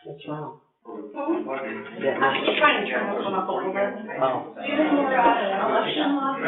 What's wrong? Yeah. I'm just trying to turn this one up a little bit. Oh. Do you have more election law?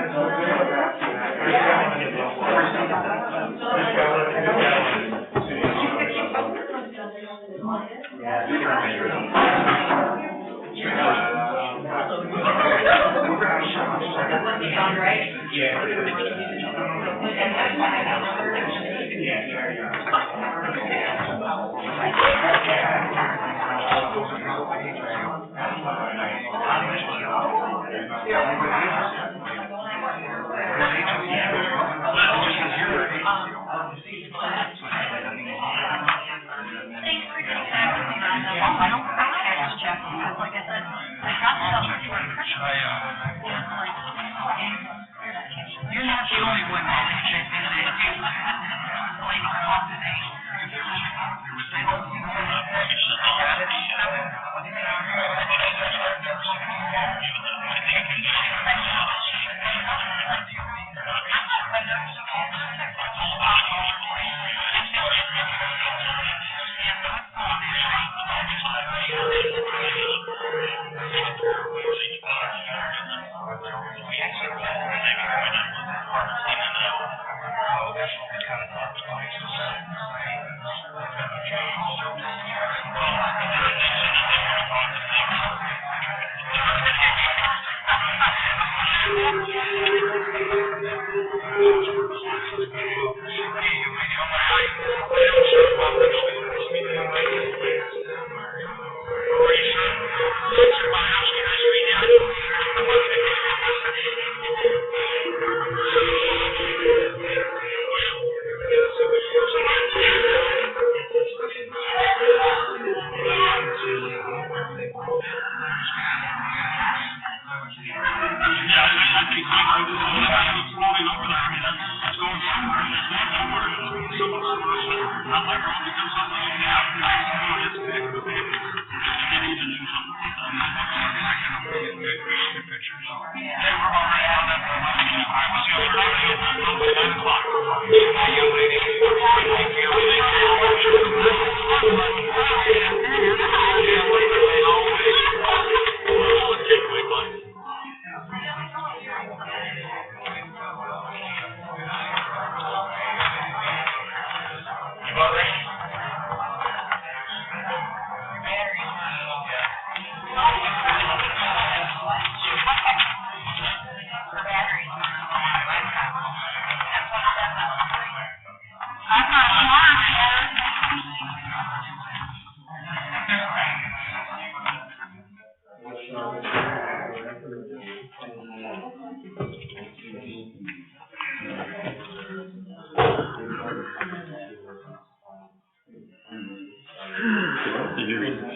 Did you read this?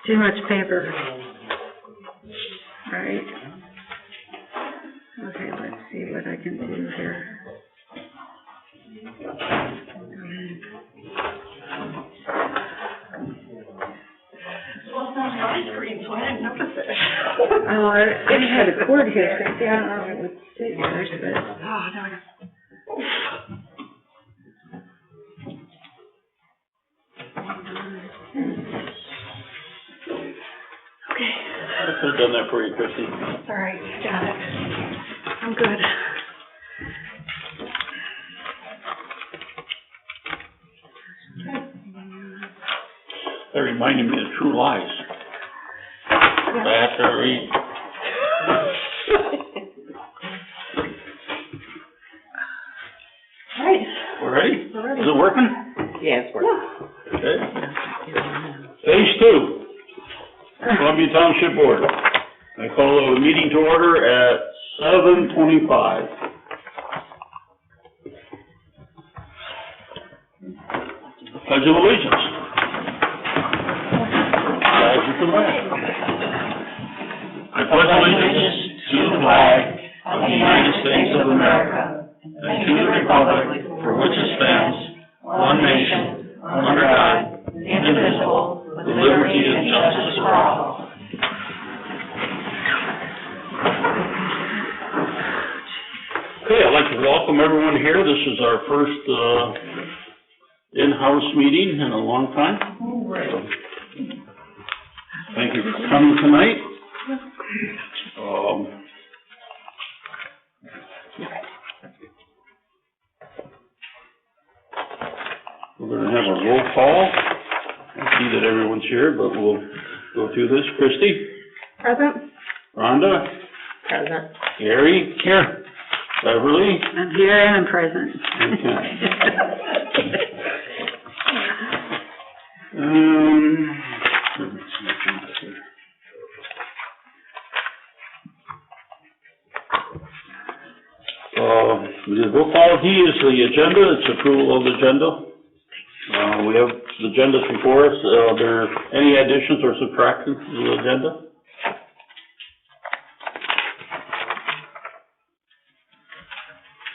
Too much paper. All right. Okay, let's see what I can do here. Well, it's not on my screen, so I didn't notice it. Oh, I had a cord here, Tracy. I don't know if it would sit yours, but. Oh, there we go. Okay. I could have done that for you, Christy. It's all right, got it. I'm good. That reminded me of True Lies. I have to read. Right. We're ready? We're ready. Is it working? Yeah, it's working. Okay. Phase 2. Columbia Township Board. I call the meeting to order at 7:25. Pledge of Allegiance. I pledge allegiance to the flag of the United States of America and to the republic for which it stands, one nation, under God, indivisible, with liberty and justice for all. Okay, I'd like to welcome everyone here. This is our first in-house meeting in a long time. Thank you for coming tonight. We're going to have a roll call. I see that everyone's here, but we'll go through this. Christy? Present. Rhonda? Present. Gary? Here. Beverly? I'm here and I'm present. The roll call D is the agenda. It's approval of the agenda. We have the agenda before us. Are there any additions or subtractions to the agenda?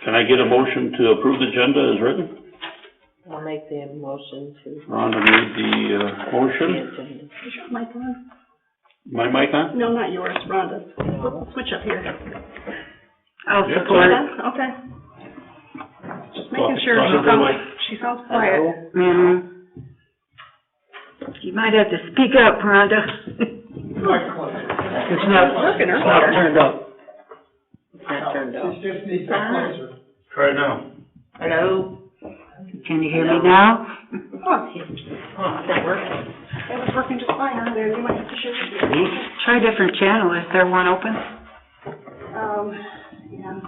Can I get a motion to approve the agenda as written? I'll make the motion to. Rhonda made the motion. Is your mic on? My mic on? No, not yours, Rhonda's. Switch up here. I'll support. Okay. Just making sure she sounds quiet. Mm-hmm. You might have to speak up, Rhonda. It's not working. It's not turned up. It's not turned up. She just needs to closer. Try now. Hello? Can you hear me now? Oh, That works? it was working just fine earlier. You might have to share it. Try a different channel. Is there one open? Yeah.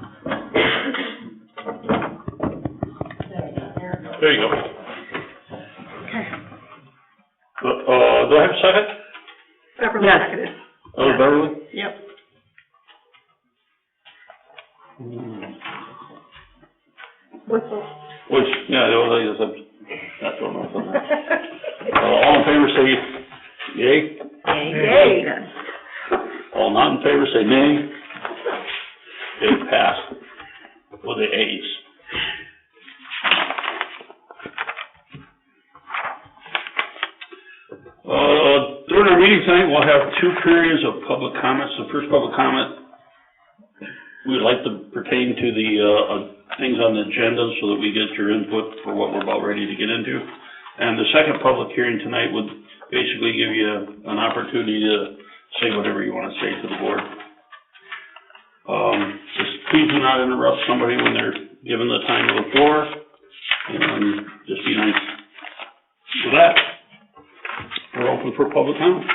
There you go. Okay. Do I have a second? Beverly Yes. seconded. Oh, Beverly? Yep. Whistle. Which, yeah, that's what I'm saying. All in favor say yay. Yay. All not in favor say nay. Okay, pass. with the A's. During our meeting tonight, we'll have 2 periods of public comments. The first public comment we would like to pertain to the things on the agenda so that we get your input for what we're about ready to get into. And the second public hearing tonight would basically give you an opportunity to say whatever you want to say to the board. Just please do not interrupt somebody when they're given the time of the floor, and just be nice. With that, we're open for public comment.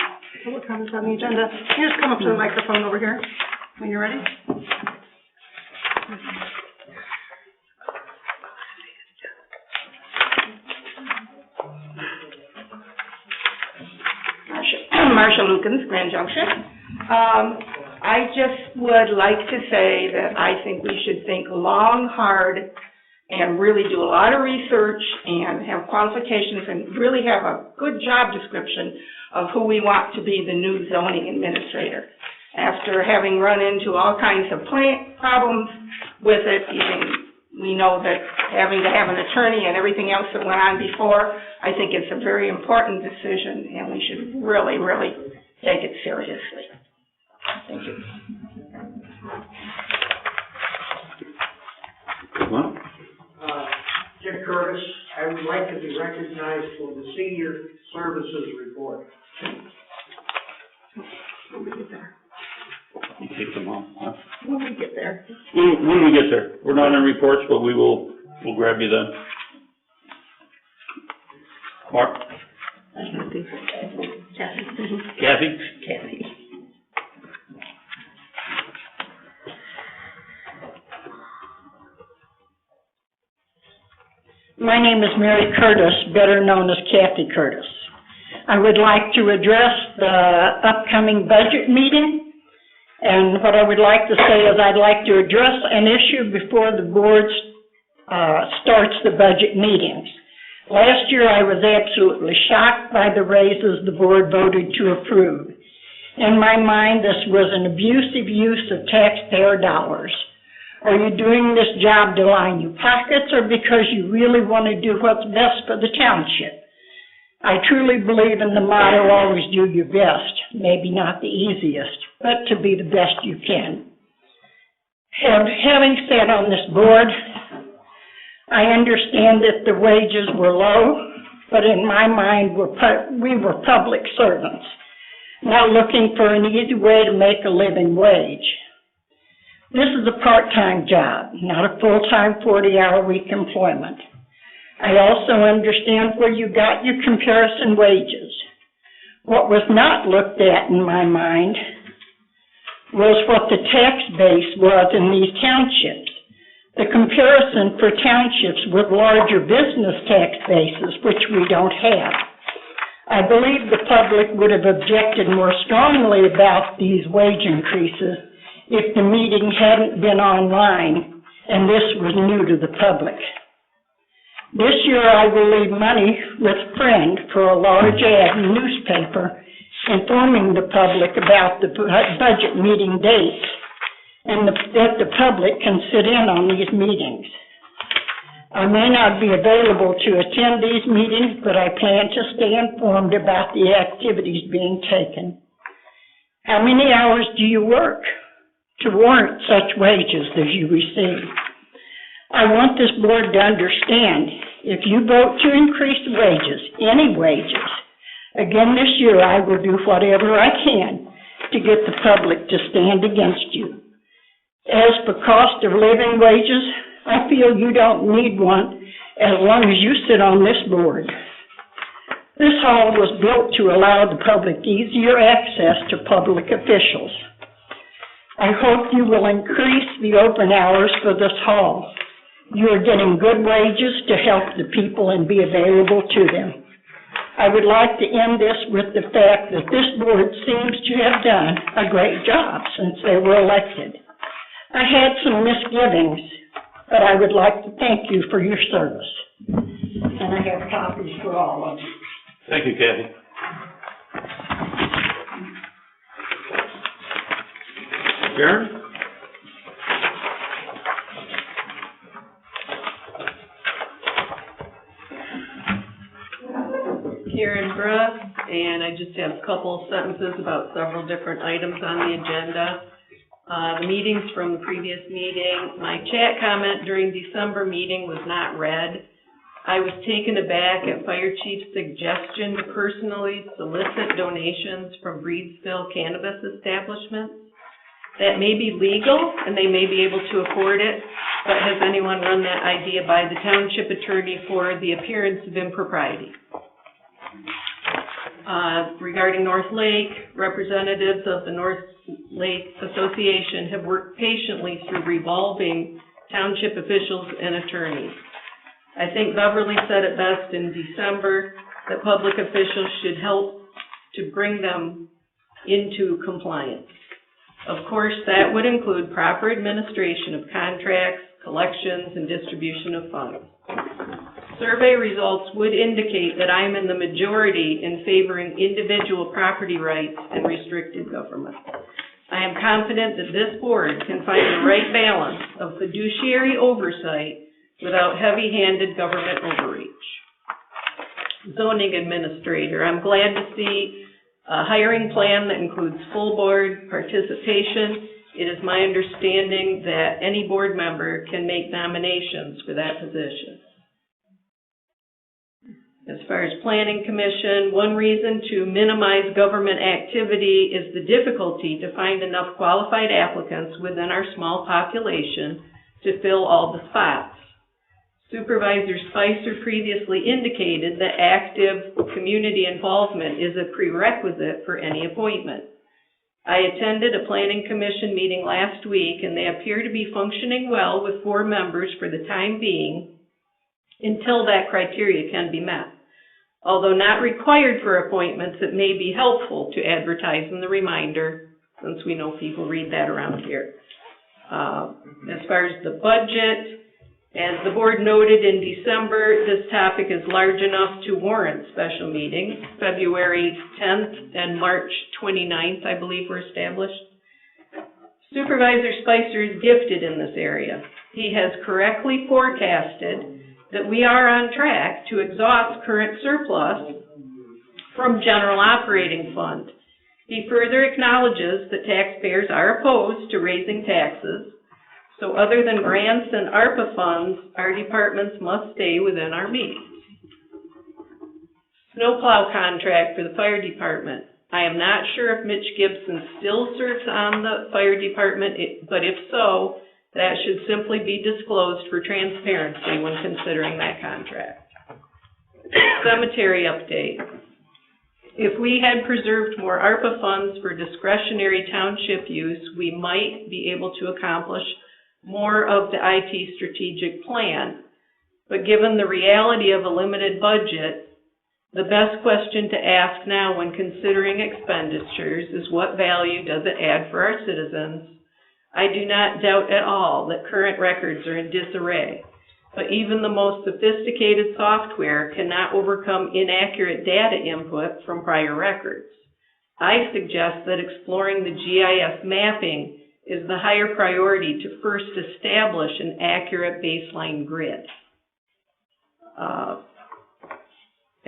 Public comments on the agenda. Can you just come up to the microphone over here when you're ready? Marcia Lukens, Grand Junction. I just would like to say that I think we should think long, hard, and really do a lot of research and have qualifications and really have a good job description of who we want to be the new zoning administrator. After having run into all kinds of problems with it, we know that having to have an attorney and everything else that went on before, I think it's a very important decision, and we should really, really take it seriously. Thank you. Well, Dick Curtis, I would like to be recognized for the Senior Services Report. When we get there. you take them off, huh? When we get there. When we get there. We're not in reports, but we'll grab you then. Mark? Kathy? Kathy. My name is Mary Curtis, better known as Kathy Curtis. I would like to address the upcoming budget meeting, and what I would like to say is I'd like to address an issue before the board starts the budget meetings. Last year I was absolutely shocked by the raises the board voted to approve. In my mind, this was an abusive use of taxpayer dollars. Are you doing this job to line your pockets or because you really want to do what's best for the township? I truly believe in the motto, always do your best, maybe not the easiest, but to be the best you can. Having sat on this board, I understand that the wages were low, but in my mind, we were public servants, not looking for an easy way to make a living wage. This is a part-time job, not a full-time 40-hour-week employment. I also understand where you got your comparison wages. What was not looked at in my mind was what the tax base was in these townships. The comparison for townships with larger business tax bases, which we don't have. I believe the public would have objected more strongly about these wage increases if the meeting hadn't been online and this was new to the public. This year I will leave money with a friend for a large ad in the newspaper informing the public about the budget meeting dates and that the public can sit in on these meetings. I may not be available to attend these meetings, but I plan to stay informed about the activities being taken. How many hours do you work to warrant such wages as you receive? I want this board to understand, if you vote to increase wages, any wages, again this year I will do whatever I can to get the public to stand against you. As for cost of living wages, I feel you don't need one as long as you sit on this board. This hall was built to allow the public easier access to public officials. I hope you will increase the open hours for this hall. You are getting good wages to help the people and be available to them. I would like to end this with the fact that this board seems to have done a great job since they were elected. I had some misgivings, but I would like to thank you for your service. And I have copies for all of you. Thank you, Kathy. Sharon? Karen Gruss, and I just have a couple sentences about several different items on the agenda. The meetings from the previous meeting, my chat comment during December meeting was not read. I was taken aback at Fire Chief's suggestion to personally solicit donations from Breedsville cannabis establishments. That may be legal, and they may be able to afford it, but has anyone run that idea by the township attorney for the appearance of impropriety? Regarding North Lake, representatives of the North Lake Association have worked patiently through revolving township officials and attorneys. I think Beverly said it best in December that public officials should help to bring them into compliance. Of course, that would include proper administration of contracts, collections, and distribution of funds. Survey results would indicate that I'm in the majority in favoring individual property rights and restricted government. I am confident that this board can find the right balance of fiduciary oversight without heavy-handed government overreach. Zoning administrator, I'm glad to see a hiring plan that includes full board participation. It is my understanding that any board member can make nominations for that position. As far as planning commission, one reason to minimize government activity is the difficulty to find enough qualified applicants within our small population to fill all the spots. Supervisor Speicher previously indicated that active community involvement is a prerequisite for any appointment. I attended a planning commission meeting last week, and they appear to be functioning well with 4 members for the time being until that criteria can be met. Although not required for appointments, it may be helpful to advertise in the reminder, since we know people read that around here. As far as the budget, as the board noted in December, this topic is large enough to warrant special meetings. February 10th and March 29th, I believe, were established. Supervisor Speicher is gifted in this area. He has correctly forecasted that we are on track to exhaust current surplus from general operating fund. He further acknowledges that taxpayers are opposed to raising taxes. So other than grants and ARPA funds, our departments must stay within our means. Snowplow contract for the fire department. I am not sure if Mitch Gibson still serves on the fire department, but if so, that should simply be disclosed for transparency when considering that contract. Cemetery update. If we had preserved more ARPA funds for discretionary township use, we might be able to accomplish more of the IT strategic plan. But given the reality of a limited budget, the best question to ask now when considering expenditures is what value does it add for our citizens? I do not doubt at all that current records are in disarray, but even the most sophisticated software cannot overcome inaccurate data input from prior records. I suggest that exploring the GIS mapping is the higher priority to first establish an accurate baseline grid. I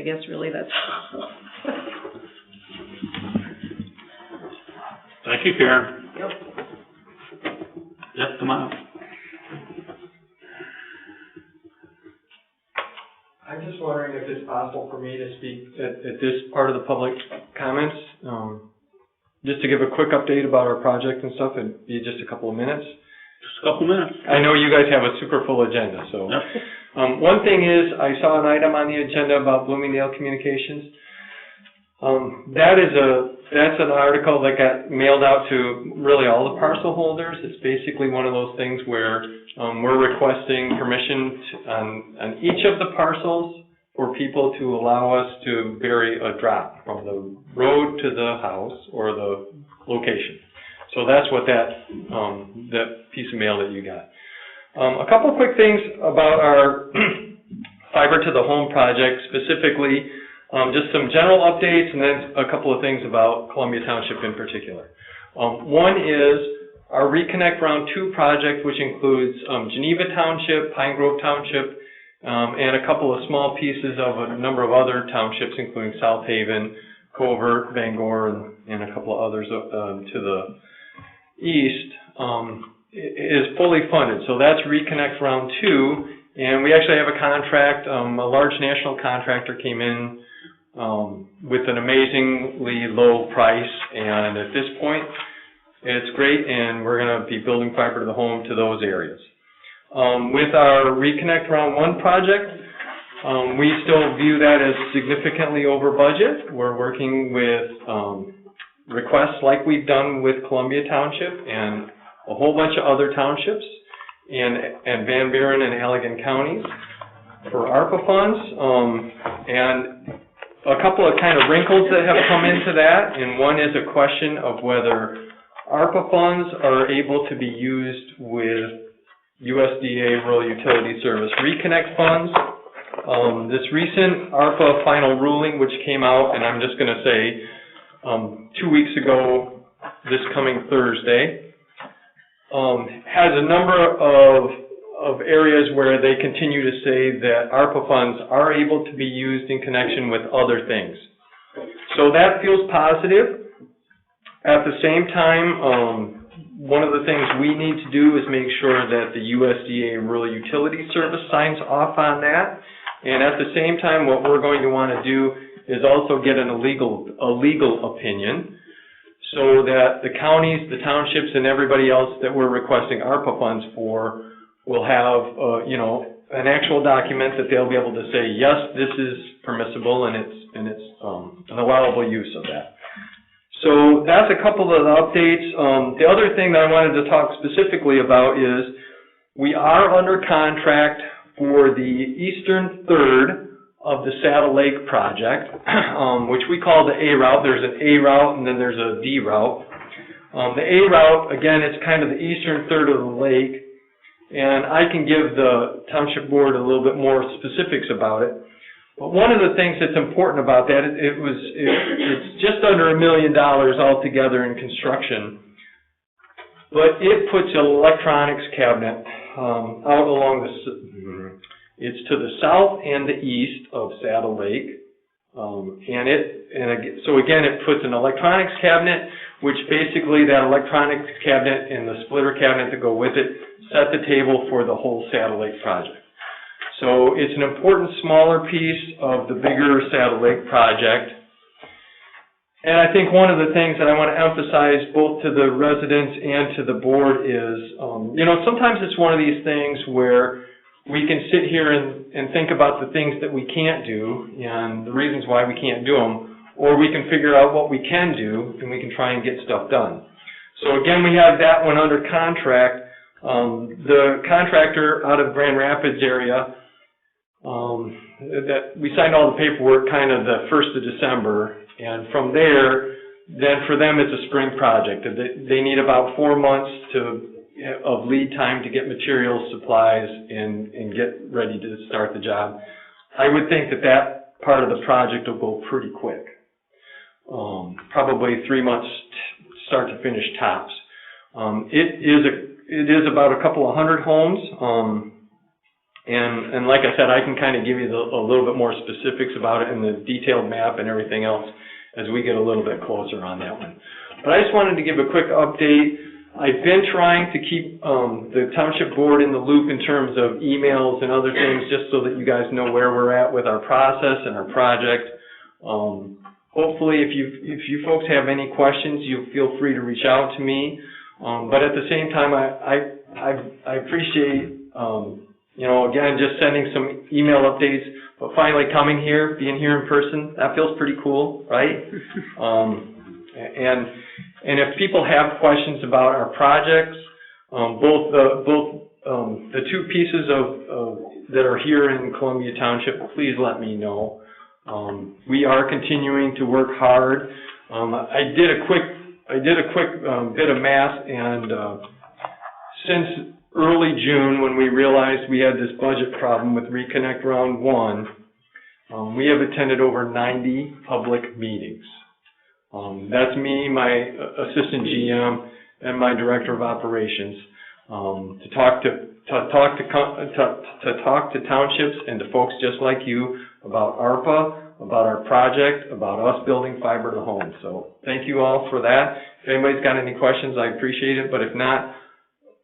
guess really that's all. Thank you, Karen. Yep, come on. I'm just wondering if it's possible for me to speak at this part of the public comments. Just to give a quick update about our project and stuff, it'd be just a couple of minutes. Just a couple minutes. I know you guys have a super full agenda, so. Yep. One thing is, I saw an item on the agenda about Bloomingdale Communications. That's an article that got mailed out to really all the parcel holders. It's basically one of those things where we're requesting permission on each of the parcels for people to allow us to bury a drop from the road to the house or the location. So that's what that piece of mail that you got. A couple quick things about our fiber to the home project, specifically just some general updates and then a couple of things about Columbia Township in particular. One is our Reconnect Round 2 project, which includes Geneva Township, Pine Grove Township, and a couple of small pieces of a number of other townships, including South Haven, Covert, Bangor, and a couple of others to the east, is fully funded. So that's Reconnect Round 2, and we actually have a contract. A large national contractor came in with an amazingly low price, and at this point, it's great, and we're going to be building fiber to the home to those areas. With our Reconnect Round 1 project, we still view that as significantly over budget. We're working with requests like we've done with Columbia Township and a whole bunch of other townships and Van Buren and Allegan counties for ARPA funds. And a couple of kind of wrinkles that have come into that, and one is a question of whether ARPA funds are able to be used with USDA Rural Utility Service Reconnect funds. This recent ARPA final ruling, which came out, and I'm just going to say 2 weeks ago, this coming Thursday, has a number of areas where they continue to say that ARPA funds are able to be used in connection with other things. So that feels positive. At the same time, one of the things we need to do is make sure that the USDA Rural Utility Service signs off on that. And at the same time, what we're going to want to do is also get a legal opinion so that the counties, the townships, and everybody else that we're requesting ARPA funds for will have, an actual document that they'll be able to say, yes, this is permissible and it's an allowable use of that. So that's a couple of the updates. The other thing that I wanted to talk specifically about is we are under contract for the eastern third of the Saddle Lake project, which we call the A route. There's an A route and then there's a D route. The A route, again, it's kind of the eastern third of the lake, and I can give the Township Board a little bit more specifics about it. But one of the things that's important about that, it's just under $1 million altogether in construction, but it puts an electronics cabinet out along it's to the south and the east of Saddle Lake, so again, it puts an electronics cabinet, which basically that electronics cabinet and the splitter cabinet that go with it set the table for the whole Saddle Lake project. So it's an important smaller piece of the bigger Saddle Lake project. And I think one of the things that I want to emphasize both to the residents and to the board is, sometimes it's one of these things where we can sit here and think about the things that we can't do and the reasons why we can't do them, or we can figure out what we can do and we can try and get stuff done. So again, we have that one under contract. The contractor out of Grand Rapids area, that we signed all the paperwork kind of the 1st of December, and from there, then for them it's a spring project. They need about 4 months of lead time to get materials, supplies, and get ready to start the job. I would think that part of the project will go pretty quick. Probably 3 months start to finish tops. It is about a couple of hundred homes, and like I said, I can kind of give you a little bit more specifics about it and the detailed map and everything else as we get a little bit closer on that one. But I just wanted to give a quick update. I've been trying to keep the Township Board in the loop in terms of emails and other things, just so that you guys know where we're at with our process and our project. Hopefully, if you folks have any questions, you feel free to reach out to me. But at the same time, I appreciate, again, just sending some email updates, but finally coming here, being here in person, that feels pretty cool, right? And if people have questions about our projects, both the two pieces that are here in Columbia Township, please let me know. We are continuing to work hard. I did a quick bit of math, and since early June, when we realized we had this budget problem with Reconnect Round 1, we have attended over 90 public meetings. That's me, my assistant GM, and my director of operations, to talk to talk to townships and to folks just like you about ARPA, about our project, about us building fiber to the home. So thank you all for that. If anybody's got any questions, I appreciate it, but if not,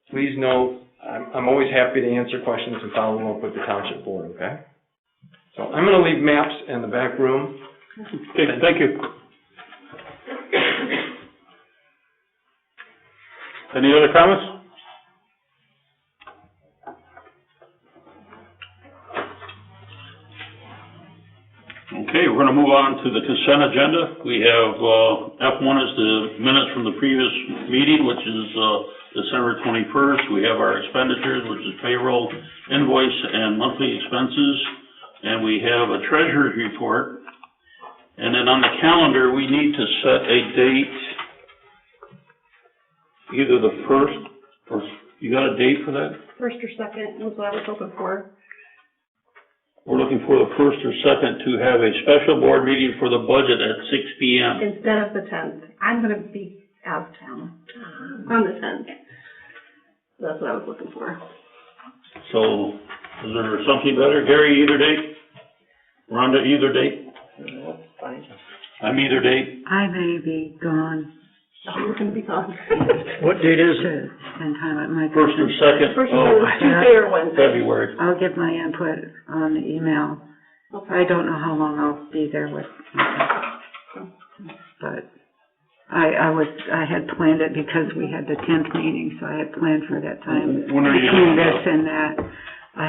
please know I'm always happy to answer questions and follow up with the township board, okay? So I'm going to leave maps in the back room. Okay, thank you. Any other comments? Okay, we're gonna move on to the consent agenda. We have, F1 is the minutes from the previous meeting, which is, December 21st. We have our expenditures, which is payroll, invoice, and monthly expenses. And we have a treasurer's report. And then on the calendar, we need to set a date, either the first, or, you got a date for that? First or second was what I was looking for. We're looking for the first or second to have a special board meeting for the budget at 6 p.m. Instead of the 10th. I'm gonna be out of town on the 10th. That's what I was looking for. So, is there something better? Gary, either date? Rhonda, either date? That's fine. I'm either date. I may be gone Oh, you're gonna be gone. What date is to it? spend time at my First or cousin's. second First of of Tuesday or Wednesday. February. I'll give my input on the email. I don't know how long I'll be there with my cousin. But I had planned it because we had the 10th meeting, so I had planned for that time. When are you Between gonna this go? and that, I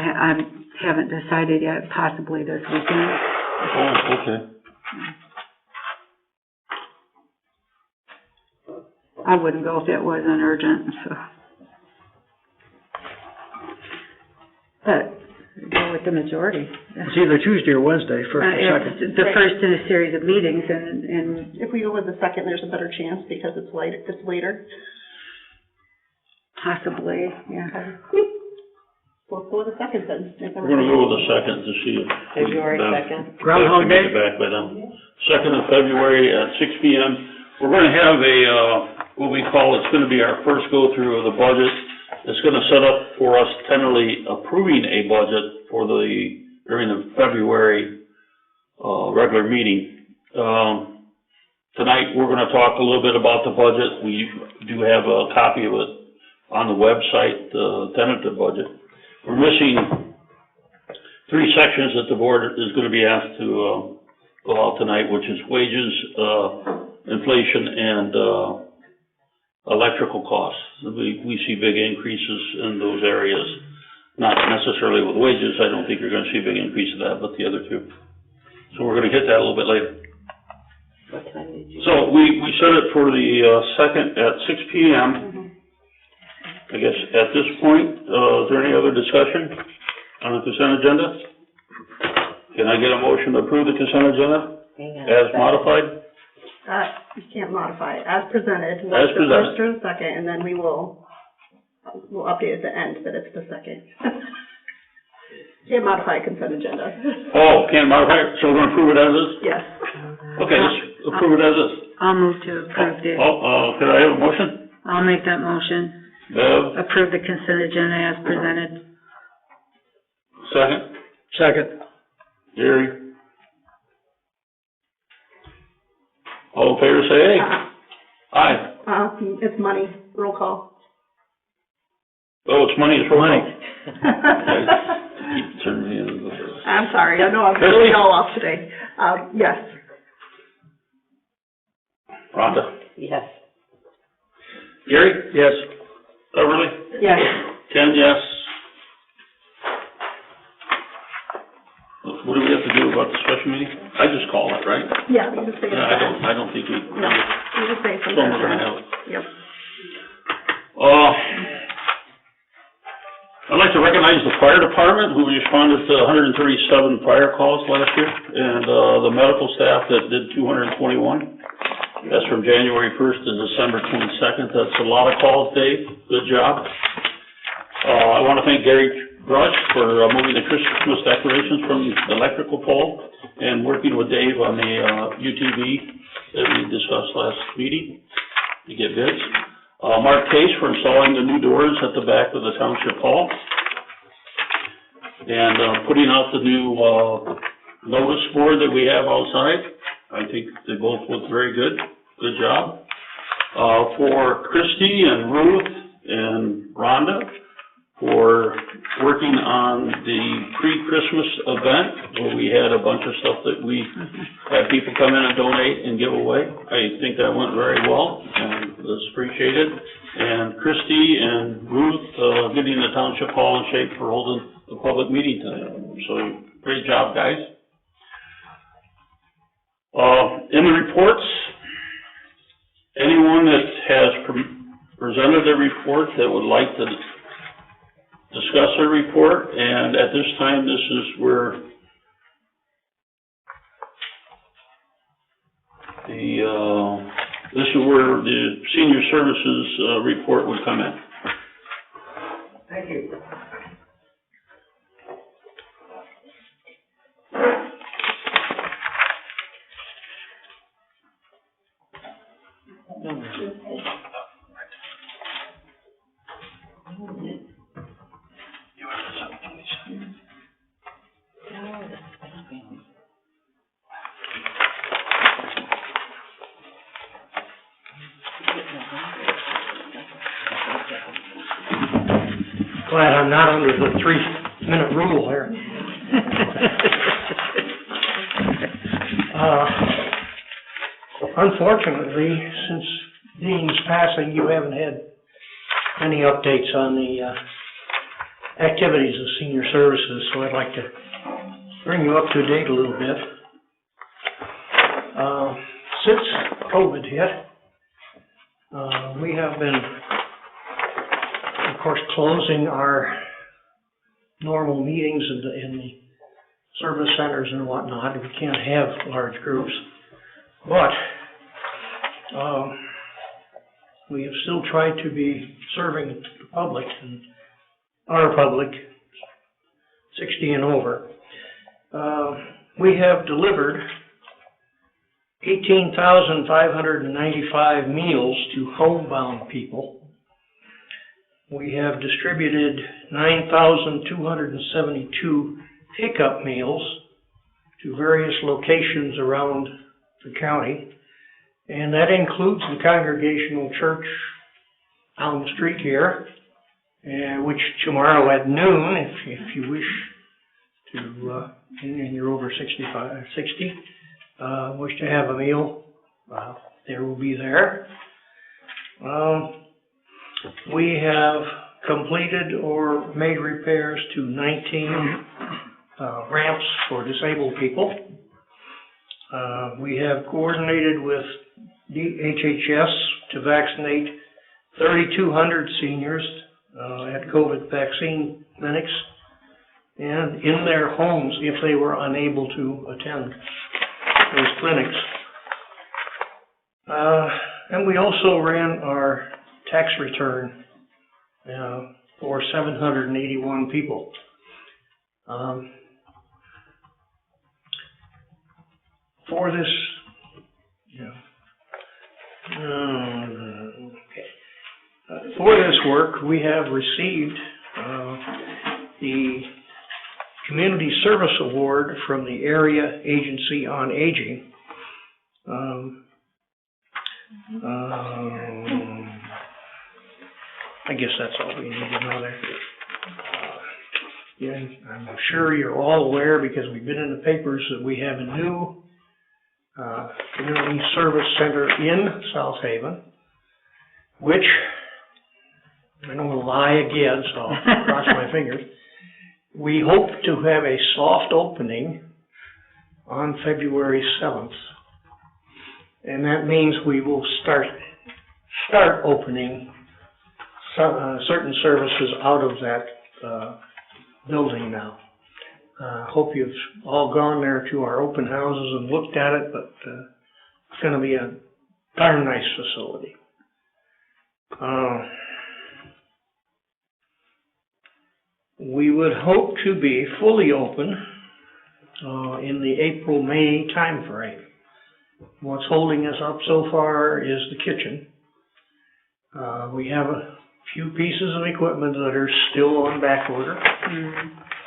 haven't decided yet, possibly this weekend. Oh, okay. I wouldn't go if it wasn't urgent, so. But go with the majority. It's either Tuesday or Wednesday, first or second. It's the first in a series of meetings, and If we go with the second, there's a better chance because it's later. possibly, yeah. We'll go with the second then. We're gonna go with the second to see if. February Beth- 2nd. Groundhog Beth can Day? get back by then. 2nd of February at 6 p.m. We're gonna have a, what we call, it's gonna be our first go-through of the budget. It's gonna set up for us tentatively approving a budget for during the February, regular meeting. Tonight, we're gonna talk a little bit about the budget. We do have a copy of it on the website, the tentative budget. We're missing 3 sections that the board is gonna be asked to, go out tonight, which is wages, inflation, and, electrical costs. We see big increases in those areas. Not necessarily with wages, I don't think you're gonna see a big increase in that, but the other two. So we're gonna hit that a little bit later. What time did you? So we set it for the, second at 6 p.m. I guess at this point, is there any other discussion on the consent agenda? Can I get a motion to approve the consent agenda Hang on. as modified? You can't modify it, as presented. As What's the presented. first or the second, and then we'll update at the end that it's the second. Can't modify a consent agenda. Oh, can't modify it, so we're gonna approve it as is? Yes. Okay, let's approve it as is. I'll move to approve this. Could I have a motion? I'll make that motion. Bev, Approve the consent agenda as presented. second. Second. Gary? All in favor, say aye. Aye. It's money, roll call. Oh, it's money, it's roll call. Money. Keep turning me in. I'm sorry, I know I'm really all off today. Yes. Rhonda? Yes. Gary? Yes. Beverly? Yes. Ken, yes. What do we have to do about the special meeting? I just call it, right? Yeah, you just say it. Yeah, I don't think we. No, you just say So something. we're gonna have it. Yep. I'd like to recognize the fire department who responded to 137 fire calls last year, and, the medical staff that did 221. That's from January 1st to December 22nd. That's a lot of calls, Dave. Good job. I want to thank Gary Gruss for moving the Christmas decorations from the electrical pole and working with Dave on the, UTV that we discussed last meeting to get bids. Mark Case for installing the new doors at the back of the Township Hall. and, putting out the new, notice board that we have outside. I think they both look very good. Good job. For Christy and Ruth and Rhonda for working on the pre-Christmas event where we had a bunch of stuff that we had people come in and donate and give away. I think that went very well and was appreciated. And Christy and Ruth, getting the township hall in shape for holding the public meeting tonight. So great job, guys. In the reports, anyone that has presented a report that would like to discuss their report, and at this time, this is where the senior services report would come in. Thank you. Glad I'm not under the 3-minute rule here. Unfortunately, since Dean's passing, you haven't had any updates on the activities of senior services, so I'd like to bring you up to date a little bit. Since COVID hit, we have been, of course, closing our normal meetings in the service centers and whatnot. We can't have large groups, but we have still tried to be serving the public, and our public, 60 and over. We have delivered 18,595 meals to homebound people. We have distributed 9,272 pickup meals to various locations around the county, and that includes the Congregational Church on the street here, which tomorrow at noon, if you wish to, and you're over 60, wish to have a meal, there will be there. We have completed or made repairs to 19 ramps for disabled people. We have coordinated with HHS to vaccinate 3,200 seniors at COVID vaccine clinics and in their homes if they were unable to attend those clinics. And we also ran our tax return for 781 people. For this, for this work, we have received the Community Service Award from the Area Agency on Aging. I guess that's all we need to know there. I'm sure you're all aware, because we've been in the papers, that we have a new community service center in South Haven, which, I don't want to lie again, so I'll cross my fingers. We hope to have a soft opening on February 7th. And that means we will start opening certain services out of that building now. Hope you've all gone there to our open houses and looked at it, but it's going to be a darn nice facility. We would hope to be fully open in the April-May time frame. What's holding us up so far is the kitchen. We have a few pieces of equipment that are still on back order.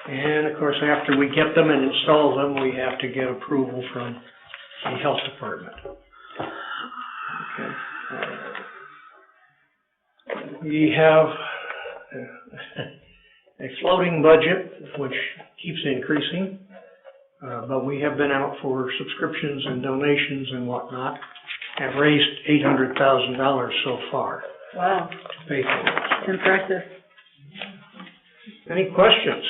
And of course, after we get them and install them, we have to get approval from the health department. Okay. We have a floating budget, which keeps increasing, but we have been out for subscriptions and donations and whatnot, have raised $800,000 so far Wow, to pay for this. impressive. Any questions?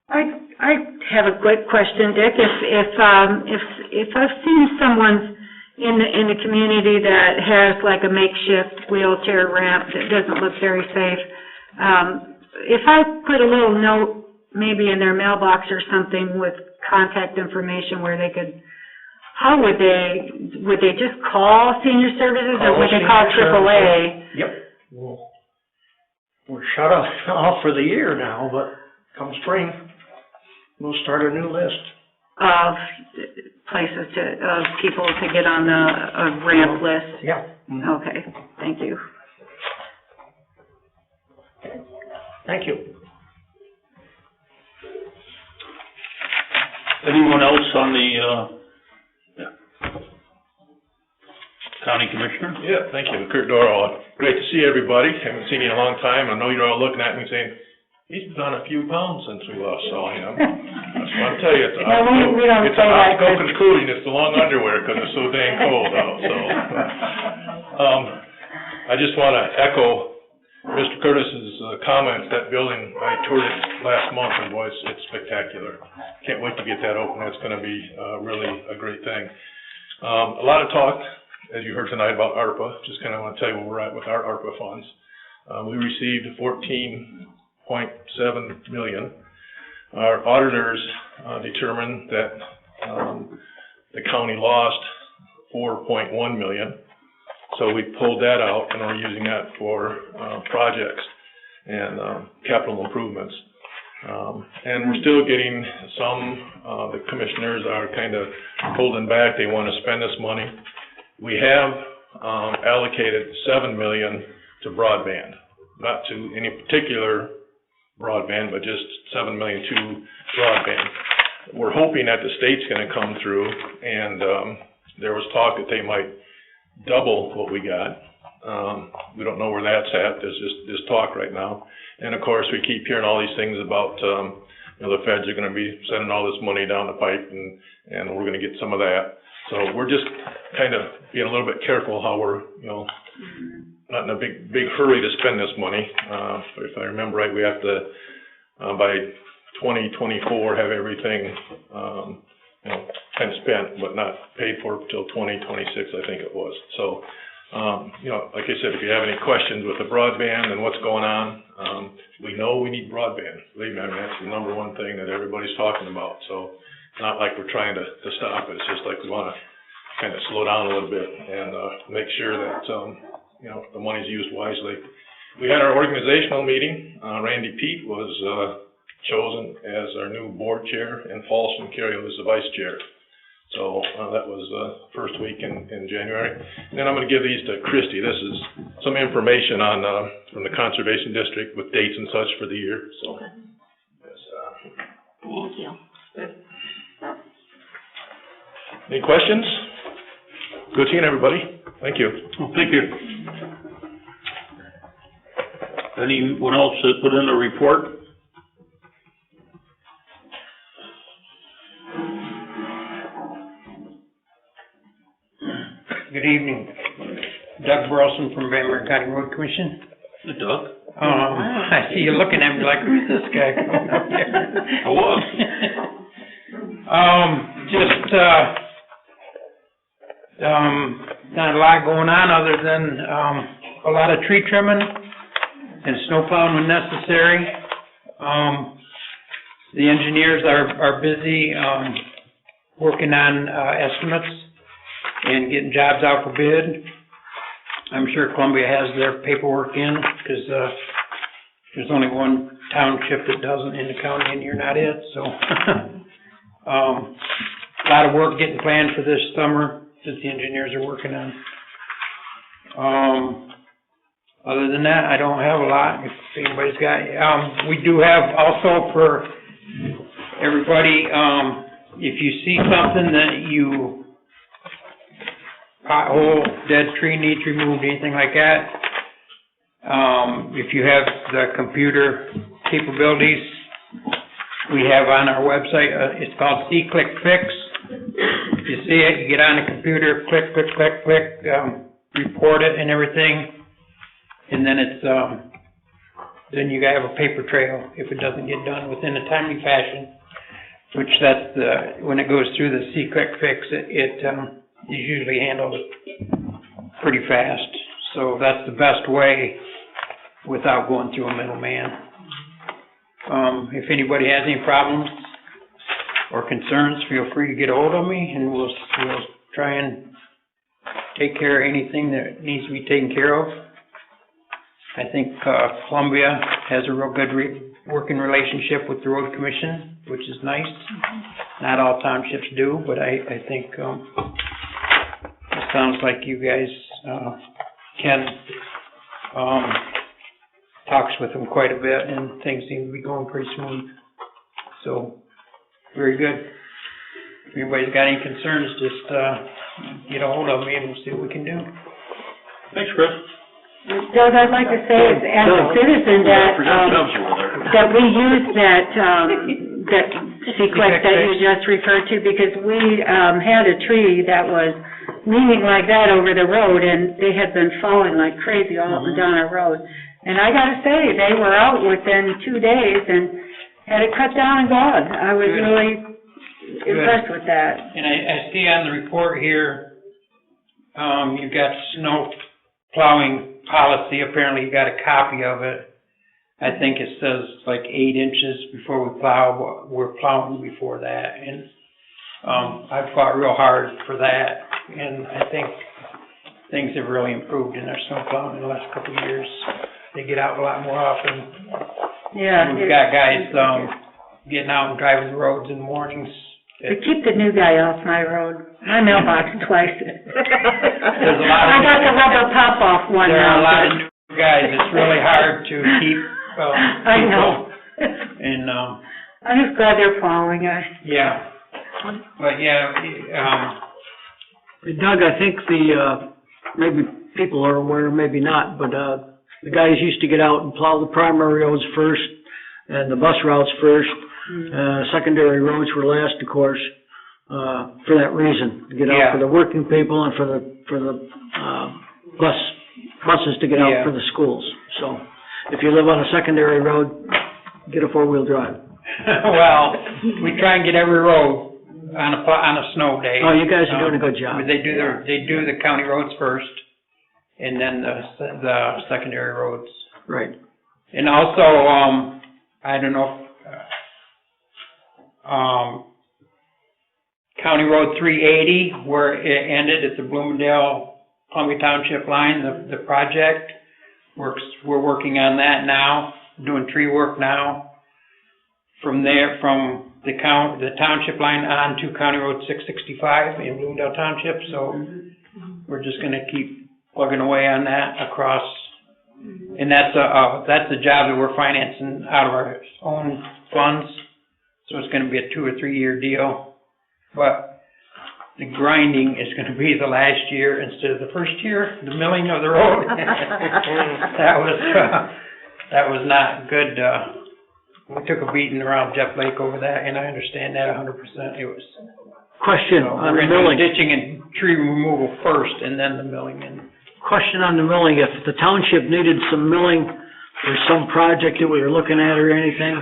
I have a quick question, Dick. If I've seen someone in the community that has like a makeshift wheelchair ramp that doesn't look very safe, if I put a little note maybe in their mailbox or something with contact information where they could, how would they just call Senior Services or would they call AAA? Yep. We're shut off for the year now, but come spring, we'll start a new list. Of places of people to get on a ramp list? Yeah. Okay, thank you. Thank you. Anyone else on the, County Commissioner? Yeah, thank you. Kurt Doral. Great to see everybody. Haven't seen you in a long time. I know you're all looking at me saying, he's put on a few pounds since we last saw him. I just want to tell you, it's an optical conclusion. It's the long underwear because it's so dang cold out. So, I just want to echo Mr. Curtis's comments. That building, I toured it last month, and boy, it's spectacular. Can't wait to get that open. That's going to be really a great thing. A lot of talk, as you heard tonight, about ARPA. Just kind of want to tell you where we're at with our ARPA funds. We received $14.7 million. Our auditors determined that the county lost $4.1 million. So we pulled that out and we're using that for projects and capital improvements. And we're still getting some, the commissioners are kind of holding back. They want to spend this money. We have allocated $7 million to broadband, not to any particular broadband, but just $7 million to broadband. We're hoping that the state's going to come through, and there was talk that they might double what we got. We don't know where that's at. There's just this talk right now. And of course, we keep hearing all these things about the feds are going to be sending all this money down the pipe, and we're going to get some of that. So we're just kind of being a little bit careful how we're, not in a big hurry to spend this money. If I remember right, we have to, by 2024, have everything, kind of spent, but not paid for till 2026, I think it was. So, like I said, if you have any questions with the broadband and what's going on, we know we need broadband. Believe me, I mean, that's the number one thing that everybody's talking about. So it's not like we're trying to stop it. It's just like we want to kind of slow down a little bit and make sure that, the money's used wisely. We had our organizational meeting. Randy Pete was chosen as our new board chair, and Paulson Carrier was the vice chair. So that was first week in January. And then I'm going to give these to Christy. This is some information on from the Conservation District with dates and such for the year. So, yes, Thank you. any questions? Good seeing everybody. Thank you. Thank you. Anyone else that put in a report? Good evening. Doug Burleson from Van Buren County Road Commission. Hey, Doug. I see you looking at me like, who's this guy coming up here? I was. Not a lot going on other than a lot of tree trimming and snow plowing when necessary. The engineers are busy working on estimates and getting jobs out for bid. I'm sure Columbia has their paperwork in because there's only one township that doesn't in the county, and you're not it. So a lot of work getting planned for this summer that the engineers are working on. Other than that, I don't have a lot. If anybody's got, we do have also for everybody, if you see something that you, pothole, dead tree needs removed, anything like that, if you have the computer capabilities, we have on our website, it's called See, Click, Fix. If you see it, you get on the computer, click, click, click, click, report it and everything. And then it's, then you gotta have a paper trail if it doesn't get done within a timely fashion, which that's the, when it goes through the See, Click, Fix, it is usually handled pretty fast. So that's the best way without going through a middleman. If anybody has any problems or concerns, feel free to get a hold of me and we'll try and take care of anything that needs to be taken care of. I think Columbia has a real good working relationship with the road commission, which is nice. Not all townships do, but I think it sounds like you guys can talks with them quite a bit, and things seem to be going pretty smooth. So, very good. If anybody's got any concerns, just get a hold of me and we'll see what we can do. Thanks, Chris. Doug, I'd like to say as a citizen that we use that sequence that you just referred to, because we had a tree that was leaning like that over the road, and they had been falling like crazy all up and down our road. And I gotta say, they were out within 2 days and had it cut down and gone. I was really impressed with that. And I see on the report here, you've got snow plowing policy. Apparently you got a copy of it. I think it says like 8 inches before we plow, but we're plowing before that. And I've fought real hard for that. And I think things have really improved in our snow plowing in the last couple of years. They get out a lot more often. Yeah. We've got guys getting out and driving the roads in the mornings. To keep the new guy off my road. My mailbox twice. There's a lot of I got the rubber pop-off one there now. are a lot of new guys. It's really hard to keep I know. And I'm just glad they're following us. yeah. But yeah, Doug, I think maybe people are aware, maybe not, but the guys used to get out and plow the primary roads first and the bus routes first. Secondary roads were last, of course, for that reason, to get out for the working people and for the buses to get out for the schools. So if you live on a secondary road, get a four-wheel drive. Well, we try and get every road on a snow day. Oh, you guys are doing a good job. They do the county roads first, and then the secondary roads. Right. And also, I don't know, County Road 380, where it ended at the Bloomingdale Columbia Township line, the project we're working on that now, doing tree work now. From there, from the township line on to County Road 665 in Bloomingdale Township. So we're just going to keep plugging away on that across. And that's a job that we're financing out of our own funds. So it's going to be a 2 or 3 year deal. But the grinding is going to be the last year instead of the first year, the milling of the road. That was not good. We took a beating around Jeff Lake over that, and I understand that 100%. It was. Question on the milling. Ditching and tree removal first, and then the milling. Question on the milling. If the township needed some milling for some project that we were looking at or anything,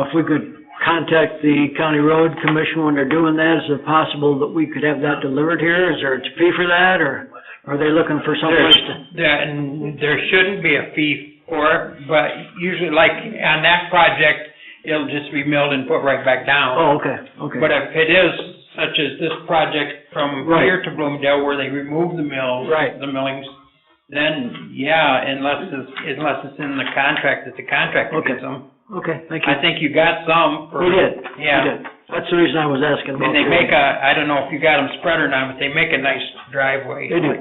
if we could contact the county road commission when they're doing that, is it possible that we could have that delivered here? Is there a fee for that, or are they looking for someplace to? There shouldn't be a fee for it, but usually, like on that project, it'll just be milled and put right back down. Oh, okay. But if it is such as this project from here to Bloomingdale, where they remove the mills, the millings, then unless it's in the contract that the contractor gets them. Okay, thank you. I think you got some. We did. Yeah. We did. That's the reason I was asking about. And they make I don't know if you got them spread or not, but they make a nice driveway. They do.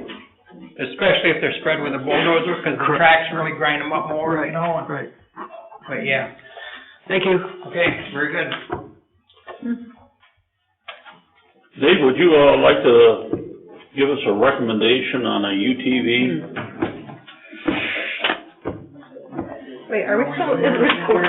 especially if they're spread with a bulldozer, because the tracks really grind them up more, you know? Right. But yeah, Thank you. okay, very good. Dave, would you, like to give us a recommendation on a UTV? Wait, are we still in report?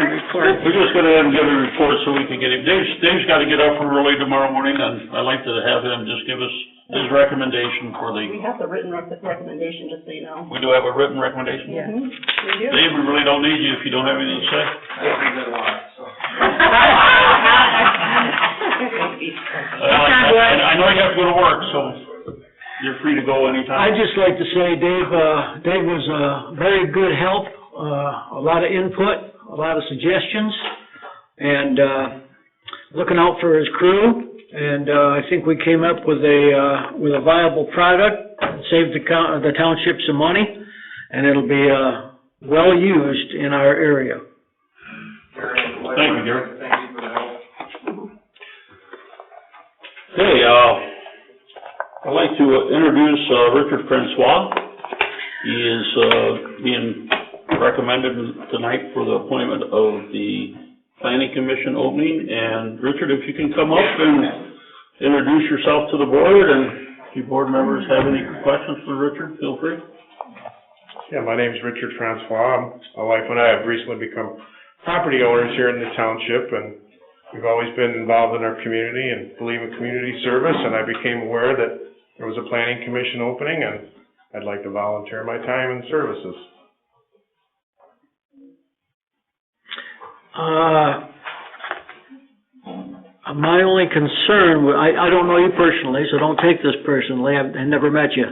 We're just gonna have him give a report so we can get him, Dave's gotta get up early tomorrow morning, and I'd like to have him just give us his recommendation for We the, have the written recommendation, just so you know. we do have a written recommendation? Yeah. We do. Dave, we really don't need you if you don't have anything to say. I know you have to go to work, so you're free to go anytime. I'd just like to say Dave was a very good help, a lot of input, a lot of suggestions, and looking out for his crew. And I think we came up with a viable product, saved the township some money, and it'll be well used in our area. Thank you, Gary. Thank you for the help. Okay, I'd like to introduce Richard Francois. He is being recommended tonight for the appointment of the Planning Commission opening. And Richard, if you can come up and introduce yourself to the board, and if you board members have any questions for Richard, feel free. Yeah, my name's Richard Francois. My wife and I have recently become property owners here in the township, and we've always been involved in our community and believe in community service, and I became aware that there was a planning commission opening, and I'd like to volunteer my time and services. My only concern, I don't know you personally, so don't take this personally, I've never met you.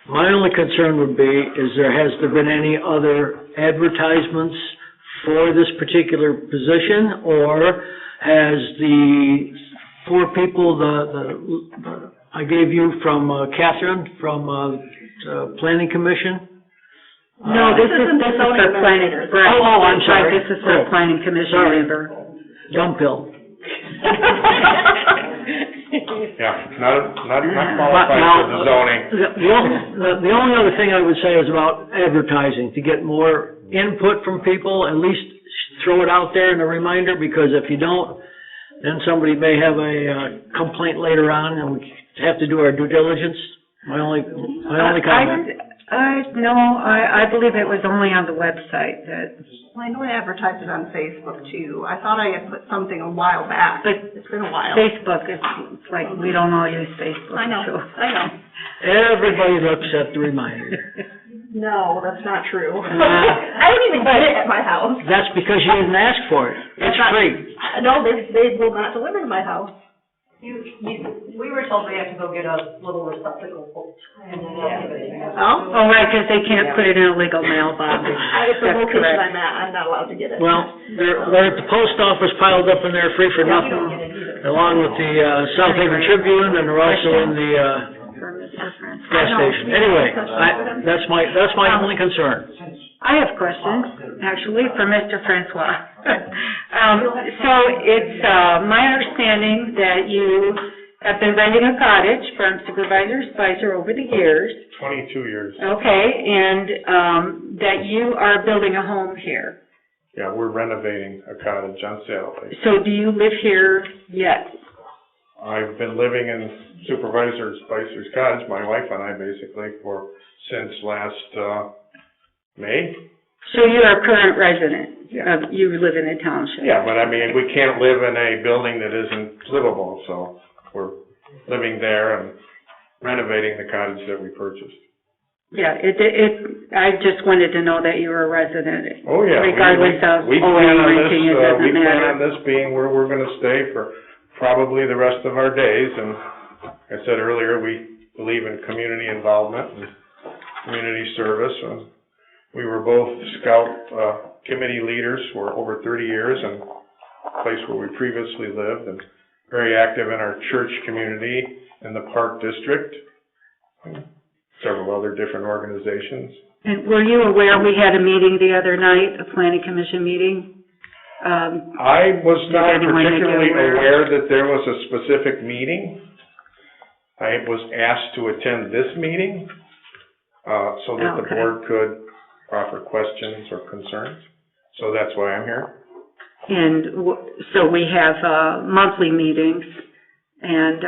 My only concern would be, has there been any other advertisements for this particular position, or has the four people, I gave you from Catherine, from Planning Commission? No, this is for planning. Oh, I'm sorry. This is for planning commission member. Dumb pill. Yeah, not qualified for the zoning. The only other thing I would say is about advertising, to get more input from people, at least throw it out there in a reminder, because if you don't, then somebody may have a complaint later on, and we have to do our due diligence. My only comment. No, I believe it was only on the website that. Well, I know I advertised it on Facebook too. I thought I had put something a while back. But it's been a while. Facebook, it's like, we don't all use Facebook. I know, so. I know. Everybody looks at the reminder. No, that's not true. I don't even get it at my house. That's because you didn't ask for it. It's free. No, they will not deliver to my house. We were told we had to go get a little receptacle. Oh? Oh, right, because they can't put it in a legal mailbox. It's the location I'm at, I'm not allowed to get it. Well, they're at the post office, piled up in there free for nothing, along with the South Haven Tribune, and they're also in the gas station. Anyway, that's my only concern. I have questions, actually, for Mr. Francois. So it's my understanding that you have been renting a cottage from Supervisor Speicher over the years. 22 years. Okay, and that you are building a home here. Yeah, we're renovating a cottage on Saddle. So do you live here yet? I've been living in Supervisor Speicher's cottage, my wife and I basically, since last May. So you're a current resident? Yeah. You live in the township? Yeah, but I mean, we can't live in a building that isn't livable, so we're living there and renovating the cottage that we purchased. Yeah, I just wanted to know that you were a resident. Oh, yeah. Regardless of we plan on renting, it doesn't we plan matter. on this being where we're gonna stay for probably the rest of our days, and like I said earlier, we believe in community involvement and community service, and we were both Scout committee leaders for over 30 years in the place where we previously lived, and very active in our church community in the Park District, and several other different organizations. And were you aware we had a meeting the other night, a planning commission meeting? I was not particularly aware that there was a specific meeting. I was asked to attend this meeting, so that the Okay. board could offer questions or concerns. So that's why I'm here. And so we have monthly meetings, and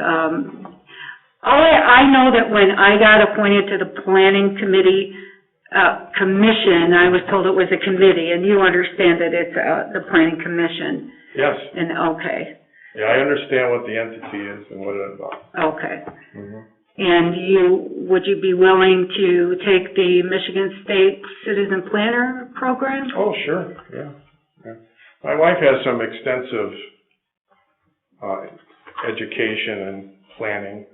I know that when I got appointed to the planning committee, commission, I was told it was a committee, and you understand that it's the planning commission. Yes. And, okay, Yeah, I understand what the entity is and what it involves. okay. Mm-hmm. And would you be willing to take the Michigan State Citizen Planner program? Oh, sure, yeah. My wife has some extensive education and planning.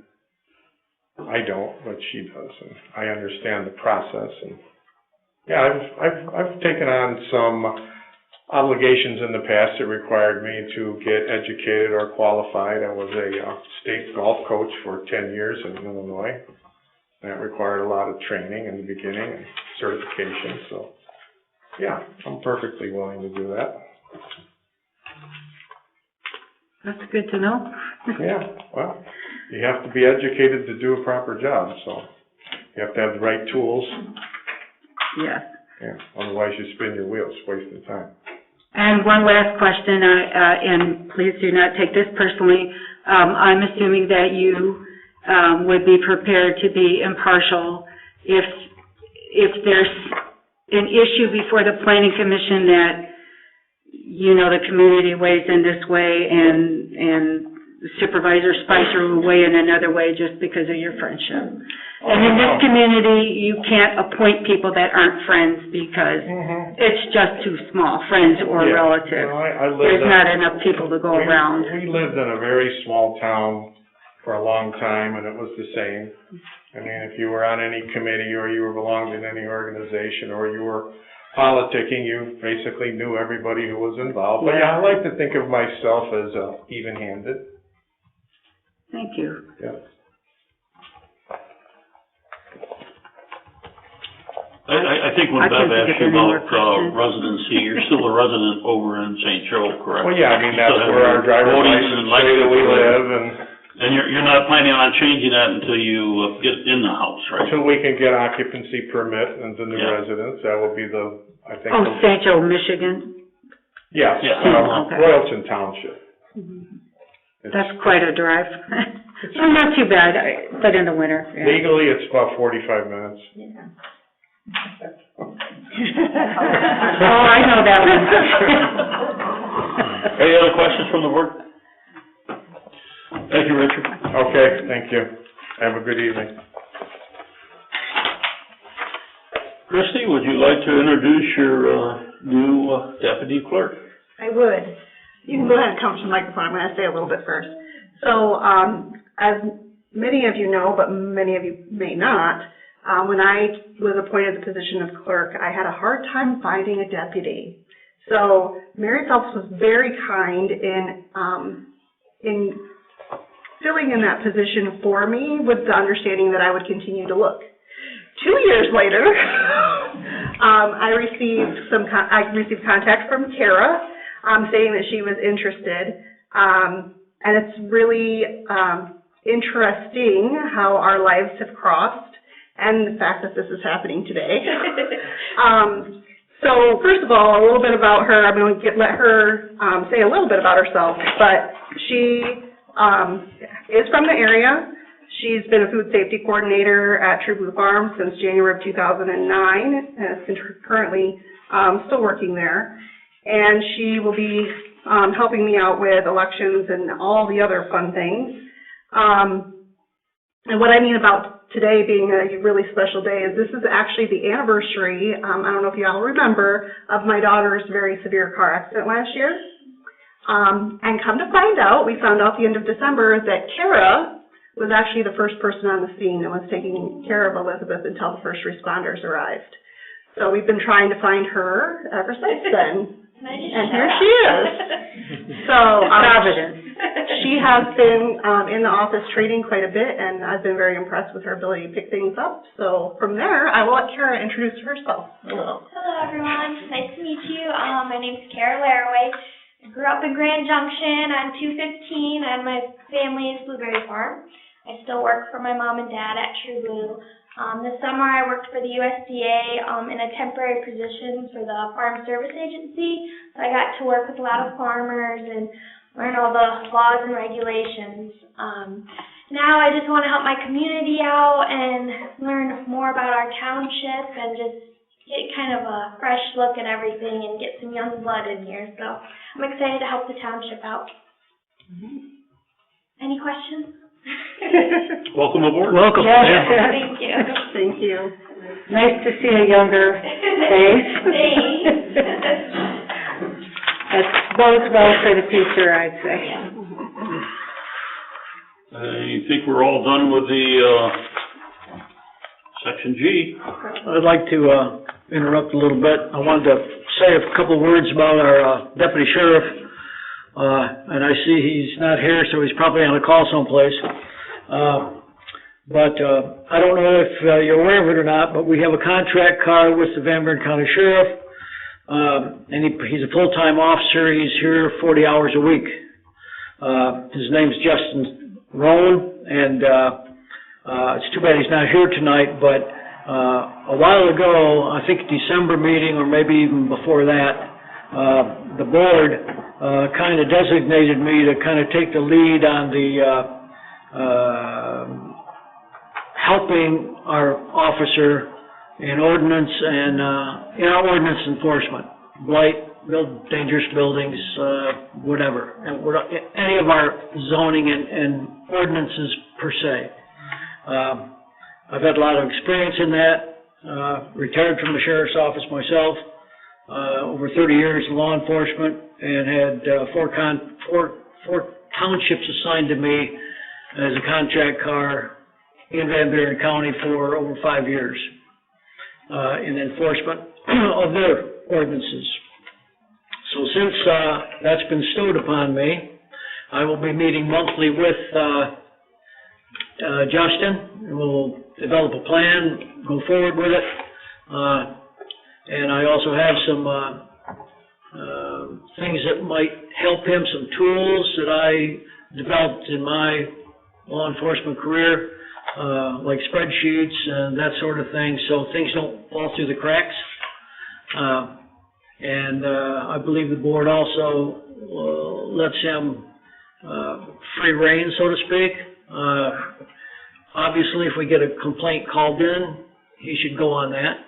I don't, but she does, and I understand the process. And yeah, I've taken on some obligations in the past that required me to get educated or qualified. I was a state golf coach for 10 years in Illinois. That required a lot of training in the beginning and certification. So yeah, I'm perfectly willing to do that. That's good to know. Yeah, well, you have to be educated to do a proper job, so you have to have the right tools. Yes. Yeah, otherwise you spin your wheels, wasting time. And one last question, and please do not take this personally. I'm assuming that you would be prepared to be impartial if there's an issue before the planning commission that, you know, the community weighs in this way and Supervisor Speicher will weigh in another way just because of your friendship. And in this community, you can't appoint people that aren't friends because it's just too small, friends or relatives. No, There's not enough people to go around. We lived in a very small town for a long time, and it was the same. I mean, if you were on any committee or you belonged in any organization or you were politicking, you basically knew everybody who was involved. But yeah, I like to think of myself as even-handed. Thank you. Yeah. I think when I Bev can't think asked of you any more about questions. residency, you're still a resident over in St. Joe, correct? Well, yeah, I mean, that's You still where have our driver's voting license and say that we license. live, And you're not planning on changing that until you get in the house, right? until we can get occupancy permit and the new Yeah. residence, that will be I think. Oh, St. Joe, Michigan. Yes, Yeah. Okay. Royalton Township. That's quite a drive. Well, not too bad, but in the winter, yeah. Legally, it's about 45 minutes. Oh, I know that one. Any other questions from the board? Thank you, Richard. Okay, thank you. Have a good evening. Christie, would you like to introduce your new deputy clerk? I would. You can go ahead and come to the microphone. I'm going to say a little bit first. So, as many of you know, but many of you may not, when I was appointed to the position of clerk, I had a hard time finding a deputy. So, Mary Phelps was very kind in filling in that position for me with the understanding that I would continue to look. 2 years later, I received contact from Kara, saying that she was interested, and it's really interesting how our lives have crossed, and the fact that this is happening today. So first of all, a little bit about her. I'm going to let her say a little bit about herself, but she is from the area. She's been a food safety coordinator at True Blue Farm since January of 2009, and is currently still working there. And she will be helping me out with elections and all the other fun things. And what I mean about today being a really special day is this is actually the anniversary, I don't know if you all remember, of my daughter's very severe car accident last year. And come to find out, we found out at the end of December that Kara was actually the first person on the scene and was taking care of Elizabeth until the first responders arrived. So we've been trying to find her ever since then. And here she is. So she has been in the office training quite a bit, and I've been very impressed with her ability to pick things up. So from there, I will let Kara introduce herself. Hello, everyone. Nice to meet you. My name is Kara Laraway. I grew up in Grand Junction on 215, and my family is Blueberry Farm. I still work for my mom and dad at True Blue. This summer I worked for the USDA in a temporary position for the Farm Service Agency. So I got to work with a lot of farmers and learn all the laws and regulations. Now I just want to help my community out and learn more about our township and just get kind of a fresh look at everything and get some young blood in here. So I'm excited to help the township out. Any questions? Welcome aboard. Welcome. Thank you. Thank you. Nice to see a younger face. Thanks. That bodes well for the future, I'd say. I think we're all done with the, Section G. I'd like to interrupt a little bit. I wanted to say a couple of words about our deputy sheriff. And I see he's not here, so he's probably on a call someplace. But I don't know if you're aware of it or not, but we have a contract car with the Van Buren County Sheriff. And he's a full-time officer. He's here 40 hours a week. His name's Justin Roan, and it's too bad he's not here tonight, but a while ago, I think December meeting, or maybe even before that, the board kind of designated me to kind of take the lead on the helping our officer in ordinance and in our ordinance enforcement, blight, build dangerous buildings, whatever, and any of our zoning and ordinances per se. I've had a lot of experience in that, retired from the sheriff's office myself, over 30 years in law enforcement, and had four townships assigned to me as a contract car in Van Buren County for over 5 years in enforcement of their ordinances. So since that's been bestowed upon me, I will be meeting monthly with Justin. We'll develop a plan, go forward with it. And I also have some things that might help him, some tools that I developed in my law enforcement career, like spreadsheets and that sort of thing, so things don't fall through the cracks. And I believe the board also lets him free rein, so to speak. Obviously, if we get a complaint called in, he should go on that.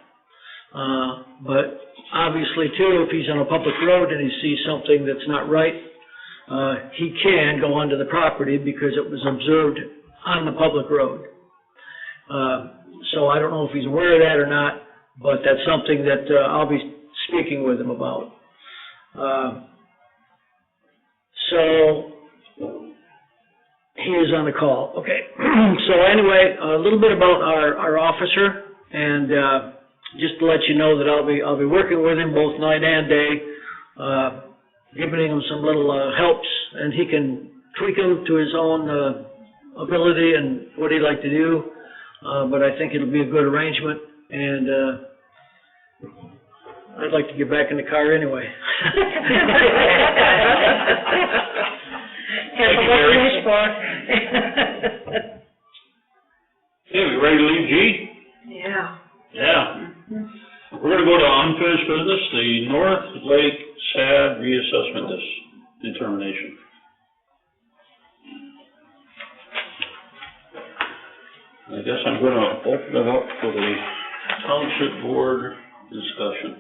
But obviously, too, if he's on a public road and he sees something that's not right, he can go onto the property because it was observed on the public road. So I don't know if he's aware of that or not, but that's something that I'll be speaking with him about. So he is on the call. Okay. So anyway, a little bit about our officer, and just to let you know that I'll be working with him both night and day, giving him some little helps, and he can tweak them to his own ability and what he'd like to do. But I think it'll be a good arrangement, and I'd like to get back in the car anyway. Thank you, Gary. Okay, we ready to leave G? Yeah. Yeah. We're gonna go to unfinished business, the North Lake SAD reassessment determination. I guess I'm gonna open it up for the Township Board discussion.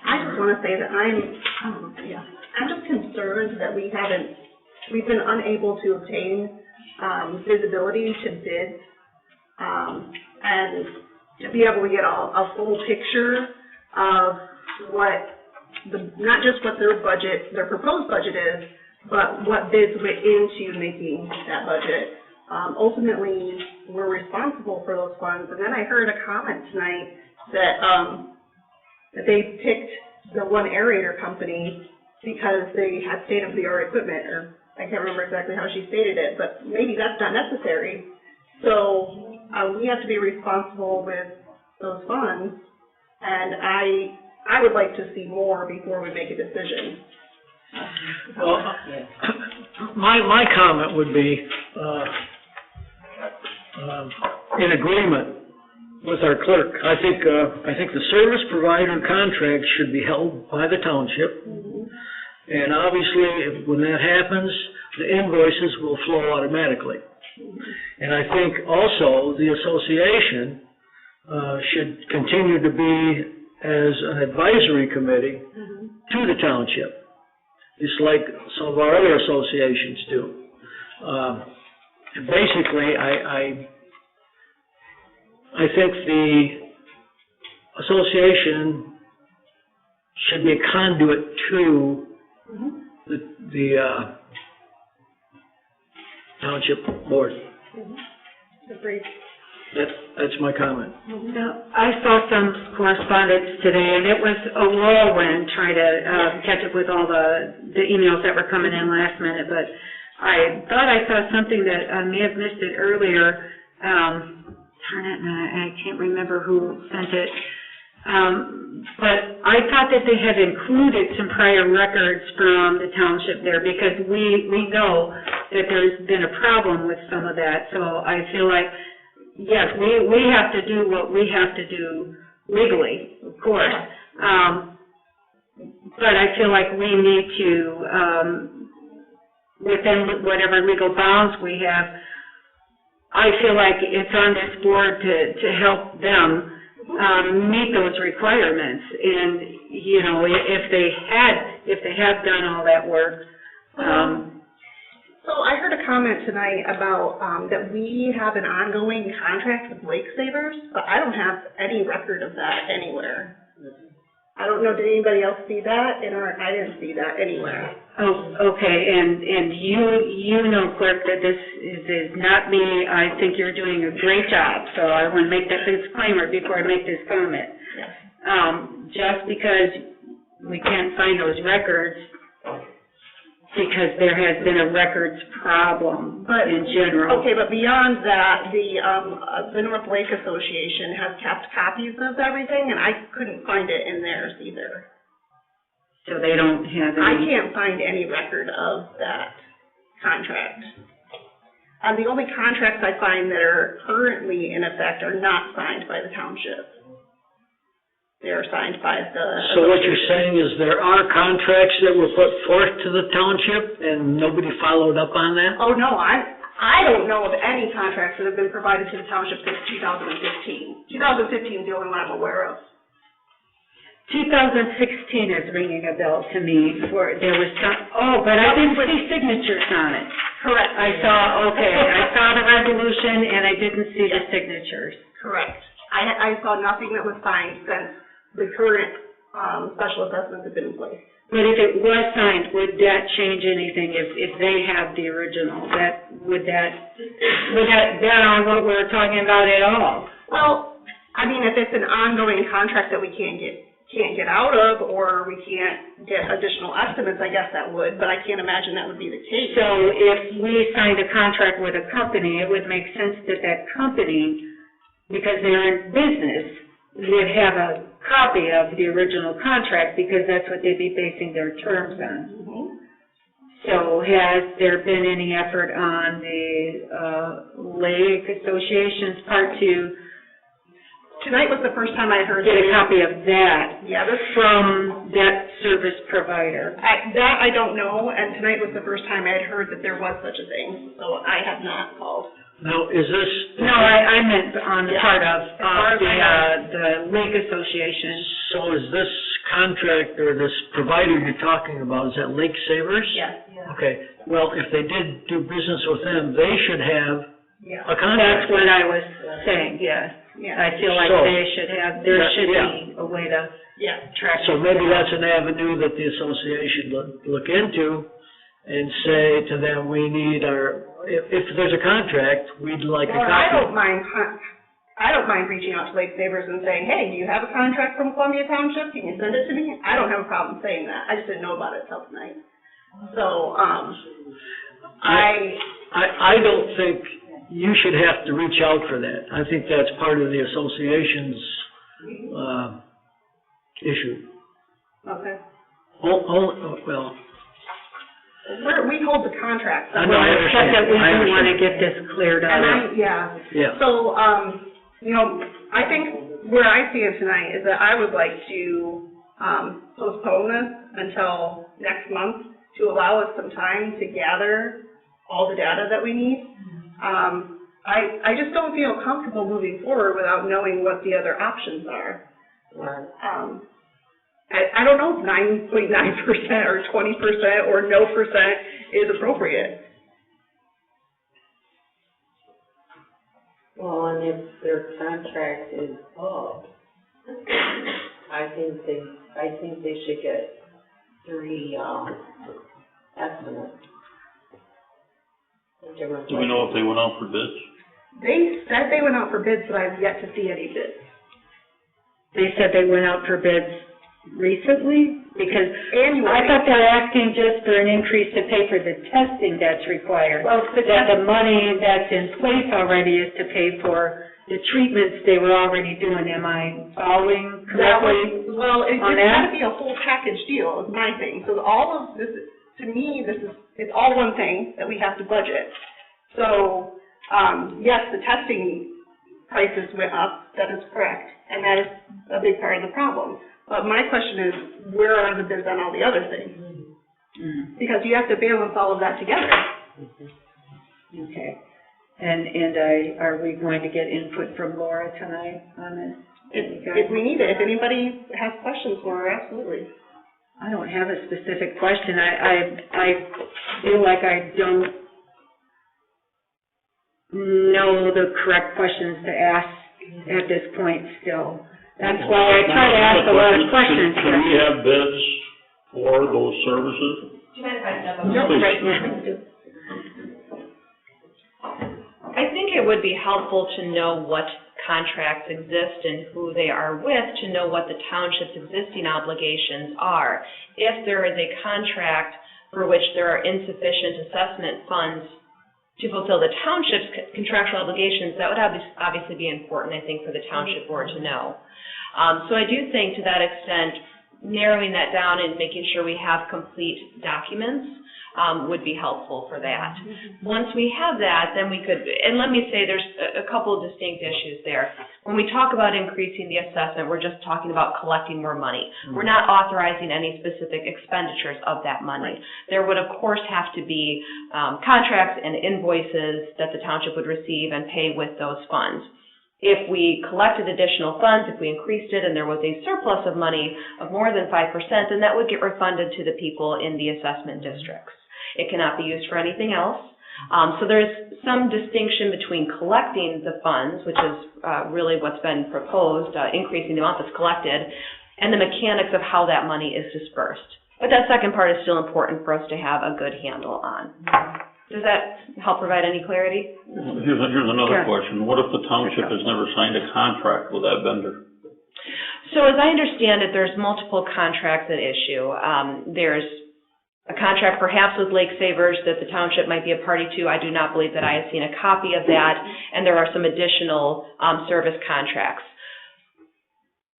I just want to say that I'm just concerned that we've been unable to obtain visibility to bids, and to be able to get a full picture of not just what their proposed budget is, but what bids went into making that budget. Ultimately, we're responsible for those funds. And then I heard a comment tonight that they picked the one aerator company because they had state-of-the-art equipment, or I can't remember exactly how she stated it, but maybe that's not necessary. So we have to be responsible with those funds, and I would like to see more before we make a decision. Well, my comment would be, in agreement with our clerk. I think the service provider contract should be held by the township. And obviously, when that happens, the invoices will flow automatically. And I think also the association should continue to be as an advisory committee to the township, just like some of our other associations do. Basically, I think the association should be a conduit to the township board. Agreed. That's my comment. Now, I saw some correspondence today, and it was a whirlwind trying to catch up with all the emails that were coming in last minute, but I thought I saw something that I may have missed it earlier. Darn it, and I can't remember who sent it. But I thought that they had included some prior records from the township there, because we know that there's been a problem with some of that. So I feel like, yes, we have to do what we have to do legally, of course. But I feel like we need to, within whatever legal bounds we have, I feel like it's on this board to help them meet those requirements. And, you know, if they have done all that work. So I heard a comment tonight about that we have an ongoing contract with Lake Savers, but I don't have any record of that anywhere. I don't know, did anybody else see that? I didn't see that anywhere. Oh, okay, and you know, Clerk, that this is not me. I think you're doing a great job, so I want to make that disclaimer before I make this comment. Yes. Just because we can't find those records, because there has been a records problem in general. Okay, but beyond that, the North Lake Association has kept copies of everything, and I couldn't find it in theirs either. So they don't have any... I can't find any record of that contract. The only contracts I find that are currently in effect are not signed by the township. They are signed by the... So what you're saying is there are contracts that were put forth to the township and nobody followed up on that? Oh, no, I don't know of any contracts that have been provided to the township since 2015. 2015 is the only one I'm aware of. 2016 is ringing a bell to me. There was some... but I didn't see signatures on it. Correct. I saw the resolution and I didn't see the signatures. Correct. I saw nothing that was signed since the current special assessments have been in place. But if it was signed, would that change anything if they have the original? Would that bear on what we're talking about at all? Well, I mean, if it's an ongoing contract that we can't get out of, or we can't get additional estimates, I guess that would, but I can't imagine that would be the case. So if we signed a contract with a company, it would make sense that that company, because they're in business, would have a copy of the original contract, because that's what they'd be basing their terms on. Mm-hmm. So has there been any effort on the Lake Association's part to Tonight was the first time I heard get a copy of that from that service provider? That I don't know, and tonight was the first time I had heard that there was such a thing, so I have not called. Now, is this... No, I meant on the part of the Lake Association. So is this contract or this provider you're talking about, is that Lake Savers? Yes. Okay, well, if they did do business with them, they should have a contract. That's what I was saying, yes. Yeah. I feel like they should have, there should be a way to track. So maybe that's an avenue that the association look into and say to them, we need if there's a contract, we'd like a copy. I don't mind reaching out to Lake Savers and saying, hey, do you have a contract from Columbia Township? Can you send it to me? I don't have a problem saying that. I just didn't know about it until tonight. So, I don't think you should have to reach out for that. I think that's part of the association's issue. Okay. Well, we hold the contracts. I know, I understand. That we I do want to understand. get this cleared up. Yeah. Yeah. So, you know, I think where I stand tonight is that I would like to, postpone this until next month to allow us some time to gather all the data that we need. I just don't feel comfortable moving forward without knowing what the other options are. I don't know if 9.9% or 20% or no percent is appropriate. Well, and if their contract is up, I think they should get 3, estimates. Do we know if they went out for bids? They said they went out for bids, but I've yet to see any bids. They said they went out for bids recently? Because Annually. I thought they were asking just for an increase to pay for the testing that's required. Well, That the money that's in place already is to pay for the treatments they were already doing. Am I following correctly? Well, it's on got that? to be a whole package deal, is my thing. So all of this, to me, it's all one thing that we have to budget. So, yes, the testing prices went up, that is correct, and that is a big part of the problem. But my question is, where are the bids on all the other things? Because you have to balance all of that together. Okay. And are we going to get input from Laura tonight on this? If we need it, if anybody has questions for her, absolutely. I don't have a specific question. I feel like I don't know the correct questions to ask at this point still. That's why I try to ask a lot of questions. Should we have bids for those services? Do you mind if I step up? No, Please. right now. I think it would be helpful to know what contracts exist and who they are with, to know what the township's existing obligations are. If there is a contract for which there are insufficient assessment funds to fulfill the township's contractual obligations, that would obviously be important, I think, for the township board to know. So I do think, to that extent, narrowing that down and making sure we have complete documents would be helpful for that. Once we have that, then we could, and let me say there's a couple of distinct issues there. When we talk about increasing the assessment, we're just talking about collecting more money. We're not authorizing any specific expenditures of that money. There would, of course, have to be contracts and invoices that the township would receive and pay with those funds. If we collected additional funds, if we increased it and there was a surplus of money of more than 5%, then that would get refunded to the people in the assessment districts. It cannot be used for anything else. So there's some distinction between collecting the funds, which is really what's been proposed, increasing the amount that's collected, and the mechanics of how that money is dispersed. But that second part is still important for us to have a good handle on. Does that help provide any clarity? Here's another question. What if the township has never signed a contract with that vendor? So as I understand it, there's multiple contracts at issue. There's a contract perhaps with Lake Savers that the township might be a party to. I do not believe that I have seen a copy of that, and there are some additional service contracts.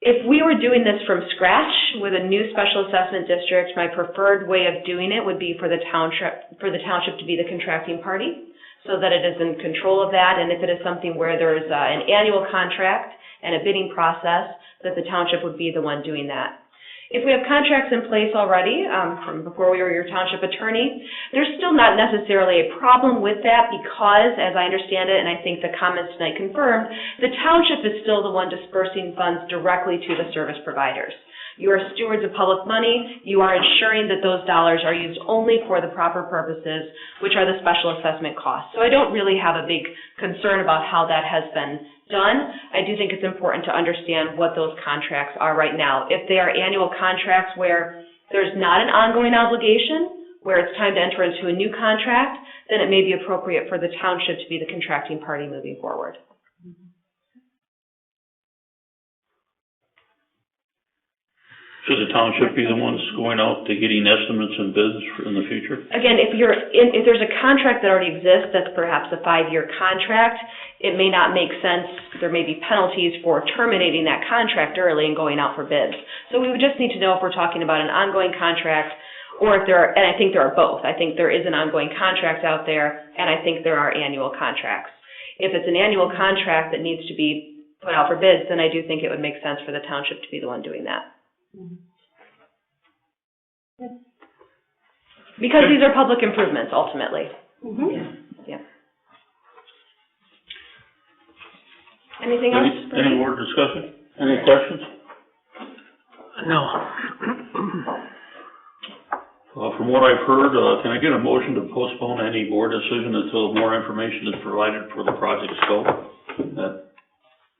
If we were doing this from scratch with a new special assessment district, my preferred way of doing it would be for the township to be the contracting party, so that it is in control of that. And if it is something where there is an annual contract and a bidding process, that the township would be the one doing that. If we have contracts in place already, from before we were your township attorney, there's still not necessarily a problem with that because, as I understand it, and I think the comments tonight confirmed, the township is still the one dispersing funds directly to the service providers. You are stewards of public money. You are ensuring that those dollars are used only for the proper purposes, which are the special assessment costs. So I don't really have a big concern about how that has been done. I do think it's important to understand what those contracts are right now. If they are annual contracts where there's not an ongoing obligation, where it's time to enter into a new contract, then it may be appropriate for the township to be the contracting party moving forward. Should the township be the ones going out to getting estimates and bids in the future? Again, if there's a contract that already exists, that's perhaps a 5-year contract, it may not make sense. There may be penalties for terminating that contract early and going out for bids. So we would just need to know if we're talking about an ongoing contract or if there are, and I think there are both. I think there is an ongoing contract out there, and I think there are annual contracts. If it's an annual contract that needs to be put out for bids, then I do think it would make sense for the township to be the one doing that. Because these are public improvements, ultimately. Yeah. Anything else? Any more discussion? Any questions? No. From what I've heard, can I get a motion to postpone any board decision until more information is provided for the project scope? That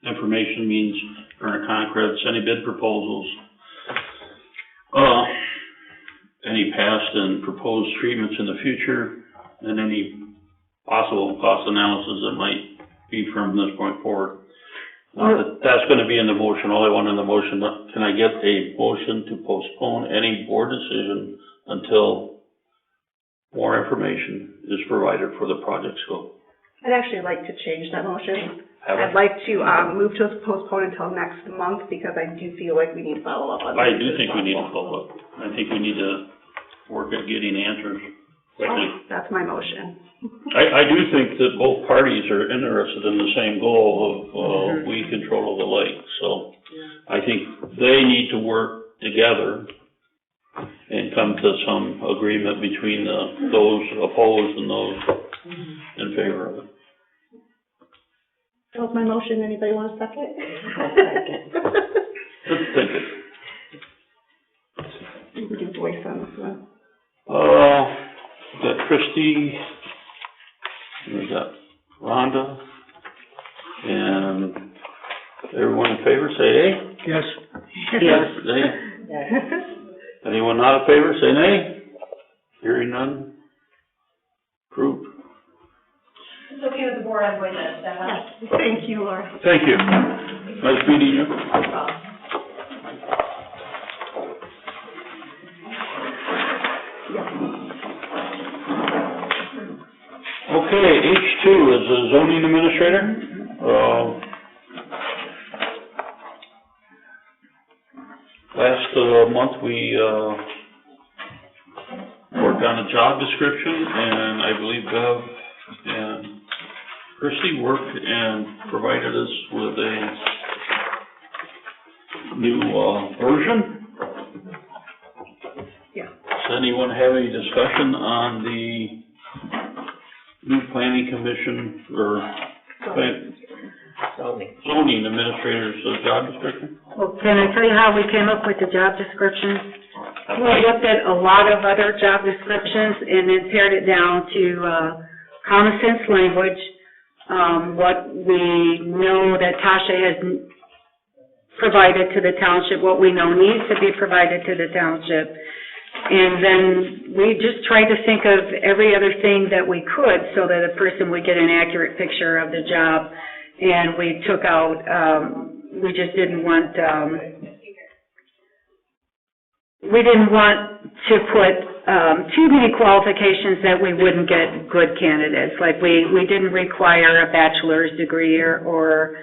information means current contracts, any bid proposals, any past and proposed treatments in the future, and any possible cost analysis that might be from this point forward. That's gonna be in the motion. All I want in the motion, can I get a motion to postpone any board decision until more information is provided for the project scope? I'd actually like to change that motion. I'd like to, move to postpone until next month, because I do feel like we need to follow up on this. I do think we need to follow up. I think we need to work at getting answers quickly. That's my motion. I do think that both parties are interested in the same goal of, we control the lake. So I think they need to work together and come to some agreement between those opposed and those in favor of it. That was my motion. Anybody want a second? Just think it. You can do voice on this one. We got Trustee, we got Rhonda, and everyone in favor, say aye. Yes. Yes. Nay. Anyone not in favor, say nay. Hearing none. Approved. It's okay with the board, I'm going to step out. Yes. Thank you, Laura. Thank you. Nice meeting you. Okay, H2 is the zoning administrator. Last month, we worked on a job description, and I believe Bev and Christy worked and provided us with a new version. Yeah. Does anyone have any discussion on the new planning commission or zoning administrator's job description? Well, can I tell you how we came up with the job description? We looked at a lot of other job descriptions and then pared it down to common sense language, what we know that Tasha has provided to the township, what we know needs to be provided to the township. And then we just tried to think of every other thing that we could so that a person would get an accurate picture of the job. And we took out, we just didn't want, we didn't want to put too many qualifications that we wouldn't get good candidates. Like we didn't require a bachelor's degree or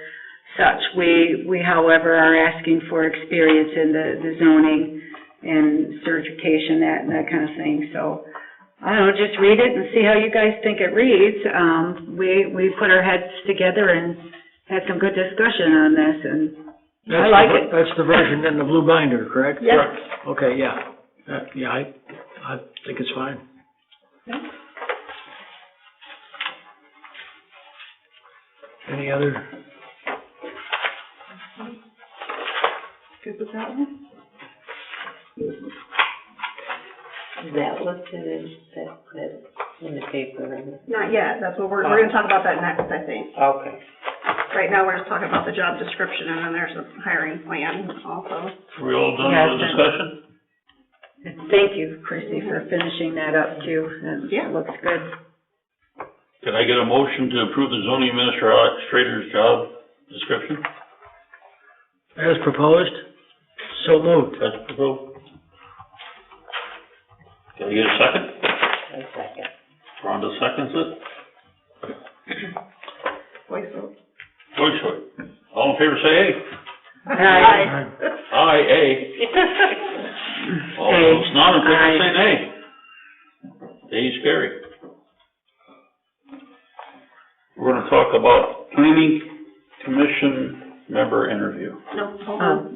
such. We however are asking for experience in the zoning and certification, that kind of thing. So, I don't know, just read it and see how you guys think it reads. We put our heads together and had some good discussion on this, and I like it. That's the version in the blue binder, correct? Yes. Okay, yeah. Yeah, I think it's fine. Any other? Good with that one? Is that listed in the paper? Not yet. That's what we're gonna talk about that next, I think. Okay. Right now, we're just talking about the job description, and then there's a hiring plan also. Are we all done with the discussion? Thank you, Chrissy, for finishing that up too. That looks good. Can I get a motion to approve the zoning administrator's job description? As proposed, so moved. That's proposed. Can I get a second? A second. Rhonda seconds it. Voice vote. Voice vote. All in favor, say aye. Aye. Aye, aye. All those not in favor say nay. Ayes carry. We're gonna talk about planning commission member interview. No, hold on,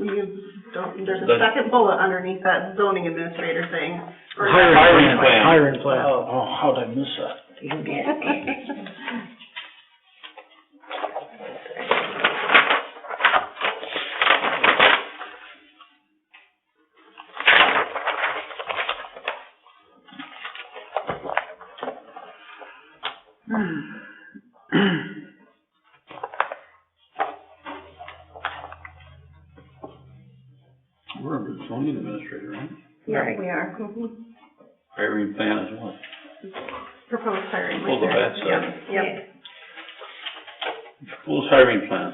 there's a second bullet underneath that zoning administrator thing. Or Hiring plan. Hiring plan. Oh, how'd I miss that? We're under zoning administrator, right? Yeah, we are. Mhm. Hiring plan as well. Proposed hiring. Oh, the bad side. Yep. Proposed hiring plan.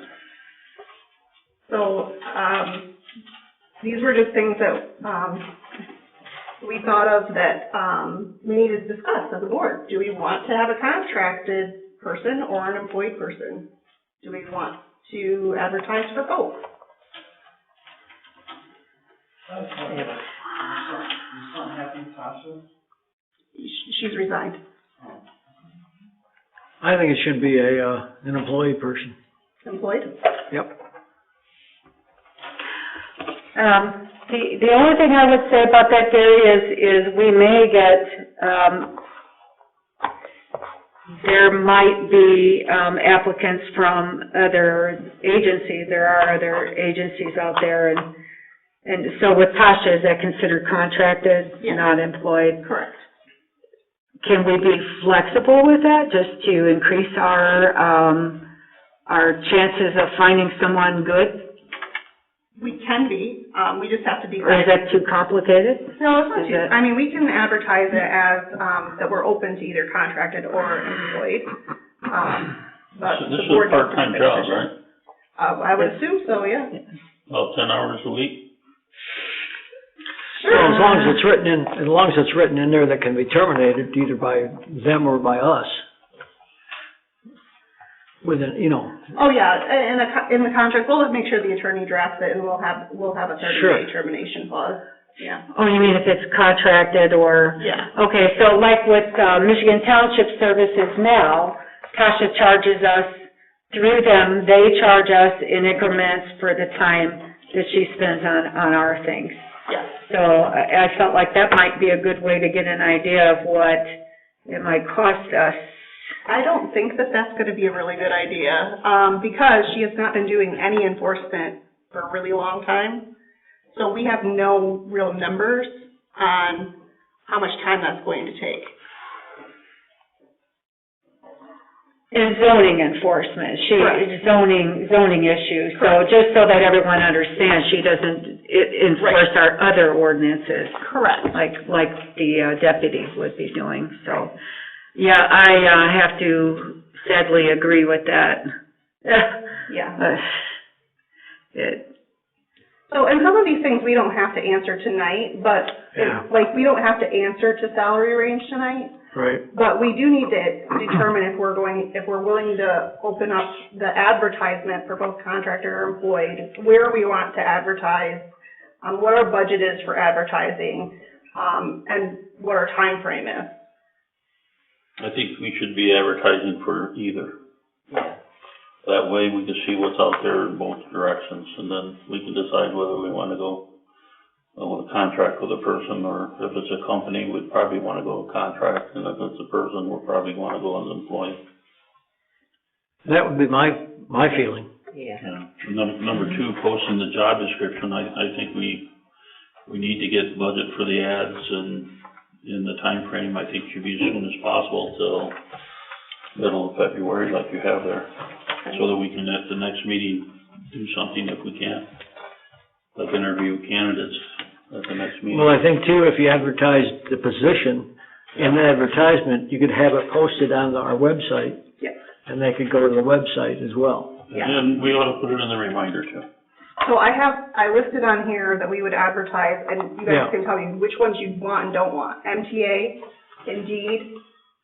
So, these were just things that, we thought of that, we needed to discuss as a board. Do we want to have a contracted person or an employed person? Do we want to advertise for both? She's resigned. I think it should be an employee person. Employed? Yep. The only thing I would say about that, Gary, is we may get, there might be, applicants from other agencies. There are other agencies out there, and so with Tasha, is that considered contracted, not employed? Correct. Can we be flexible with that, just to increase our chances of finding someone good? We can be, we just have to be. Or is that too complicated? No, it's not too, I mean, we can advertise it as, that we're open to either contracted or employed. But This the is board a part-time makes the job, decision. right? I would assume so, yeah. About 10 hours a week? Sure. Well, as long as it's written in there that can be terminated either by them or by us. Within, Oh, yeah, in the contract, we'll make sure the attorney drafts it, and we'll have a 30-day termination clause, yeah. Oh, you mean if it's contracted or? Yeah. Okay, so like with Michigan Township Services now, Tasha charges us through them, they charge us in increments for the time that she spends on our things. Yeah. So I felt like that might be a good way to get an idea of what it might cost us. I don't think that that's going to be a really good idea, because she has not been doing any enforcement for a really long time. So we have no real numbers on how much time that's going to take. And zoning enforcement, Correct. zoning issues. So Correct. just so that everyone understands, she doesn't enforce our other ordinances. Correct. Like the deputy would be doing, so. Yeah, I have to sadly agree with that. Yeah. So, and some of these things we don't have to answer tonight, but, we don't have to answer to salary range tonight. Right. But we do need to determine if we're willing to open up the advertisement for both contractor or employed, where we want to advertise, what our budget is for advertising, and what our time frame is. I think we should be advertising for either. That way we can see what's out there in both directions, and then we can decide whether we want to go with a contract with a person, or if it's a company, we'd probably want to go with contract, and if it's a person, we'll probably want to go as an employee. That would be my feeling. Yeah. And number two, posting the job description, I think we need to get budget for the ads, and in the time frame, I think should be as soon as possible till middle of February, like you have there, so that we can at the next meeting do something if we can, like interview candidates at the next meeting. Well, I think too, if you advertise the position in the advertisement, you could have it posted on our website. Yep. And they could go to the website as well. Yeah. And we ought to put it in the reminder too. So I listed on here that we would advertise, and you guys can tell me which ones you want and don't want. MTA, Indeed,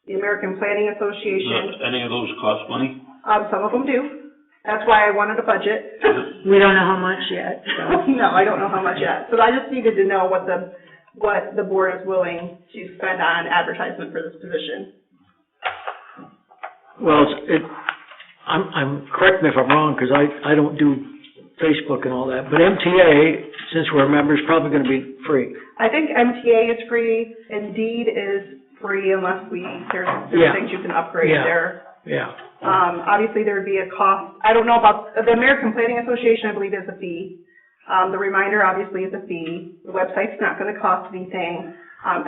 the American Planning Association. Any of those cost money? Some of them do. That's why I wanted a budget. We don't know how much yet, so. No, I don't know how much yet. So I just needed to know what the board is willing to spend on advertisement for this position. Well, correct me if I'm wrong, because I don't do Facebook and all that, but MTA, since we're members, probably gonna be free. I think MTA is free, Indeed is free unless there's Yeah. things you can upgrade Yeah. there. Yeah. Obviously there would be a cost, I don't know about, the American Planning Association, I believe, is a fee. The reminder obviously is a fee. The website's not gonna cost anything.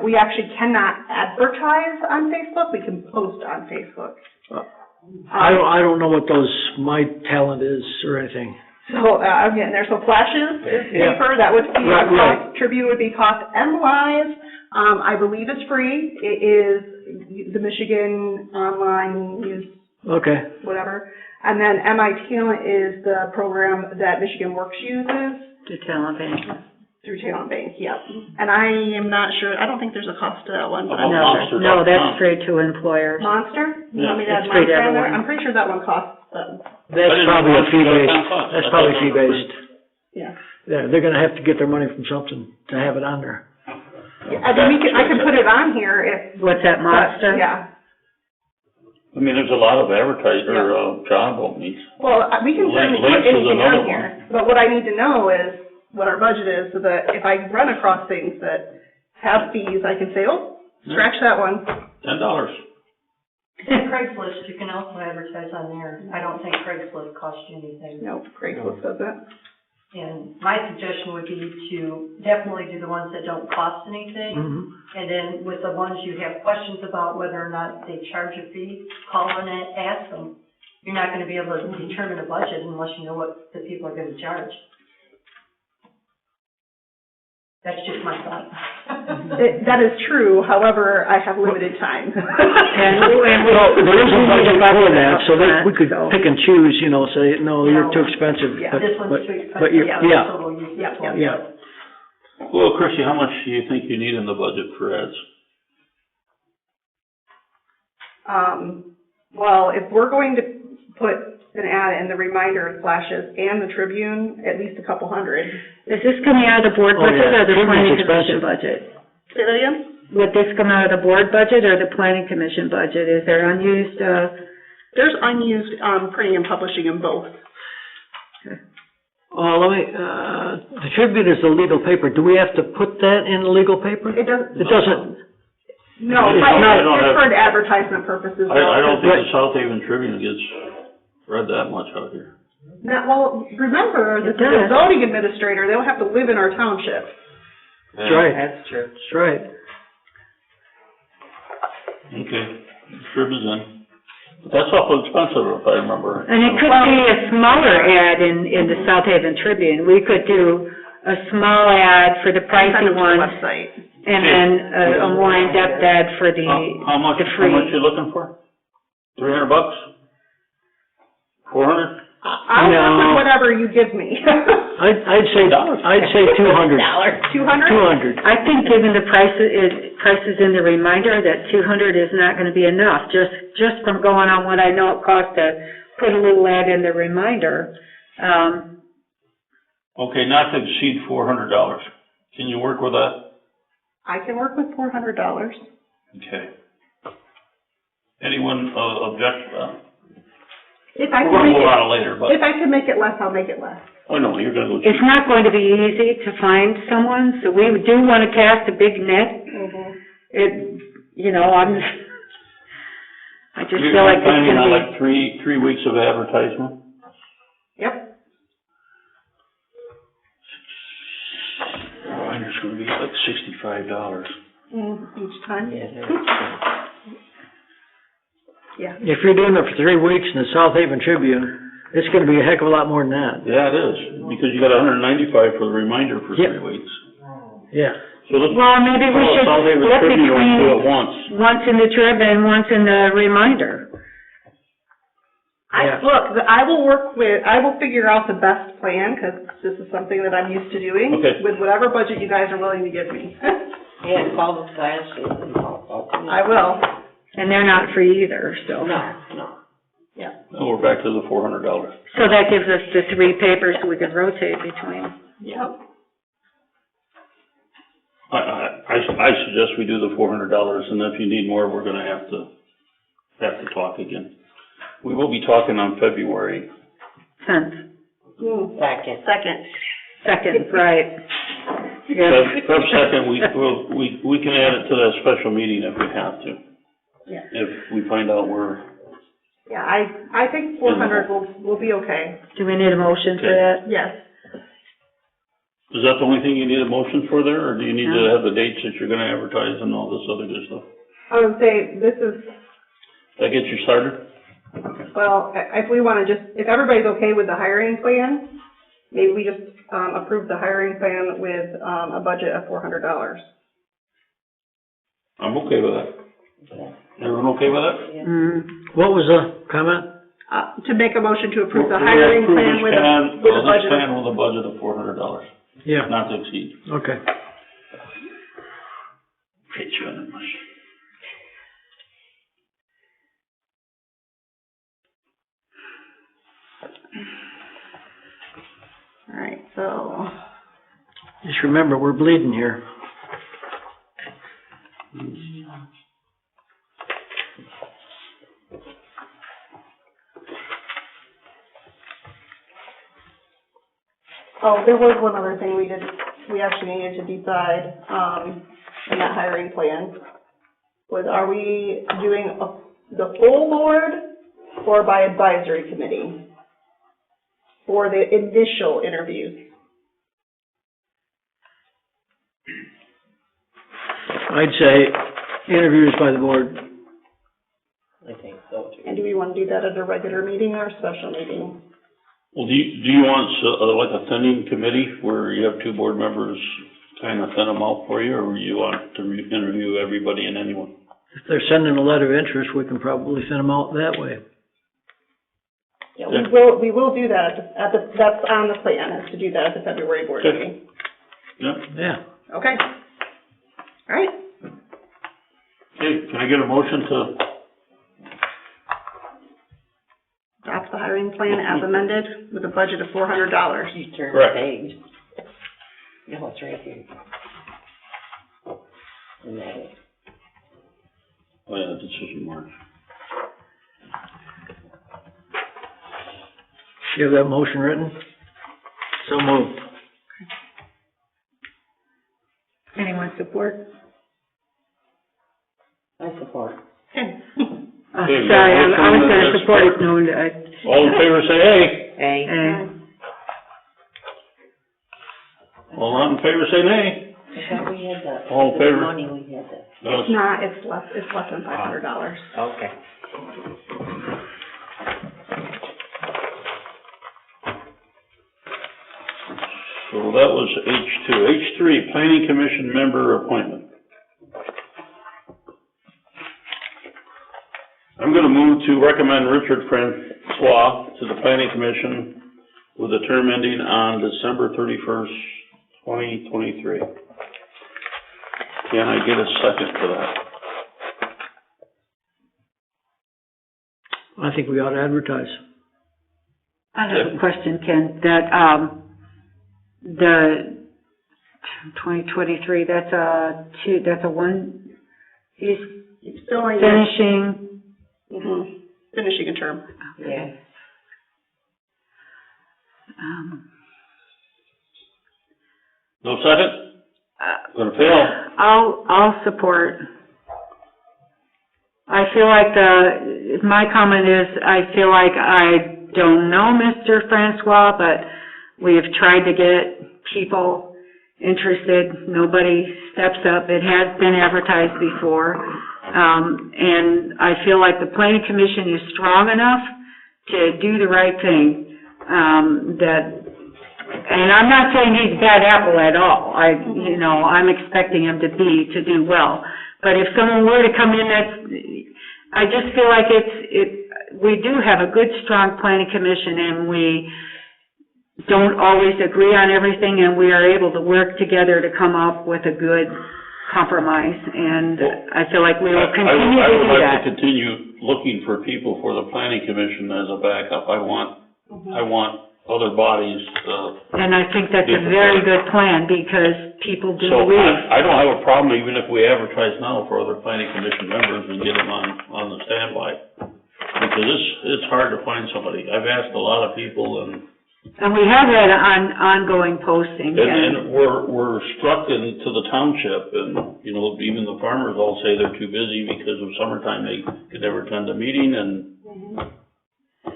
We actually cannot advertise on Facebook, we can post on Facebook. I don't know what my talent is or anything. So, I'm getting there, so Flashes is Yeah. paper, that would be Right, cost, right. Tribune would be cost M-wise. I believe it's free, it is the Michigan Online News, Okay. whatever. And then MI Talent is the program that Michigan Works uses. To Talent Bank. Through Talent Bank, yep. And I am not sure, I don't think there's a cost to that one, but I'm No, that's free to employers. Monster? You want me to add It's free to Monster on there? everyone. I'm pretty sure that one costs, but, That's probably a fee-based, that's probably fee-based. yeah. Yeah, they're gonna have to get their money from something to have it on there. I mean, I can put it on here if. What's that, Monster? Yeah. I mean, there's a lot of job openings. Well, we can certainly put Links is anything another on here, but what I need to know is what our budget is, so that if I run across things that have fees, I can say, oh, scratch that one. $10. And Craigslist, you can also advertise on there. I don't think Craigslist costs you anything. Nope, Craigslist doesn't. And my suggestion would be to definitely do the ones that don't cost anything. Mhm. And then with the ones you have questions about whether or not they charge a fee, call and ask them. You're not gonna be able to determine a budget unless you know what the people are gonna charge. That's just my thought. That is true, however, I have limited time. Well, there is a budget for that, so that we could pick and choose, say, no, you're too expensive. Yeah, but- This one's but- too expensive. But you're, yeah, So we'll use this Yeah, one. yeah. Well, Chrissy, how much do you think you need in the budget for ads? Well, if we're going to put an ad in the Reminder, Flashes, and the Tribune, at least a couple hundred. Is this coming out of the board Oh, budget yeah. or the Tribune's planning commission expensive. budget? Say that again? Would this come out of the board budget or the planning commission budget? Is there unused, There's unused, printing and publishing in both. the Tribune is the legal paper. Do we have to put that in the legal paper? It doesn't. It doesn't. No, It's but not- it's for advertisement purposes. I don't think Right. the South Haven Tribune gets read that much out here. Now, well, remember, this It is a does. zoning administrator, they don't have to live in our township. That's right. That's true. That's right. Okay, Tribune's in. But that's awful expensive, if I remember. and it could be a smaller ad in the South Haven Tribune. We could do a small ad for the Send pricey them to the ones, website. and then a more in-depth ad for How much, the how free. much you looking for? $300? 400? I'll work with whatever you give me. I'd say 200. $200? 200. I think given the prices in the Reminder, that 200 is not gonna be enough, just from going on what I know it costs to put a little ad in the Reminder. Okay, not to exceed $400. Can you work with that? I can work with $400. Okay. Anyone object to that? If I We're can gonna make move it, on later, but, if I can make it less, I'll make it less. oh no, you're gonna go cheap. It's not going to be easy to find someone, so we do want to cast a big net. I just feel like it's You're planning on gonna like three weeks of advertisement? Yep. Minder's gonna be like $65. Each time? Yeah. If you're doing it for 3 weeks in the South Haven Tribune, it's gonna be a heck of a lot more than that. Yeah, it is, because you got $195 for the Reminder for Yep. 3 weeks. Yeah. So let's, Well, maybe we should South Haven split Tribune will do it between once. once in the Trib and once in the Reminder. Yeah. I will figure out the best plan, because this is something that I'm used to doing. Okay. With whatever budget you guys are willing to give me. Yeah, call the Flashes and call. I will. And they're not free either, so. No. Yeah. then we're back to the $400. So that gives us the 3 papers we could rotate between. Yep. I suggest we do the $400, and if you need more, we're gonna have to talk again. We will be talking on February. 10th. Second, right. Feb 2nd, we can add it to that special meeting if we have to. Yeah. If we find out we're, Yeah, I think 400 will be okay. Do we need a motion for that? Yes. is that the only thing you need a motion for there, or do you need to have the dates that you're gonna advertise and all this other good stuff? I would say this is, That gets you started? well, if we wanna if everybody's okay with the hiring plan, maybe we just, approve the hiring plan with, a budget of $400. I'm okay with that. Everyone okay with that? What was the comment? To make a motion to approve the We're gonna hiring approve plan this with plan- a budget this of. plan with a budget of $400, Yeah, not to exceed. okay. Hate you on that much. All right, so, Just remember, we're bleeding here. oh, there was one other thing we actually needed to decide, in that hiring plan, was are we doing the full board or by advisory committee for the initial interviews? I'd say interviews by the board. I think so too. And do we want to do that at a regular meeting or a special meeting? Well, do you want, like a thinning committee where you have 2 board members kind of thin them out for you, or you want to interview everybody and anyone? If they're sending a letter of interest, we can probably send them out that way. Yeah, we will do that that's on the plan, is to do that at the February board Okay. meeting. Yeah. Yeah. Okay. All right. Okay, can I get a motion to, Adopt the hiring plan as amended with a budget of $400. You turn Correct. the page. No, it's right here. And that is. oh yeah, decision March. You have that motion written? So moved. Anyone support? I support. Okay. Okay, we got Sorry, a I was motion gonna and support it, support. no, All in favor, say aye. All not in favor, say nay. I thought we had that. All in This favor? morning we had that. No, It's not, it's less than $500. Okay. So that was H2. H3, Planning Commission member appointment. I'm gonna move to recommend Richard Francois to the Planning Commission with a term ending on December 31st, 2023. Can I get a second for that? I think we ought to advertise. I have a question, Ken, that, the 2023, that's a one, he's Still only finishing. finishing a term. Yeah. No second? Gonna fail. I'll support. I feel like my comment is, I feel like I don't know Mr. Francois, but we have tried to get people interested. Nobody steps up. It has been advertised before. And I feel like the planning commission is strong enough to do the right thing. And I'm not saying he's a bad apple at all. I'm expecting him to do well. But if someone were to come in, I just feel like we do have a good, strong planning commission, and we don't always agree on everything, and we are able to work together to come up with a good compromise, and I feel like we will continue I to would do like that. to continue looking for people for the planning commission as a backup. I want other bodies, And I think that's a very good plan, because people do so leave. I don't have a problem even if we advertise now for other planning commission members and get them on the standby. Because it's hard to find somebody. I've asked a lot of people and we have had ongoing postings, And we're struck into the township, and, you know, even the farmers all say they're too busy because of summertime, they could never attend a meeting, and,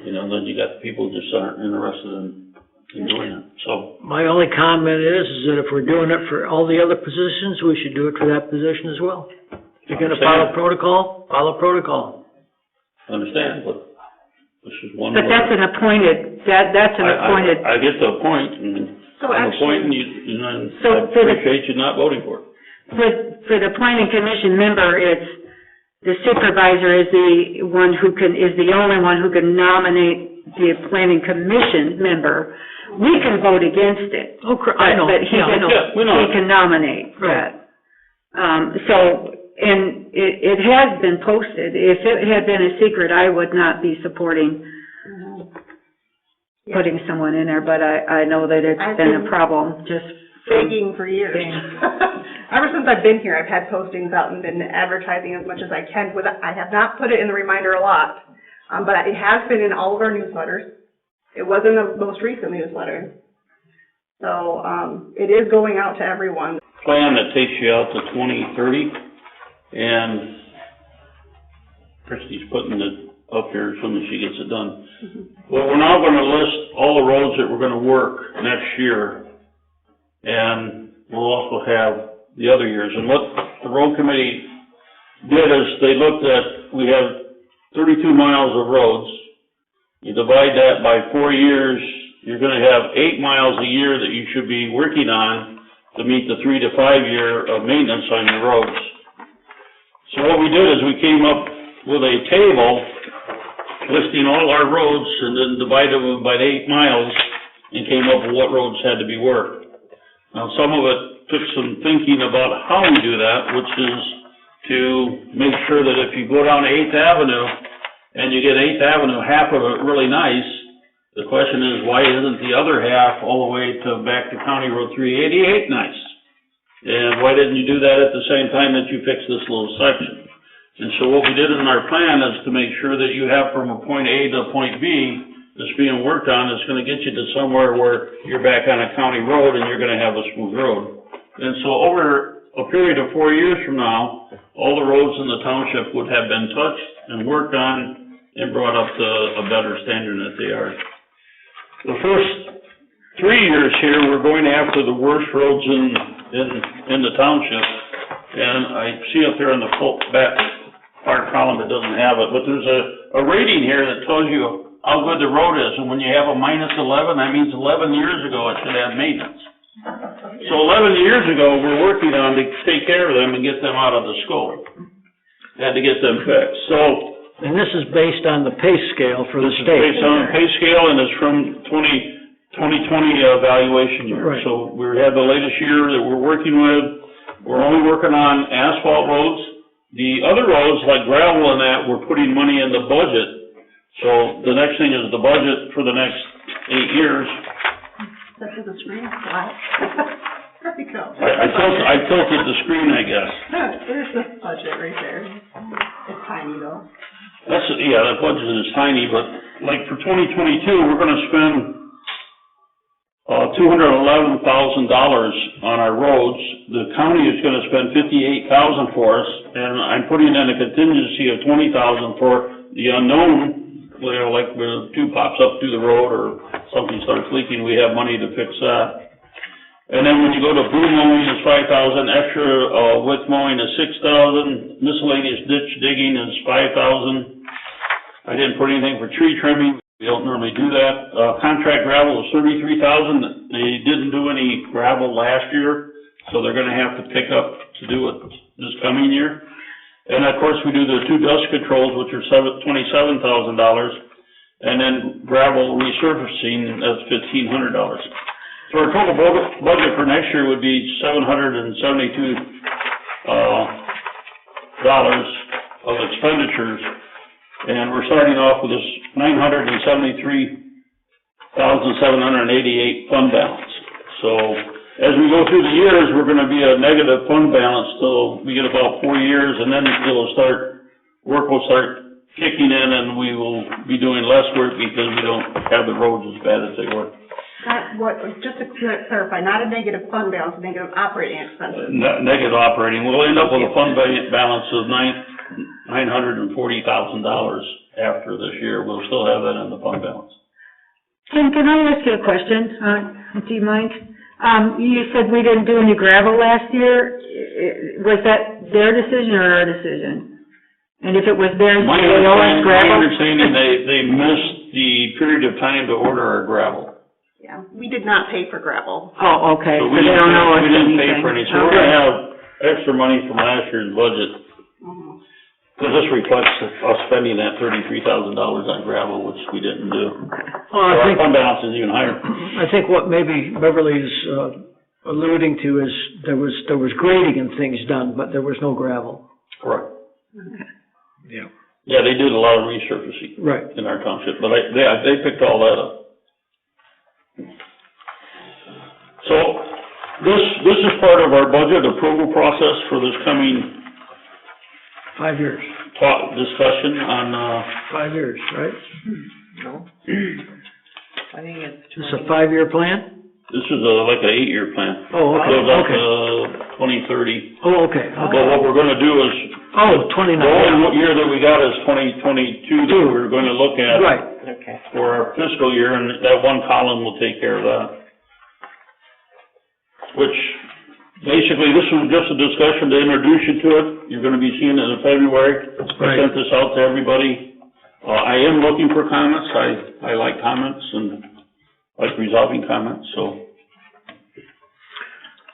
you know, then you got people just aren't interested in doing it, so. My only comment is that if we're doing it for all the other positions, we should do it for that position as well. If you're gonna follow protocol, follow protocol. I understand, but this is one. but that's an appointed, that's an appointed. I get the point, and So I'm actually- appointing you, and So I for the- appreciate you not voting for it. For the planning commission member, it's, the supervisor is the one who is the only one who can nominate the planning commission member. We can vote against it. Oh, I know, But he yeah, I know. Yeah, we know. he can nominate Right. that. And it has been posted. If it had been a secret, I would not be supporting putting someone in there, but I know that it's I've been a been problem, just begging for years. Ever since I've been here, I've had postings out and been advertising as much as I can. I have not put it in the reminder a lot, but it has been in all of our newsletters. It was in the most recent newsletter. So, it is going out to everyone. Plan that takes you out to 2030, and Christie's putting it up here as soon as she gets it done. Well, we're now gonna list all the roads that we're gonna work next year, and we'll also have the other years. And what the road committee did is they looked at, we have 32 miles of roads. You divide that by 4 years, you're gonna have 8 miles a year that you should be working on to meet the 3 to 5 year of maintenance on your roads. So what we did is we came up with a table listing all our roads and then divided them by 8 miles and came up with what roads had to be worked. Now, some of it took some thinking about how we do that, which is to make sure that if you go down 8th Avenue and you get 8th Avenue, half of it really nice, the question is, why isn't the other half all the way to back to County Road 388 nice? And why didn't you do that at the same time that you fixed this little section? And so what we did in our plan is to make sure that you have from a point A to a point B that's being worked on, that's gonna get you to somewhere where you're back on a county road and you're gonna have a smooth road. And so over a period of 4 years from now, all the roads in the township would have been touched and worked on and brought up to a better standard that they are. The first 3 years here, we're going after the worst roads in the township. And I see up there in the back part column, it doesn't have it, but there's a rating here that tells you how good the road is. And when you have a -11, that means 11 years ago it should have maintenance. So 11 years ago, we're working on to take care of them and get them out of the scope. Had to get them fixed. So. And this is based on the pay scale for the This is state. based on the pay scale, and it's from 2020 evaluation year. Right. So we have the latest year that we're working with. We're only working on asphalt roads. The other roads, like gravel and that, we're putting money in the budget. So the next thing is the budget for the next 8 years. That's the screen flat. There we go. I tilted the screen, I guess. There's the budget right there. It's tiny though. The budget is tiny, but like for 2022, we're gonna spend $211,000 on our roads. The county is gonna spend $58,000 for us, and I'm putting in a contingency of $20,000 for the unknown. You know, like when a tube pops up through the road or something starts leaking, we have money to fix that. And then when you go to boom mowing, it's $5,000, extra width mowing is $6,000, miscellaneous ditch digging is $5,000. I didn't put anything for tree trimming. We don't normally do that. Contract gravel is $33,000. They didn't do any gravel last year, so they're gonna have to pick up to do it this coming year. And of course, we do the 2 dust controls, which are $27,000, and then gravel resurfacing, that's $1,500. So our total budget for next year would be $772,000. dollars of expenditures. And we're starting off with this $973,788 fund balance. So as we go through the years, we're gonna be a negative fund balance till we get about 4 years, and then work will start kicking in, and we will be doing less work because we don't have the roads as bad as they were. Just to clarify, not a negative fund balance, negative operating expenses. Negative operating, we'll end up with a fund balance of $940,000 after this year. We'll still have that in the fund balance. Can I ask you a question? Do you mind? You said we didn't do any gravel last year. Was that their decision or our decision? And if it was theirs, My they owe us gravel? understanding, they missed the period of time to order our gravel. Yeah, we did not pay for gravel. Oh, okay, So so they don't owe us we didn't anything. pay for any, so we're gonna have extra money from last year's budget. Because this reflects us spending that $33,000 on gravel, which we didn't do. So Well, our fund balance is even higher. I think what maybe Beverly's alluding to is there was grading and things done, but there was no gravel. Correct. Okay. Yeah. Yeah, they did a lot of resurfacing. Right. In our township, but they picked all that up. So, this is part of our budget approval process for this coming 5 years. discussion on, 5 years, right? No? I think it's Is this a 5-year plan? this is like an 8-year plan. Oh, okay, Goes out okay. to 2030. Oh, okay, But okay. what we're gonna do is, Oh, 29. the only year that we got is 2022 that we're gonna look at. Right. Okay. For our fiscal year, and that one column will take care of that. Which, basically, this was just a discussion to introduce you to it. You're gonna be seeing it in February. I Right. sent this out to everybody. I am looking for comments. I like comments and like resolving comments, so.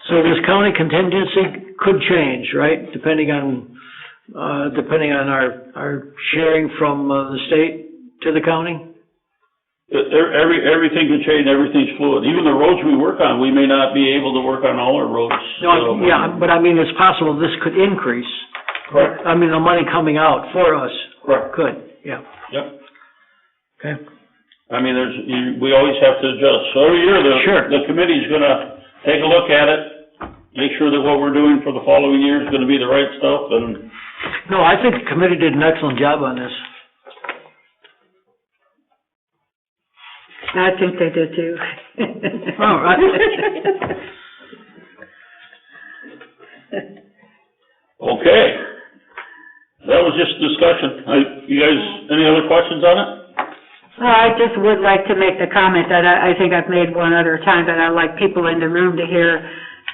So this county contingency could change, right, depending on our sharing from the state to the county? Everything can change, everything's fluid. Even the roads we work on, we may not be able to work on all our roads. No, yeah, but I mean, it's possible this could increase. Correct. I mean, the money coming out for us Correct. could, yeah. Yep. Okay. I mean, we always have to adjust. So every year, the committee's gonna take a look at it, make sure that what we're doing for the following year is gonna be the right stuff, and No, I think the committee did an excellent job on this. I think they did too. All right. okay. That was just discussion. You guys, any other questions on it? I just would like to make the comment that I think I've made one other time, that I like people in the room to hear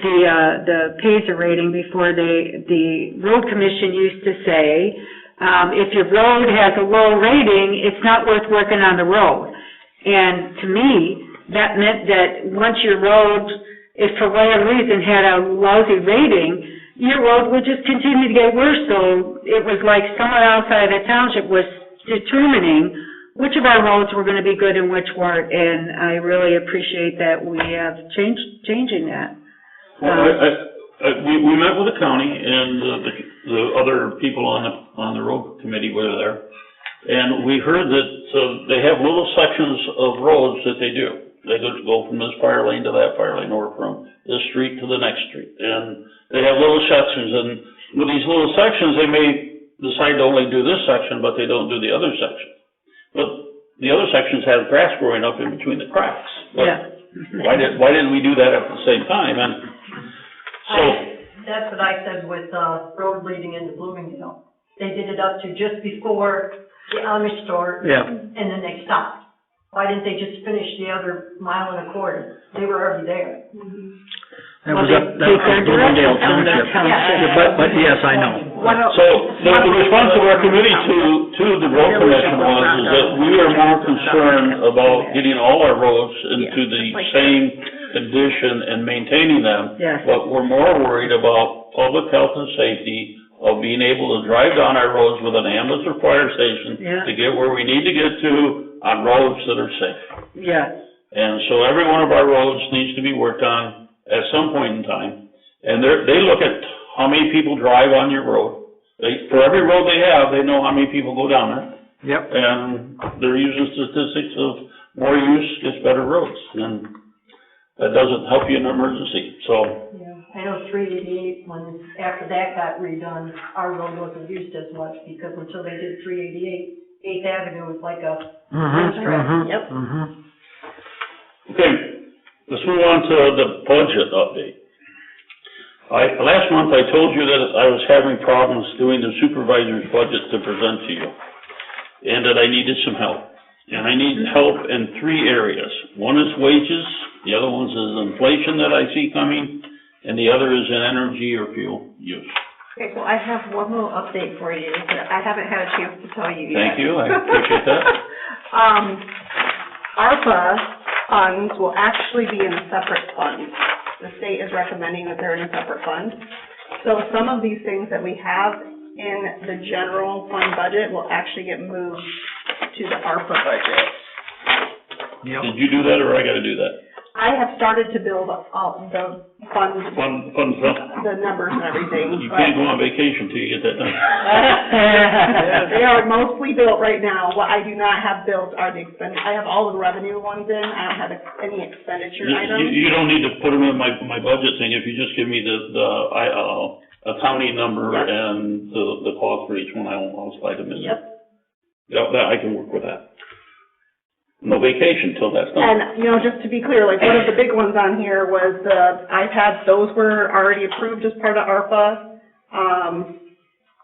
the PASER rating before the road commission used to say, if your road has a low rating, it's not worth working on the road. And to me, that meant that once your road, if for whatever reason had a lousy rating, your road would just continue to get worse. So it was like someone outside the township was determining which of our roads were going to be good and which weren't. And I really appreciate that we have changing that. Well, we met with the county and the other people on the road committee were there. And we heard that they have little sections of roads that they do. They go from this fire lane to that fire lane, or from this street to the next street. And they have little sections, and with these little sections, they may decide to only do this section, but they don't do the other section. But the other sections have grass growing up in between the cracks. But Yeah. why didn't we do that at the same time? And so, That's what I said with, road leading into Bloomingdale. They did it up to just before the Amish store. Yeah. And then they stopped. Why didn't they just finish the other 1.25 miles? They were already there. That was Bloomingdale Township. Yeah. But yes, I know. so the response of our committee to the road commission was that we are more concerned about getting all our roads into the same condition and maintaining them. Yes. But we're more worried about public health and safety, of being able to drive down our roads with an ambulance or fire station to get where we need to get to on roads that are safe. Yeah. And so every one of our roads needs to be worked on at some point in time. And they look at how many people drive on your road. For every road they have, they know how many people go down there. Yep. And they're using statistics of more use gets better roads, and that doesn't help you in an emergency, so. Yeah, I know 388, when, after that got redone, our road wasn't used as much, because until they did 388, 8th Avenue was like a racetrack. Yep. Okay, let's move on to the budget update. Last month I told you that I was having problems doing the supervisor's budget to present to you, and that I needed some help. And I need help in 3 areas. One is wages, the other one is inflation that I see coming, and the other is in energy or fuel use. Okay, so I have one little update for you that I haven't had a chance to tell you yet. Thank you, I appreciate that. ARPA funds will actually be in a separate fund. The state is recommending that they're in a separate fund. So some of these things that we have in the general fund budget will actually get moved to the ARPA budget. Yep. Did you do that, or I gotta do that? I have started to build all the fund, the numbers and everything. You can't go on vacation till you get that done. They are mostly built right now. What I do not have built are the I have all the revenue ones in. I don't have any expenditure items. You don't need to put them in my budget thing, if you just give me the accounting number and the cost for each one, I'll slide them in. Yep. Yeah, that, I can work with that. No vacation till that's done. And, just to be clear, like, one of the big ones on here was the iPads. Those were already approved as part of ARPA.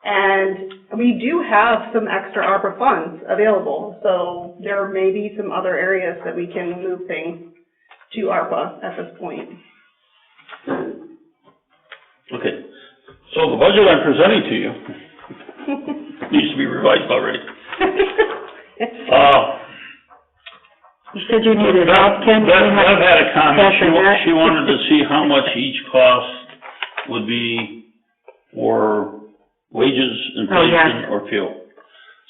And we do have some extra ARPA funds available, so there may be some other areas that we can move things to ARPA at this point. Okay, so the budget I'm presenting to you needs to be revised already. You said you needed help, Ken? Bev had a comment. She wanted to see how much each cost would be for wages, inflation, or fuel.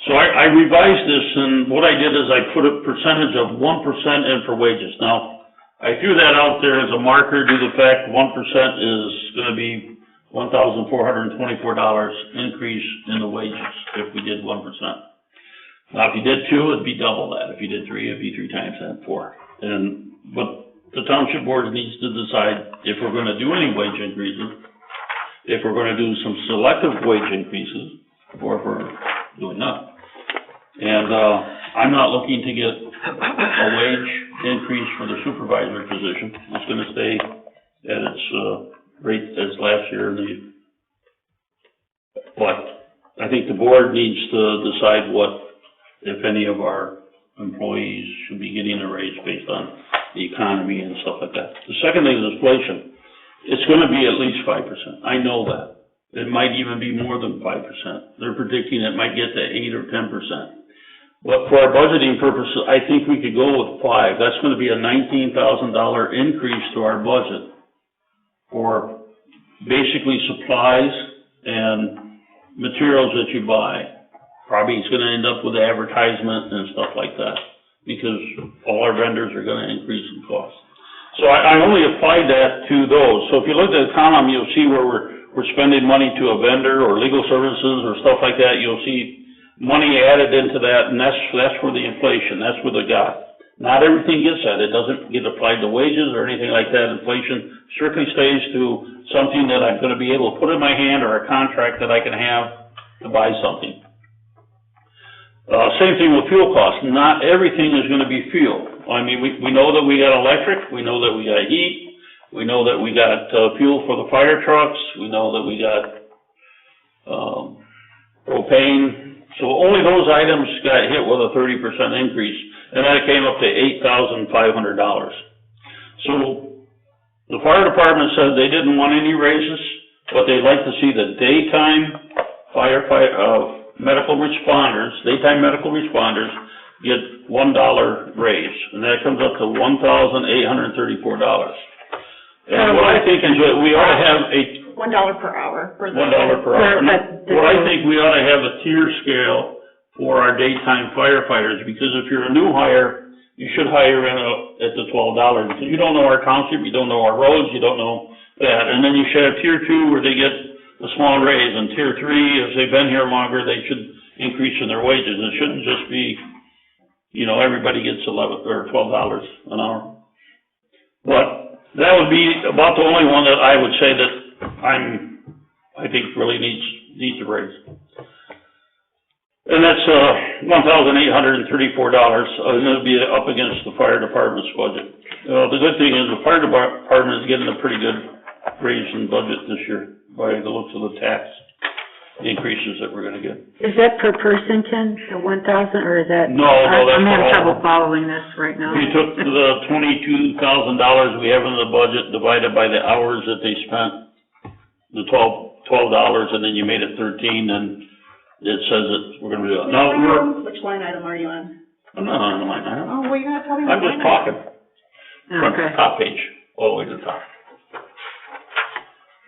So I revised this, and what I did is I put a percentage of 1% in for wages. Now, I threw that out there as a marker due to the fact 1% is gonna be $1,424 increase in the wages if we did 1%. Now, if you did 2, it'd be double that. If you did 3, it'd be 3 times that, 4. But the township board needs to decide if we're gonna do any wage increases, if we're gonna do some selective wage increases, or if we're doing nothing. And, I'm not looking to get a wage increase for the supervisor position. It's gonna stay at its, rate as last year. But I think the board needs to decide what, if any of our employees should be getting a raise based on the economy and stuff like that. The second thing is inflation. It's gonna be at least 5%. I know that. It might even be more than 5%. They're predicting it might get to 8 or 10%. But for our budgeting purposes, I think we could go with 5. That's gonna be a $19,000 increase to our budget for basically supplies and materials that you buy. Probably it's gonna end up with advertisement and stuff like that, because all our vendors are gonna increase in cost. So I only applied that to those. So if you look at the column, you'll see where we're spending money to a vendor or legal services or stuff like that. You'll see money added into that, and that's for the inflation. That's where they got. Not everything gets that. It doesn't get applied to wages or anything like that. Inflation strictly stays to something that I'm gonna be able to put in my hand or a contract that I can have to buy something. Same thing with fuel costs. Not everything is gonna be fuel. I mean, we know that we got electric, we know that we got heat, we know that we got, fuel for the fire trucks, we know that we got, propane. So only those items got hit with a 30% increase, and that came up to $8,500. So the fire department said they didn't want any raises, but they'd like to see the daytime medical responders get $1 raise, and that comes up to $1,834. And what I think is that we ought to have $1 per hour. $1 per hour. What I think we ought to have a tier scale for our daytime firefighters, because if you're a new hire, you should hire in at the $12, because you don't know our township, you don't know our roads, you don't know that. And then you should have tier 2 where they get a small raise. And tier 3, if they've been here longer, they should increase in their wages. It shouldn't just be, you know, everybody gets $11 or $12 an hour. But that would be about the only one that I would say that I think really needs a raise. And that's, $1,834, and it'll be up against the fire department's budget. The good thing is the fire department is getting a pretty good raise in budget this year by the looks of the tax increases that we're gonna get. Is that per person, Ken, the 1,000, or is that? No, that's I'm having all. trouble following this right now. We took the $22,000 we have in the budget, divided by the hours that they spent, the $12, and then you made it 13, and it says that we're gonna do it. No, Which line item are you on? I'm not on the line item. Oh, well, you gotta tell me I'm what just line talking. From Okay. the top page, all the way to the top.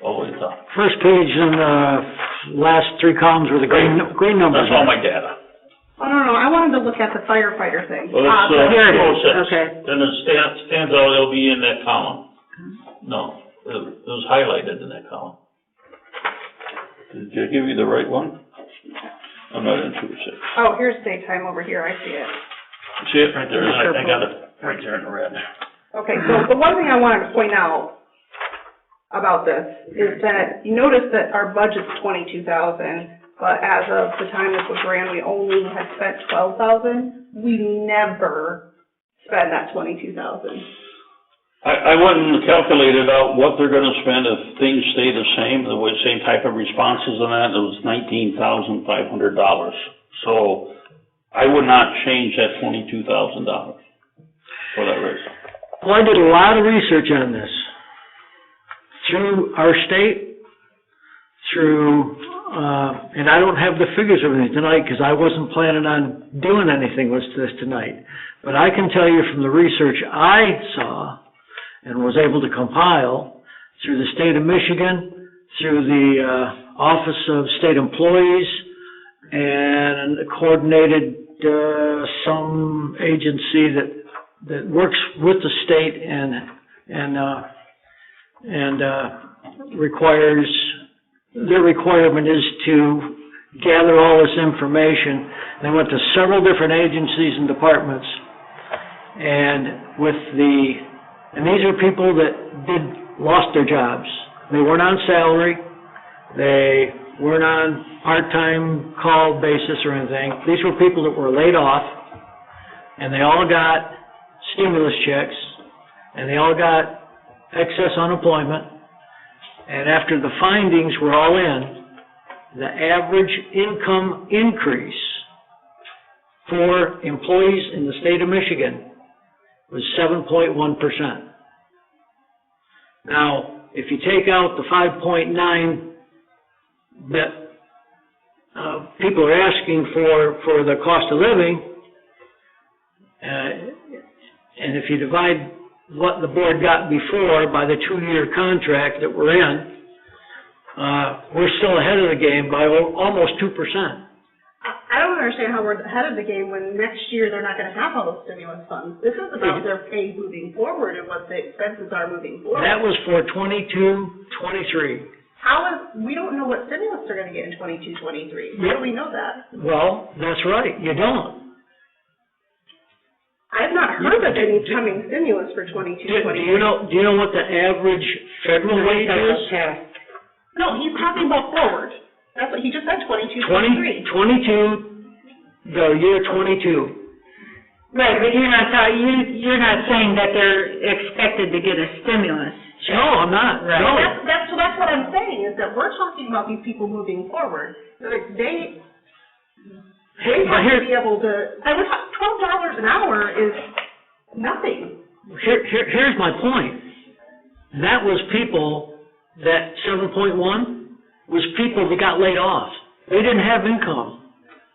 All the way to the top. First page and the last 3 columns were the green numbers. That's all my data. Oh, no, I wanted to look at the firefighter thing. Well, it's, Here it is, 206. okay. And it stands out, it'll be in that column. No, it was highlighted in that column. Did I give you the right one? I'm not in 206. Oh, here's daytime over here, I see it. See it right there? I got it right there in the red. Okay, so the one thing I wanted to point out about this is that you notice that our budget's $22,000, but as of the time this was ran, we only had spent $12,000. We never spend that $22,000. I went and calculated out what they're gonna spend if things stay the same type of responses and that, it was $19,500. So I would not change that $22,000 for that raise. Well, I did a lot of research on this. Through our state, and I don't have the figures of anything tonight because I wasn't planning on doing anything with this tonight. But I can tell you from the research I saw and was able to compile through the state of Michigan, through the Office of State Employees, and coordinated some agency that works with the state and requires, their requirement is to gather all this information. They went to several different agencies and departments, and these are people that lost their jobs. They weren't on salary, they weren't on part-time call basis or anything. These were people that were laid off, and they all got stimulus checks, and they all got excess unemployment, and after the findings were all in, the average income increase for employees in the state of Michigan was 7.1%. Now, if you take out the 5.9 that people are asking for the cost of living, and if you divide what the board got before by the 2-year contract that we're in, we're still ahead of the game by almost 2%. I don't understand how we're ahead of the game when next year they're not gonna have all those stimulus funds. This is about their pay moving forward and what the expenses are moving forward. That was for 22-23. We don't know what stimulus they're gonna get in 22-23. How do we know that? Well, that's right, you don't. I've not heard of any coming stimulus for 22-23. Do you know what the average federal wage is? No, he's talking about forward. That's what he just said, 22-23. 22, the year 22. Right, but you're not saying that they're expected to get a stimulus check. No, I'm not. Right. No. That's what I'm saying, is that we're talking about these people moving forward. So they have to be able to, $12 an hour is nothing. Here's my point. That was people, that 7.1 was people that got laid off. They didn't have income.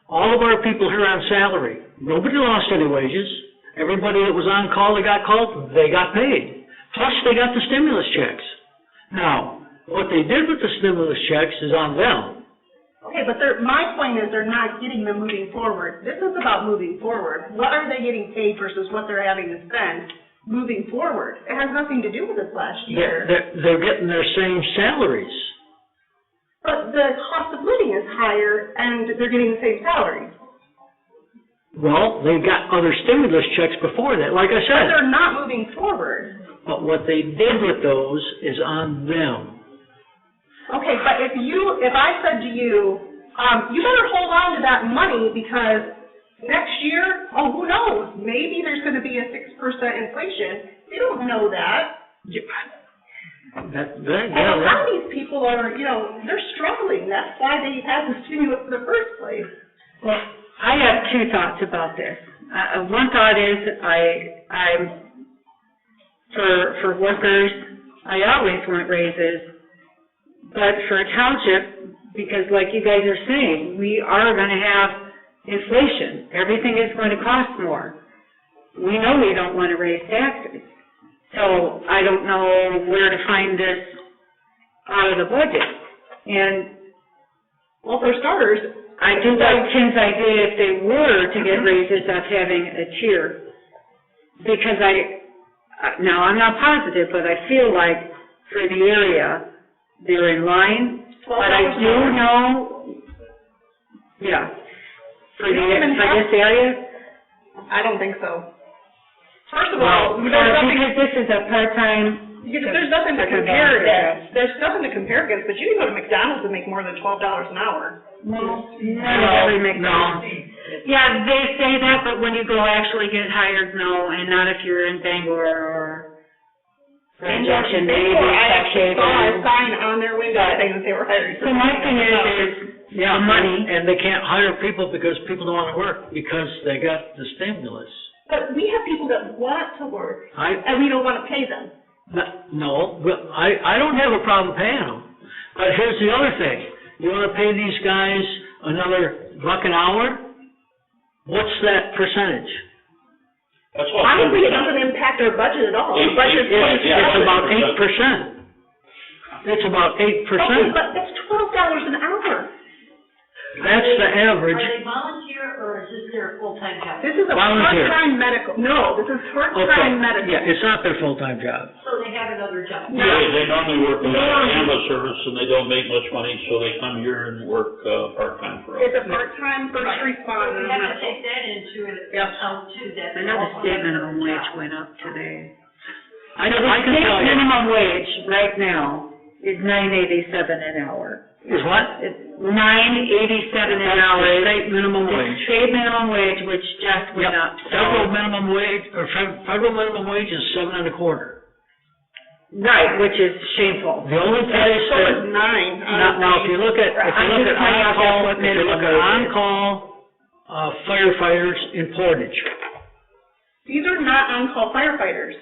All of our people here on salary. Nobody lost any wages. Everybody that was on call, they got called, they got paid. Plus, they got the stimulus checks. Now, what they did with the stimulus checks is on them. Okay, but my point is they're not getting them moving forward. This is about moving forward. What are they getting paid versus what they're having to spend moving forward? It has nothing to do with this last year. They're getting their same salaries. But the cost of living is higher and they're getting the same salaries. Well, they got other stimulus checks before that, like I But said. they're not moving forward. But what they did with those is on them. Okay, but if I said to you, you better hold on to that money because next year, who knows, maybe there's gonna be a 6% inflation. They don't know that. And a lot of these people are, they're struggling. That's why they had the stimulus in the first place. Well, I have two thoughts about this. One thought is for workers, I always want raises, but for a township, because like you guys are saying, we are going to have inflation. Everything is going to cost more. We know we don't want to raise taxes. So I don't know where to find this out of the budget. And, well, for starters, I do like Tim's idea if they were to get raises of having a tier. Because now I'm not positive, but I feel like for the area, they're in line. But I do know, for this area. I don't think so. First of all, because this is a part-time. There's nothing to compare against. There's nothing to compare against, but you can go to McDonald's and make more than $12 an hour. No. Yeah, they say that, but when you go actually get hired, no, and not if you're in Bangor or Grand Junction, maybe. I actually saw a sign on their window saying that they were hiring. So my thing is the money. And they can't hire people because people don't want to work because they got the stimulus. But we have people that want to work, and we don't want to pay them. No, I don't have a problem paying them. But here's the other thing. You want to pay these guys another $1 an hour? What's that percentage? That's honestly, it doesn't impact our budget at all. Our budget's it's about 8%. It's about 8%. Okay, but that's $12 an hour. That's the average. Are they volunteer or is this their full-time job? This is a volunteer. part-time medical. No, this is part-time medical. Yeah, it's not their full-time job. So they have another job? Yeah, they normally work in the ambulance service and they don't make much money, so they come here and work part-time for us. It's a part-time first responder. We have to take that into account too. I know the state minimum wage went up today. I can The tell state you. minimum wage right now is $9.87 an hour. Is what? It's $9.87 an hour. The state minimum The wage. state minimum wage, which just went up. Federal minimum wage is 7 1/4. Right, which is shameful. The only place So that, it's 9. now, if you look at on-call firefighters in Portage. These are not on-call firefighters.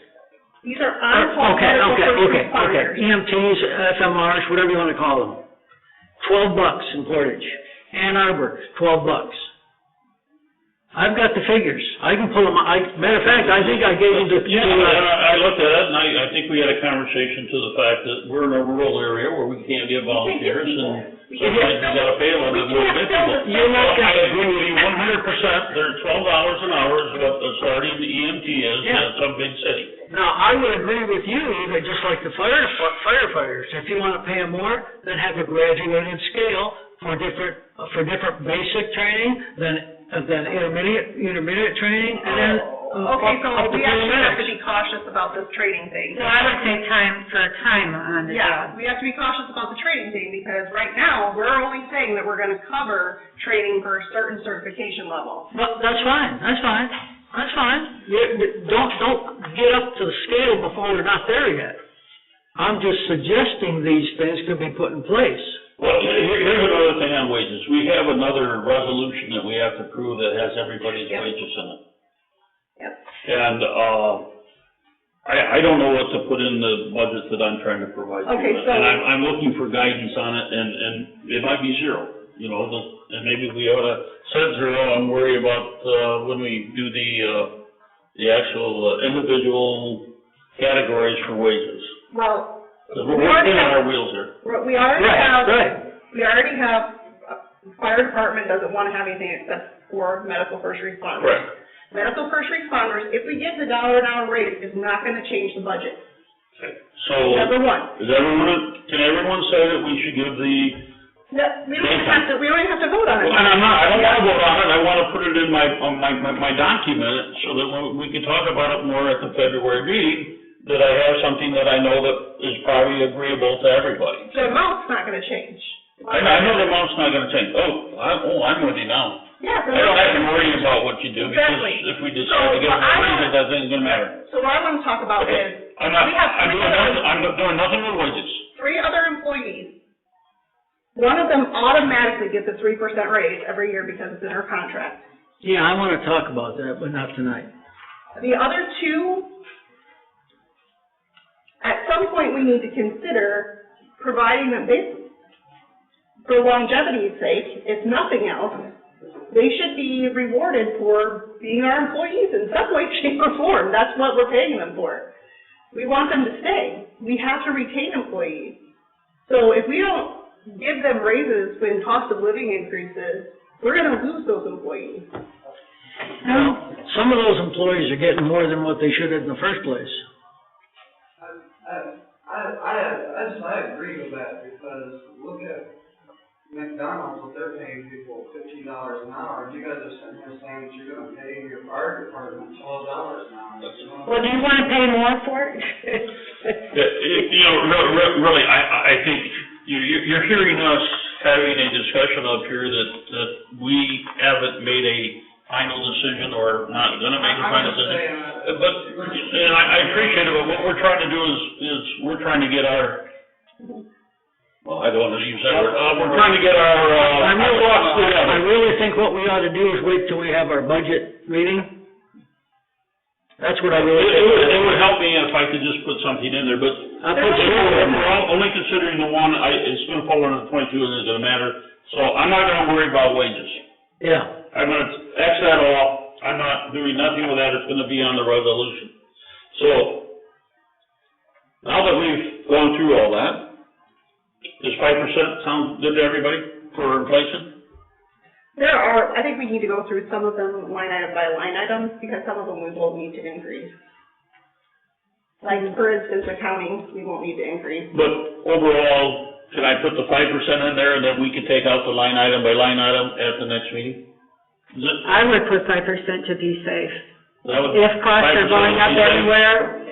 These are on-call medical first responders. EMTs, FMRs, whatever you want to call them. $12 in Portage. Ann Arbor, $12. I've got the figures. I can pull them, matter of fact, I think I gave them to. Yeah, I looked at it and I think we had a conversation to the fact that we're in a rural area where we can't get volunteers and sometimes you gotta pay a little bit more to get people. I agree with you 100%. They're $12 an hour is what the starting the EMT is in some big city. Now, I would agree with you that just like the firefighters, if you want to pay them more, then have a graduated scale for different basic training, then intermediate training, and then Okay, so up to we actually have to paramedics. be cautious about this training thing. So I would say time on the Yeah, job. we have to be cautious about the training thing, because right now, we're only saying that we're gonna cover training for a certain certification level. Well, that's fine. Don't get up to the scale before we're not there yet. I'm just suggesting these things could be put in place. Well, here's another thing on wages. We have another resolution that we have to prove that has everybody's wages in it. Yep. And, I don't know what to put in the budget that I'm trying to provide you. Okay, so- And I'm looking for guidance on it, and it might be zero, and maybe we ought to set zero and worry about, when we do the actual individual categories for wages. Well, Because we're working on our wheels here. we already have, Right. fire department doesn't wanna have anything except for medical first responders. Correct. Medical first responders, if we give the $1 an hour raise, is not gonna change the budget. So, Number one. can everyone say that we should give the No, we don't even have to vote on it. Well, and I don't wanna vote on it, I wanna put it in my document, so that we can talk about it more at the February meeting, that I have something that I know that is probably agreeable to everybody. The amount's not gonna change. I know the amount's not gonna change. I'm with you now. Yeah. I don't have to worry about what you do, because Exactly. if we decide to give them a raise, that doesn't gonna matter. So what I wanna talk about is, I'm doing nothing with wages. 3 other employees. One of them automatically gets a 3% raise every year because it's in her contract. Yeah, I wanna talk about that, but not tonight. The other 2, at some point, we need to consider providing them, for longevity's sake, if nothing else, they should be rewarded for being our employees in some way, shape, or form. That's what we're paying them for. We want them to stay. We have to retain employees. So if we don't give them raises when cost of living increases, we're gonna lose those employees. Well, some of those employees are getting more than what they should have in the first place. I agree with that, because look at McDonald's, what they're paying people $15 an hour, and you guys are sitting here saying that you're gonna pay your fire department $12 an hour. Well, do you wanna pay more for it? Really, I think you're hearing us having a discussion up here that we haven't made a final decision, or not gonna make a final decision. But, and I appreciate it, but what we're trying to do is we're trying to get our, well, I don't want to use that word, we're trying to get our thoughts together. I really think what we ought to do is wait till we have our budget meeting. That's what I really think. It would help me if I could just put something in there, but we're only considering the one, it's gonna fall under the 22, and it doesn't matter, so I'm not gonna worry about wages. Yeah. I'm gonna X that off, I'm not doing nothing with that, it's gonna be on the resolution. So, now that we've gone through all that, does 5% sound good to everybody for inflation? I think we need to go through some of them line item by line item, because some of them we will need to increase. Like, for instance, accounting, we won't need to increase. But overall, can I put the 5% in there, and then we can take out the line item by line item at the next meeting? I would put 5% to be safe. If costs are going up everywhere.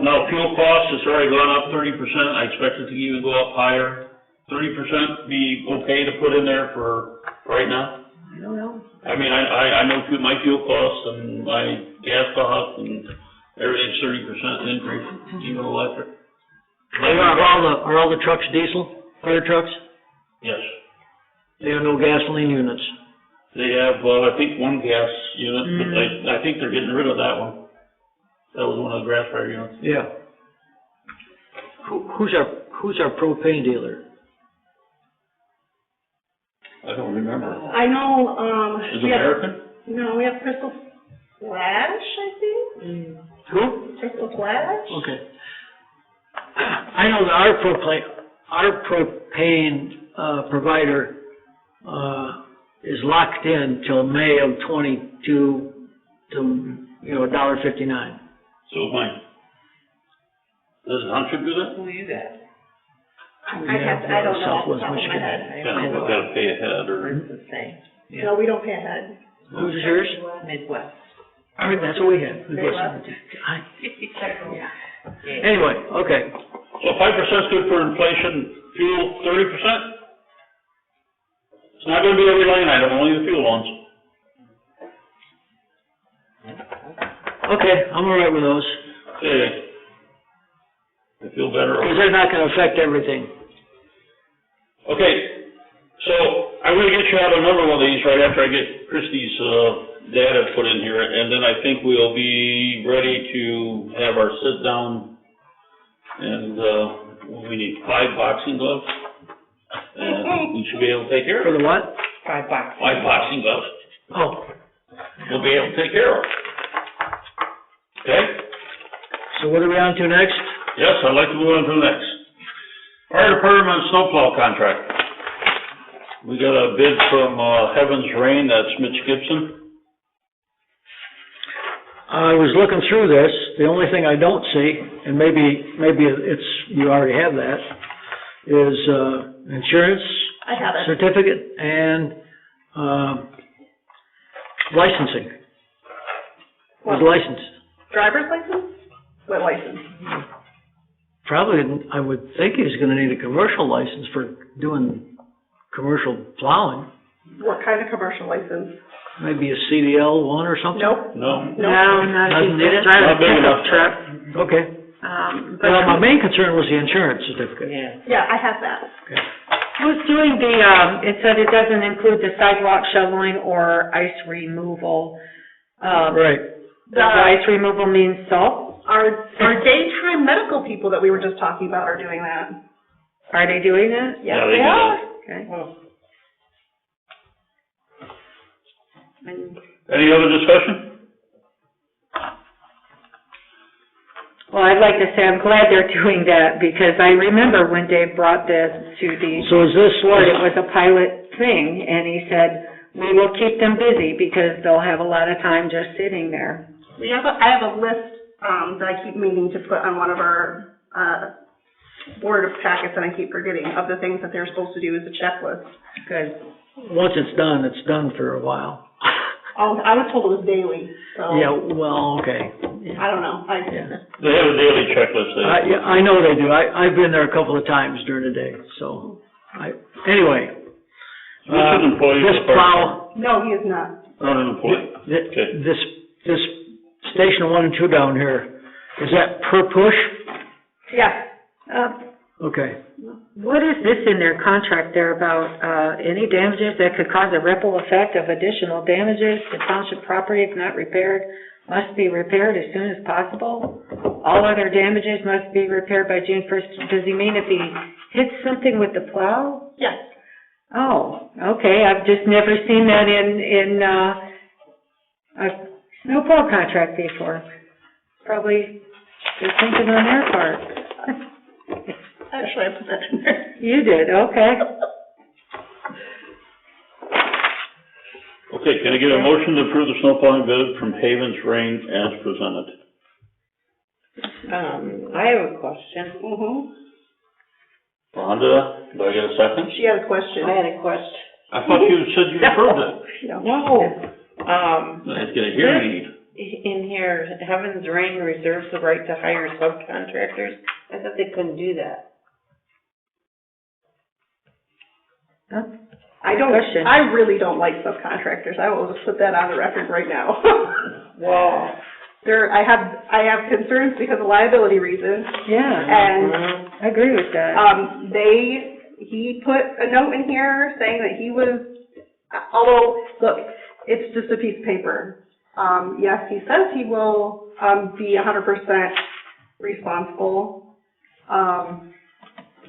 No, fuel costs, it's already gone up 30%, I expect it to even go up higher. 30% be okay to put in there for right now? I don't know. I mean, I know my fuel costs and my gas costs and everything's 30% increase, even electric. Are all the trucks diesel, fire trucks? Yes. They have no gasoline units? They have, I think one gas unit, but I think they're getting rid of that one. That was one of the grass fire units. Yeah. Who's our propane dealer? I don't remember. I know, Is it American? No, we have Crystal Flash, I think. Who? Crystal Flash? Okay. I know that our propane provider is locked in till May of 22 to, $1.59. So is mine. Does Township do that? Who you got? I don't know off the Southwest top of my Michigan. head. Gotta pay ahead, or? It's the same. No, we don't pay ahead. Who's yours? Midwest. I mean, that's what we have. Anyway, okay. So 5% is good for inflation, fuel 30%? It's not gonna be every line item, only the fuel ones. Okay, I'm all right with those. Okay. I feel better. Because they're not gonna affect everything. Okay, so I'm gonna get you out another one of these right after I get Christie's, data put in here, and then I think we'll be ready to have our sit down, and, we need 5 boxing gloves, and we should be able to take care of it. For the what? 5 boxes. 5 boxing gloves. Oh. We'll be able to take care of it. Okay? So what are we on to next? Yes, I'd like to move on to the next. Fire Department snowplow contract. We got a bid from, Heaven's Rain, that's Mitch Gibson. I was looking through this, the only thing I don't see, and maybe you already have that, is, insurance I have it. certificate and, licensing. His license. Driver's license? What license? Probably, I would think he's gonna need a commercial license for doing commercial plowing. What kind of commercial license? Maybe a CDL one or something? Nope. No. No, not Doesn't need it? drive a Not big pickup enough. truck. Okay. But Well, my main concern was the insurance certificate. Yeah. Yeah, I have that. Who's doing the, it said it doesn't include the sidewalk shoveling or ice removal. Right. The ice removal means salt? Our daytime medical people that we were just talking about are doing that. Are they doing that? Yes, Yeah, they they do are. Okay. Any other discussion? Well, I'd like to say I'm glad they're doing that, because I remember when Dave brought this to the So is this board, it was a pilot thing, and he said, we will keep them busy because they'll have a lot of time just sitting there. I have a list, that I keep meaning to put on one of our, board of packets, and I keep forgetting, of the things that they're supposed to do as a checklist. Good. once it's done for a while. Oh, I was told it was daily, so. Yeah, well, okay. I don't know. They have a daily checklist. Yeah, I know they do. I've been there a couple of times during the day, so, anyway. This is an employee of This the plow. No, he is not. Not an employee. Okay. This station 1 and 2 down here, is that per push? Yes. Okay. What is this in their contract there about, any damages that could cause a ripple effect of additional damages to township property if not repaired must be repaired as soon as possible? All other damages must be repaired by June 1st. Does he mean if he hits something with the plow? Yes. Oh, okay, I've just never seen that in a snowplow contract before. Probably good thinking on their part. Actually, I put that in there. You did, okay. Okay, can I get a motion to approve the snow plowing bid from Havens Rain as presented? I have a question. Mm-hmm. Rhonda, do I get a second? She had a question. I had a question. I thought you said you approved it. No, Let's get a hearing aid. in here, Heaven's Rain reserves the right to hire subcontractors. I thought they couldn't do that. I really don't like subcontractors. I will just put that on the record right now. Wow. I have concerns because of liability reasons. Yeah. And I agree with that. He put a note in here saying that he was, although, look, it's just a piece of paper. Yes, he says he will, be 100% responsible.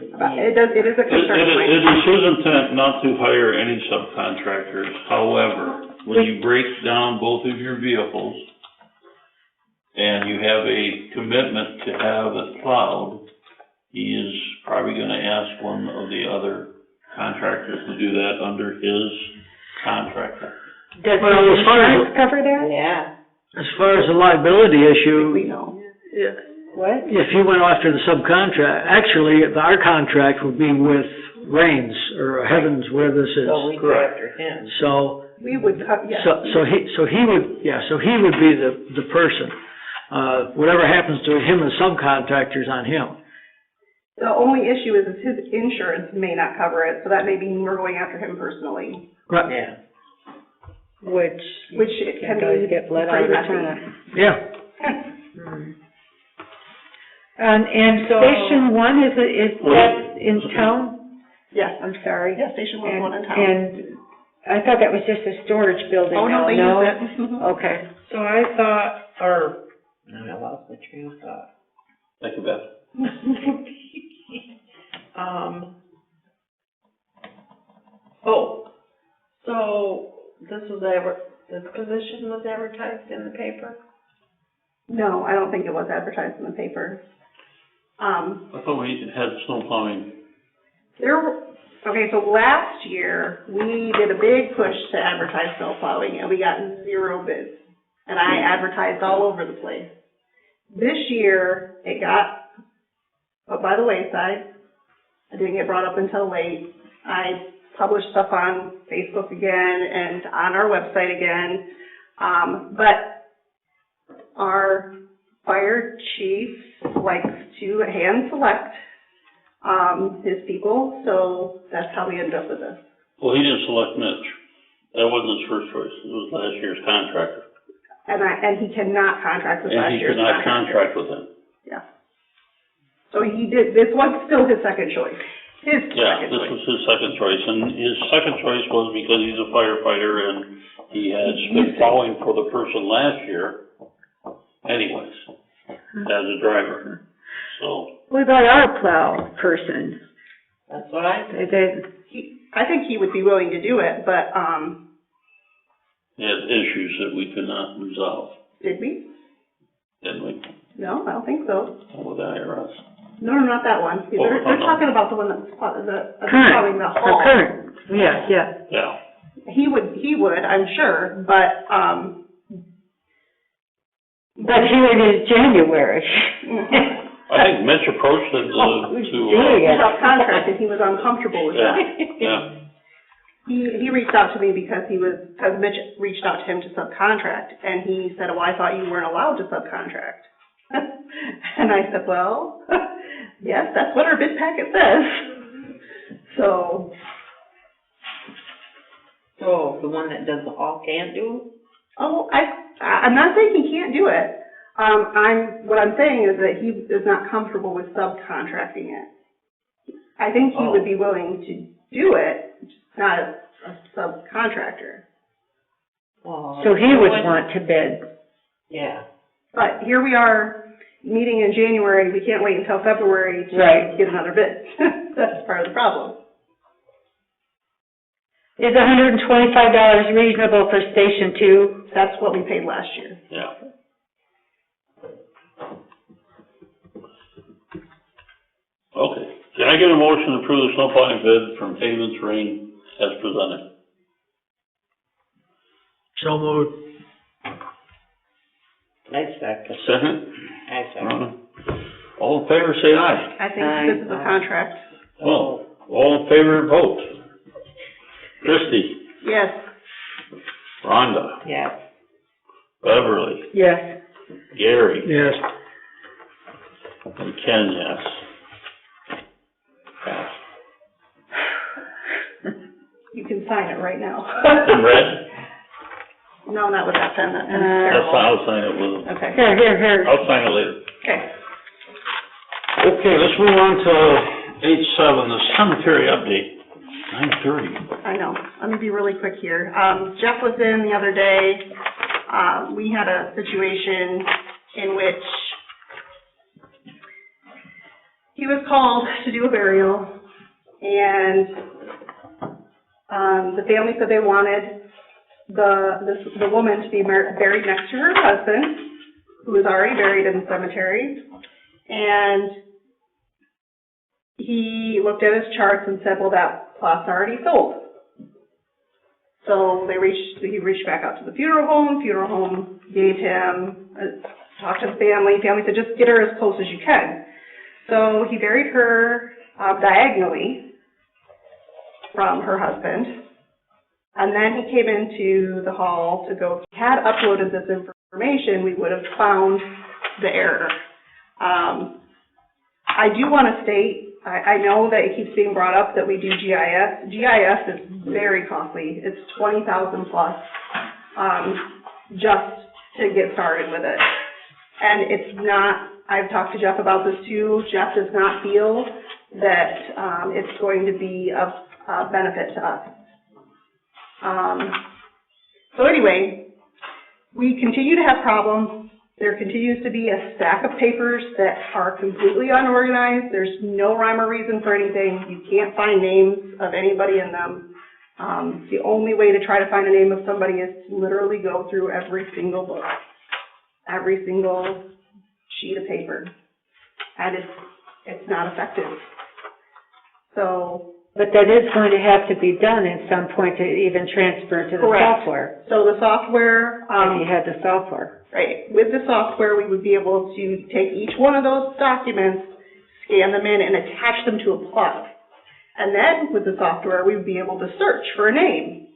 It is a concern. It is his intent not to hire any subcontractors. However, when you break down both of your vehicles and you have a commitment to have it plowed, he is probably gonna ask one of the other contractors to do that under his contractor. Does Well, the as far as- insurance cover that? Yeah. As far as the liability issue, We know. What? if you went after the subcontract, actually, our contract would be with Rains or Heavens, where this is. So we go after him. So, We would cut, yes. so he would be the person. Whatever happens to him and subcontractors on him. The only issue is his insurance may not cover it, so that may mean we're going after him personally. Right. Yeah. Which it can does be get let out pretty of messy. turn. Yeah. And Station 1, is that in town? Yes. I'm sorry. Yeah, Station 1 is one in town. And I thought that was just a storage building. Oh, no, they use it. Okay. So I thought, I lost my train of thought. Thank you, Beth. So this position was advertised in the paper? No, I don't think it was advertised in the paper. I thought we had snow plowing. So last year, we did a big push to advertise snow plowing, and we got 0 bids. And I advertised all over the place. This year, it got put by the wayside. It didn't get brought up until late. I publish stuff on Facebook again and on our website again. But our fire chief likes to hand select, his people, so that's how we ended up with this. Well, he didn't select Mitch. That wasn't his first choice. It was last year's contractor. And he cannot contract with last year's And he could not contractor. contract with him. Yeah. So he did, this was still his second choice. Yeah, this was his second choice, and his second choice was because he's a firefighter and he had been plowing for the person last year anyways, as a driver, so. What about our plow person? That's what I said. I think he would be willing to do it, but, He had issues that we could not resolve, did we? didn't we, No, I don't think so. with the IRS? No, not that one. They're no. talking about the one that's, plowing the Current, hall. current, yeah. Yeah. He would, I'm sure, but, But here it is January. I think Mitch approached it subcontracted, he was uncomfortable with that. yeah. He reached out to me because Mitch reached out to him to subcontract, and he said, well, I thought you weren't allowed to subcontract. And I said, well, yes, that's what our bid packet says. So the one that does the hall can't do it? Oh, I'm not saying he can't do it. What I'm saying is that he is not comfortable with subcontracting it. I think he would be willing to do it, just not as a subcontractor. So he would want to bid. Yeah. But here we are, meeting in January, we can't wait until February to get another bid. That's part of the problem. Is $125 reasonable for Station 2? That's what we paid last year. Yeah. Okay, can I get a motion to approve the snow plowing bid from Pavements Rain as presented? So moved. I second. Second? I second. All in favor, say aye. I think this is a contract. Oh, all in favor, vote. Christie? Yes. Rhonda? Yes. Beverly? Yes. Gary? Yes. And Ken, yes. Pass. You can sign it right now. In red? No, not with that pen, that pen's That's terrible. I'll sign it with, Okay. Here. I'll sign it later. Okay. Okay, let's move on to H7, the cemetery update. 9:30. I know. Let me be really quick here. Jeff was in the other day. We had a situation in which he was called to do a burial, and the family said they wanted the woman to be buried next to her husband, who was already buried in the cemetery. And he looked at his charts and said, well, that plot's already sold. So he reached back out to the funeral home gave him, talked to the family said, just get her as close as you can. So he buried her diagonally from her husband, and then he came into the hall to go. If he had uploaded this information, we would have found the error. I do want to state, I know that it keeps being brought up that we do GIS. GIS is very costly. It's $20,000 plus, just to get started with it. And it's not, I've talked to Jeff about this too. Jeff does not feel that it's going to be of benefit to us. So anyway, we continue to have problems. There continues to be a stack of papers that are completely unorganized. There's no rhyme or reason for anything. You can't find names of anybody in them. The only way to try to find a name of somebody is to literally go through every single book, every single sheet of paper. And it's not effective. So. But that is going to have to be done at some point to even transfer to the Correct. software. So the software. If you had the software. Right. With the software, we would be able to take each one of those documents, scan them in, and attach them to a plug. And then with the software, we would be able to search for a name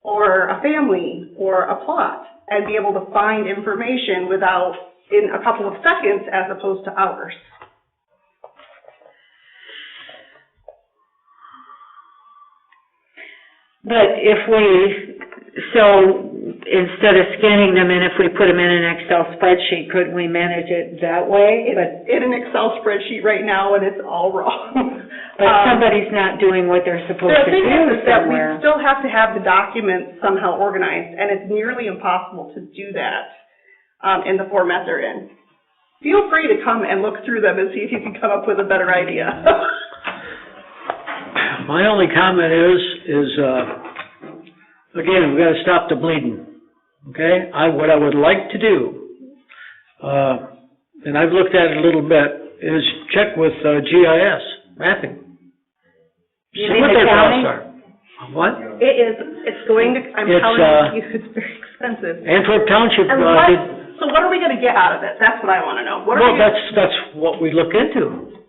or a family or a plot and be able to find information in a couple of seconds as opposed to hours. But so instead of scanning them in, if we put them in an Excel spreadsheet, couldn't we manage it that way? It's in an Excel spreadsheet right now and it's all wrong. But somebody's not doing what they're supposed to do The thing is that we somewhere. still have to have the documents somehow organized, and it's nearly impossible to do that in the format they're in. Feel free to come and look through them and see if you can come up with a better idea. My only comment is again, we've got to stop the bleeding, okay? What I would like to do, and I've looked at it a little bit, is check with GIS mapping. You See mean what the their county? costs are. What? It's going to, I'm telling you, it's very expensive. Antwerp Township did. So what are we gonna get out of it? That's what I wanna know. Well, that's what we look into.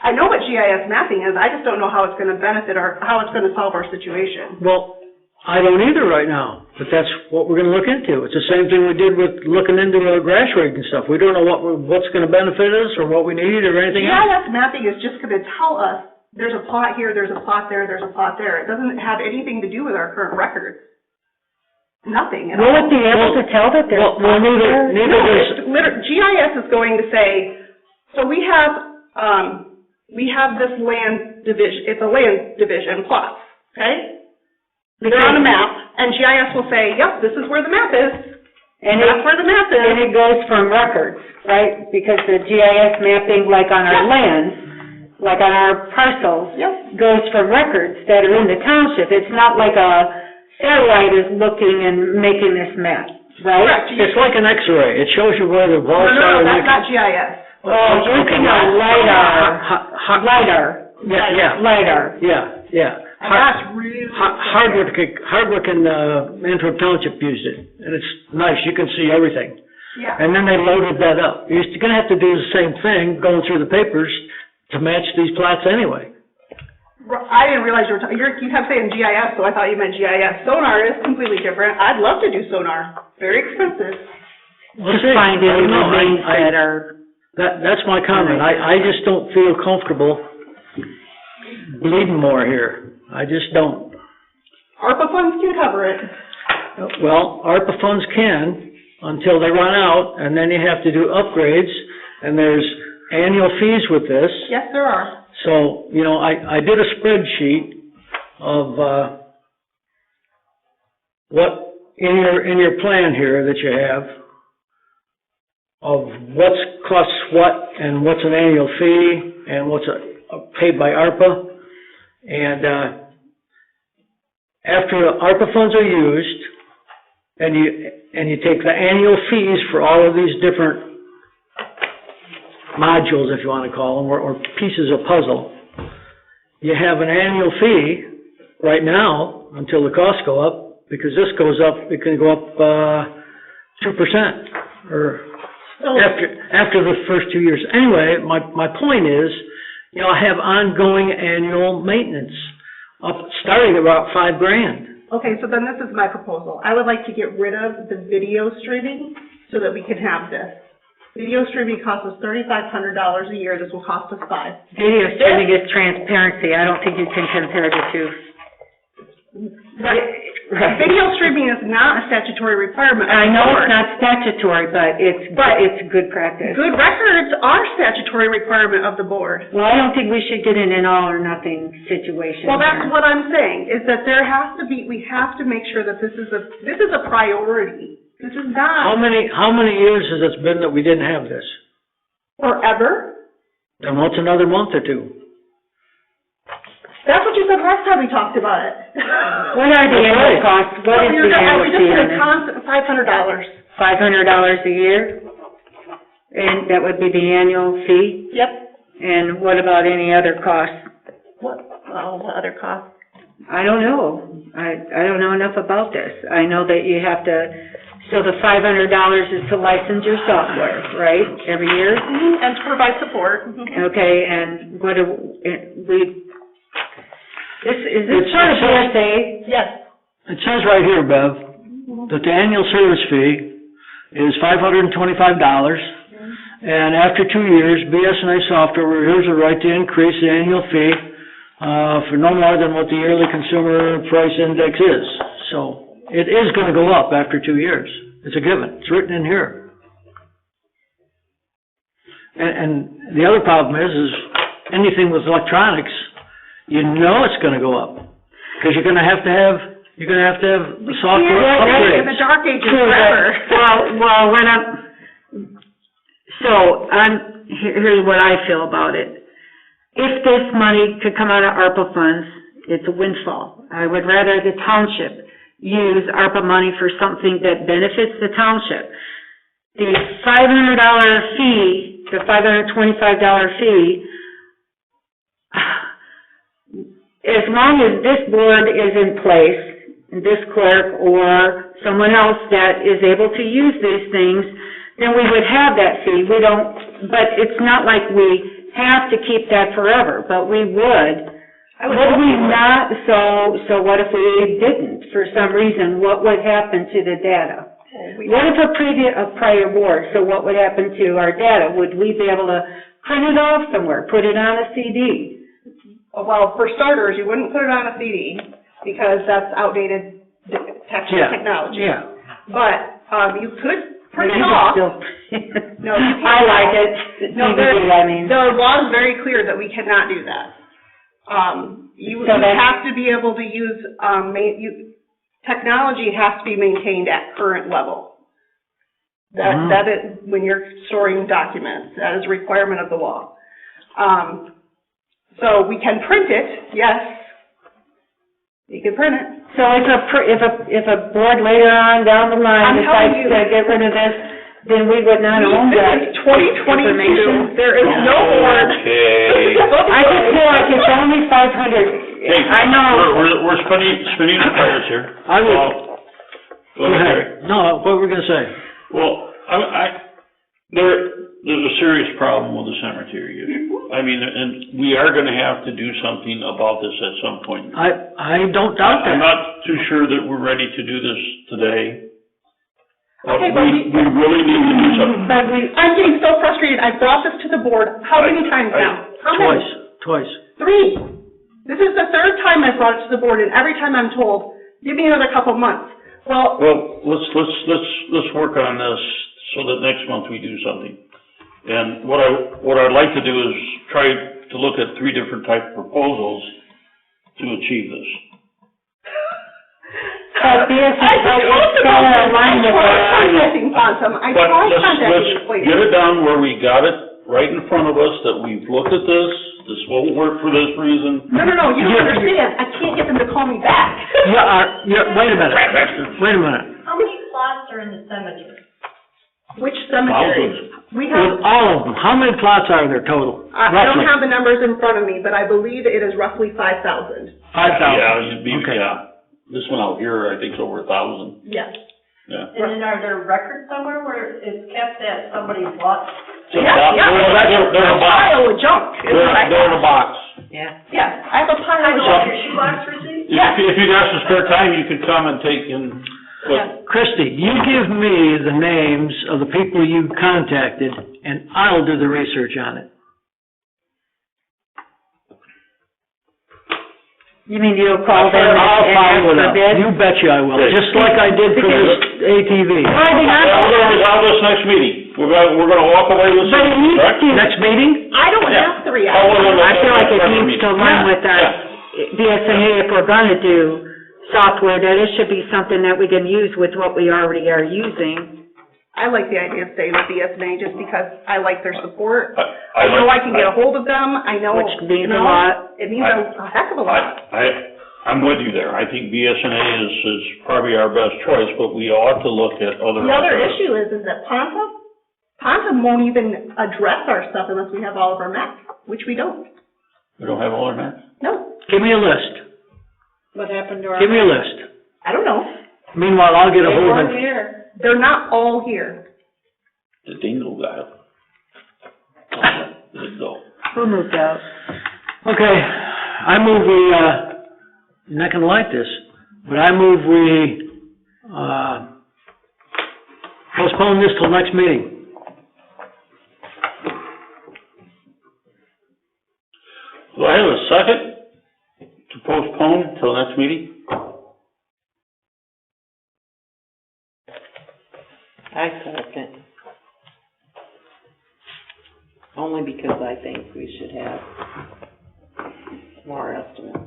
I know what GIS mapping is, I just don't know how it's gonna benefit how it's gonna solve our situation. Well, I don't either right now, but that's what we're gonna look into. It's the same thing we did with looking into grass rate and stuff. We don't know what's gonna benefit us or what we need or anything else. GIS mapping is just gonna tell us, there's a plot here, there's a plot there, there's a plot there. It doesn't have anything to do with our current records. Nothing at all. Will it be able to tell that there's well, neither GIS is going to say, so we have this land division, it's a land division plots, okay? They're on a map, and GIS will say, yep, this is where the map is. And that's where the map is. And it goes from records, right? Because the GIS mapping, like on our lands, like on our parcels, goes from records that are in the township. It's not like a satellite is looking and making this map, right? Correct. It's like an X-ray. It shows you where the walls No, are. that's not GIS. Well, using a LiDAR. Yeah. And that's really Hardwick and Antwerp Township used it, and it's nice. You can see everything. Yeah. And then they loaded that up. You're going to have to do the same thing, going through the papers to match these plots anyway. I didn't realize you kept saying GIS, so I thought you meant GIS. Sonar is completely different. I'd love to do sonar. Very expensive. Just find any remains that are... That's my comment. I just don't feel comfortable bleeding more here. I just don't. ARPA funds can cover it. Well, ARPA funds can until they run out, and then you have to do upgrades, and there's annual fees with this. Yes, there are. So, I did a spreadsheet of what in your plan here that you have of what's costs what and what's an annual fee and what's paid by ARPA. And after the ARPA funds are used and you take the annual fees for all of these different modules, if you want to call them, or pieces of puzzle, you have an annual fee right now until the costs go up, because this goes up, it can go up 2% or after the first 2 years. Anyway, my point is, I have ongoing annual maintenance starting at about $5,000. Okay, so then this is my proposal. I would like to get rid of the video streaming so that we can have this. Video streaming costs us $3,500 a year. This will cost us $5,000. Video streaming is transparency. I don't think you can compare the two. Right. Video streaming is not a statutory requirement. I know it's not statutory, but it's good practice. Good records are statutory requirement of the board. Well, I don't think we should get in an all or nothing situation. Well, that's what I'm saying, is that we have to make sure that this is a priority. This is not. How many years has it been that we didn't have this? Forever. Then what's another month or two? That's what you said last time we talked about it. What are the annual costs? What is the annual fee on it? $500. $500 a year? And that would be the annual fee? Yep. And what about any other costs? What other costs? I don't know. I don't know enough about this. I know that you have to, so the $500 is to license your software, right, every year? Mm-hmm. And to provide support. Mm-hmm. Okay, and what do we, is this part of BSA? Yes. It says right here, Bev, that the annual service fee is $525, and after 2 years, BS&A software reserves the right to increase the annual fee for no more than what the yearly consumer price index is. So it is going to go up after 2 years. It's a given. It's written in here. And the other problem is anything with electronics, you know it's going to go up because you're going to have the software upgrades. In the dark ages True, forever. Here's what I feel about it. If this money could come out of ARPA funds, it's a windfall. I would rather the township use ARPA money for something that benefits the township. The $500 fee, the $525 fee, as long as this board is in place, this clerk or someone else that is able to use these things, then we would have that fee. We don't, but it's not like we have to keep that forever, but we would. Would we not? So what if we didn't for some reason? What would happen to the data? What if a prior board, so what would happen to our data? Would we be able to print it off somewhere, put it on a CD? Well, for starters, you wouldn't put it on a CD because that's outdated technology. Yeah. But you could print it off. No, you can't. I like it. No, DVD, I mean. the law is very clear that we cannot do that. You have to be able to use, technology has to be maintained at current level. That is, when you're storing documents, that is a requirement of the law. So we can print it, yes. You can print it. So if a board later on down the line decides to get rid of this, then we would not own that This is 2022. There is no board. Okay. I just feel like it's only 500. Hey, I know. we're spinning the tires here. I would. Go ahead. No, what were we going to say? Well, there's a serious problem with the cemetery issue. I mean, and we are gonna have to do something about this at some point. I don't doubt that. I'm not too sure that we're ready to do this today. Okay, but we really need to do something. I'm getting so frustrated. I've brought this to the board how many times now? How many? Twice. 3. This is the 3rd time I've brought it to the board, and every time I'm told, give me another couple months. Well, let's work on this so that next month we do something. And what I'd like to do is try to look at 3 different type of proposals to achieve this. I tried contacting Quantum. I tried contacting Let's Speicher. get it down where we got it right in front of us, that we've looked at this won't work for this reason. No, you don't understand. I can't get them to call me back. Wait a minute. How many plots are in the cemetery? Which cemetery? We have, With all of them, how many plots are there total? I don't have the numbers in front of me, but I believe it is roughly 5,000. 5,000. Yeah, this one out here, I think, is over 1,000. Yes. Yeah. And then are there records somewhere where it's kept at somebody's lot? They're in a box. Pile of junk. They're in a box. Yeah. Yes, I have a pile of Like junk. your shoebox receipt? If you'd ask for spare time, you could come and take in. Christie, you give me the names of the people you contacted, and I'll do the research on it. You mean you'll call them I'll and follow it ask for up. bids? You betcha I will, just like I did for this ATV. We'll resolve this next meeting. We're gonna walk away with But it something, needs correct? to. Next meeting? I don't have 3 Oh, hours. I feel like it needs to align with our BSNA if we're gonna do software, that it should be something that we can use with what we already are using. I like the idea of staying with BSNA just because I like their support. I know I can get a hold of them. I know. Which means a lot. It means a heck of a lot. I'm with you there. I think BSNA is probably our best choice, but we ought to look at other. The other issue is that Ponta won't even address our stuff unless we have all of our maps, which we don't. We don't have all our maps? No. Give me a list. What happened to our? Give me a list. I don't know. Meanwhile, I'll get a hold of it. Here. They're not all here. The dingle guy. There you go. Who moved out? Okay, I move you're not gonna like this, but I move we, postpone this till next meeting. Do I have a second to postpone till next meeting? I second. Only because I think we should have more estimates.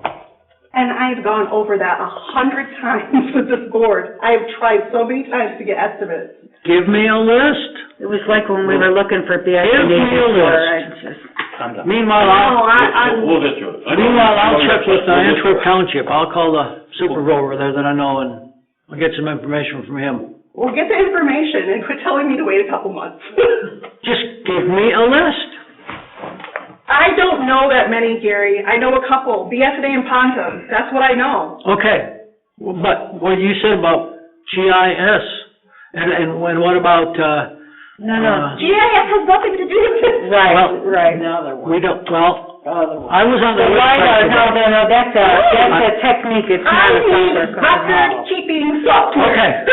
And I've gone over that 100 times with this board. I have tried so many times to get estimates. Give me a list. It was like when we were looking for BS. Give me a list. Meanwhile, We'll get to it. Meanwhile, I'll check with Antwerp Township. I'll call the supervisor there that I know, and I'll get some information from him. Well, get the information and quit telling me to wait a couple months. Just give me a list. I don't know that many, Gary. I know a couple, BSNA and Pontum. That's what I know. Okay, well, but what you said about GIS, and what about, GIS has nothing to do with this. Right. we don't, I was on the website. No, that's a technique, it's not a software. Record-keeping software.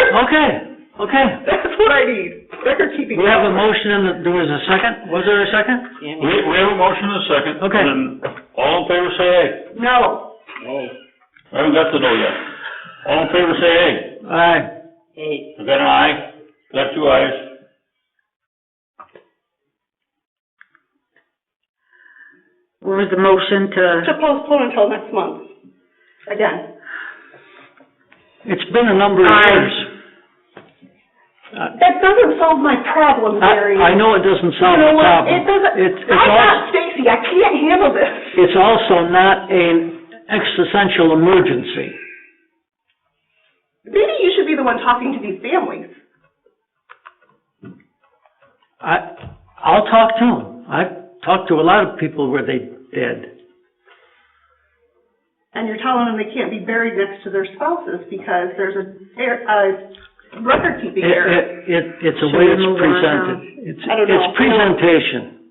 Okay. That's what I need, record-keeping. We have a motion, and there was a second? Was there a second? We have a motion and a second. Okay. And then all in favor say aye. No. I haven't got to know yet. All in favor say aye. Aye. I got an aye, got two ayes. What was the motion To postpone until next month, again. It's been a number of years. That doesn't solve my problem, Gary. I know it doesn't solve You know the what? problem. It doesn't, It's I'm also, not Stacy, I can't handle this. it's also not an existential emergency. Maybe you should be the one talking to these families. I'll talk to them. I've talked to a lot of people where they dead. And you're telling them they can't be buried next to their spouses because there's a record-keeping error. It's a way it's presented. I don't know. It's presentation.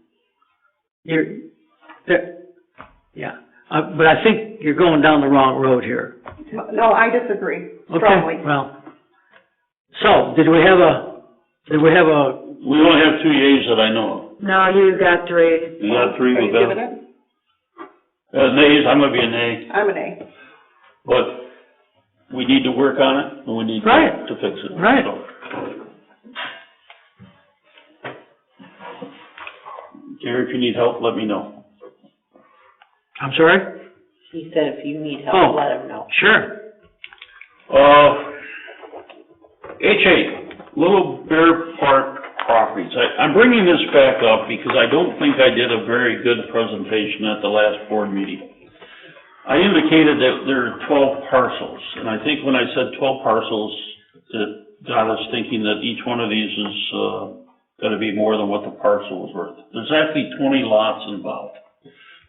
But I think you're going down the wrong road here. No, I disagree strongly. Okay, well, so, did we have a? We only have 2 yeas that I know of. No, you got three. You got three Are with you giving them? it? Nays, I'm gonna be a nay, I'm an A. but we need to work on it, and we need Right. to fix it. Right. So. Gary, if you need help, let me know. I'm sorry? He said if you need Oh. help, let him know. Sure. H8, Little Bear Park Properties. I'm bringing this back up because I don't think I did a very good presentation at the last board meeting. I indicated that there are 12 parcels, and I think when I said 12 parcels, it got us thinking that each one of these is gonna be more than what the parcel was worth. There's actually 20 lots involved.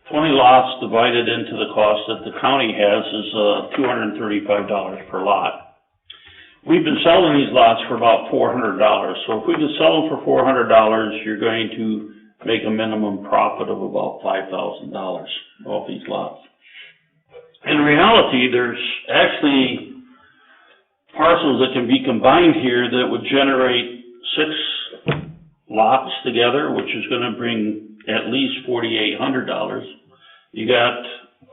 20 lots divided into the cost that the county has is $235 per lot. We've been selling these lots for about $400, so if we can sell them for $400, you're going to make a minimum profit of about $5,000 off these lots. In reality, there's actually parcels that can be combined here that would generate 6 lots together, which is gonna bring at least $4,800. You got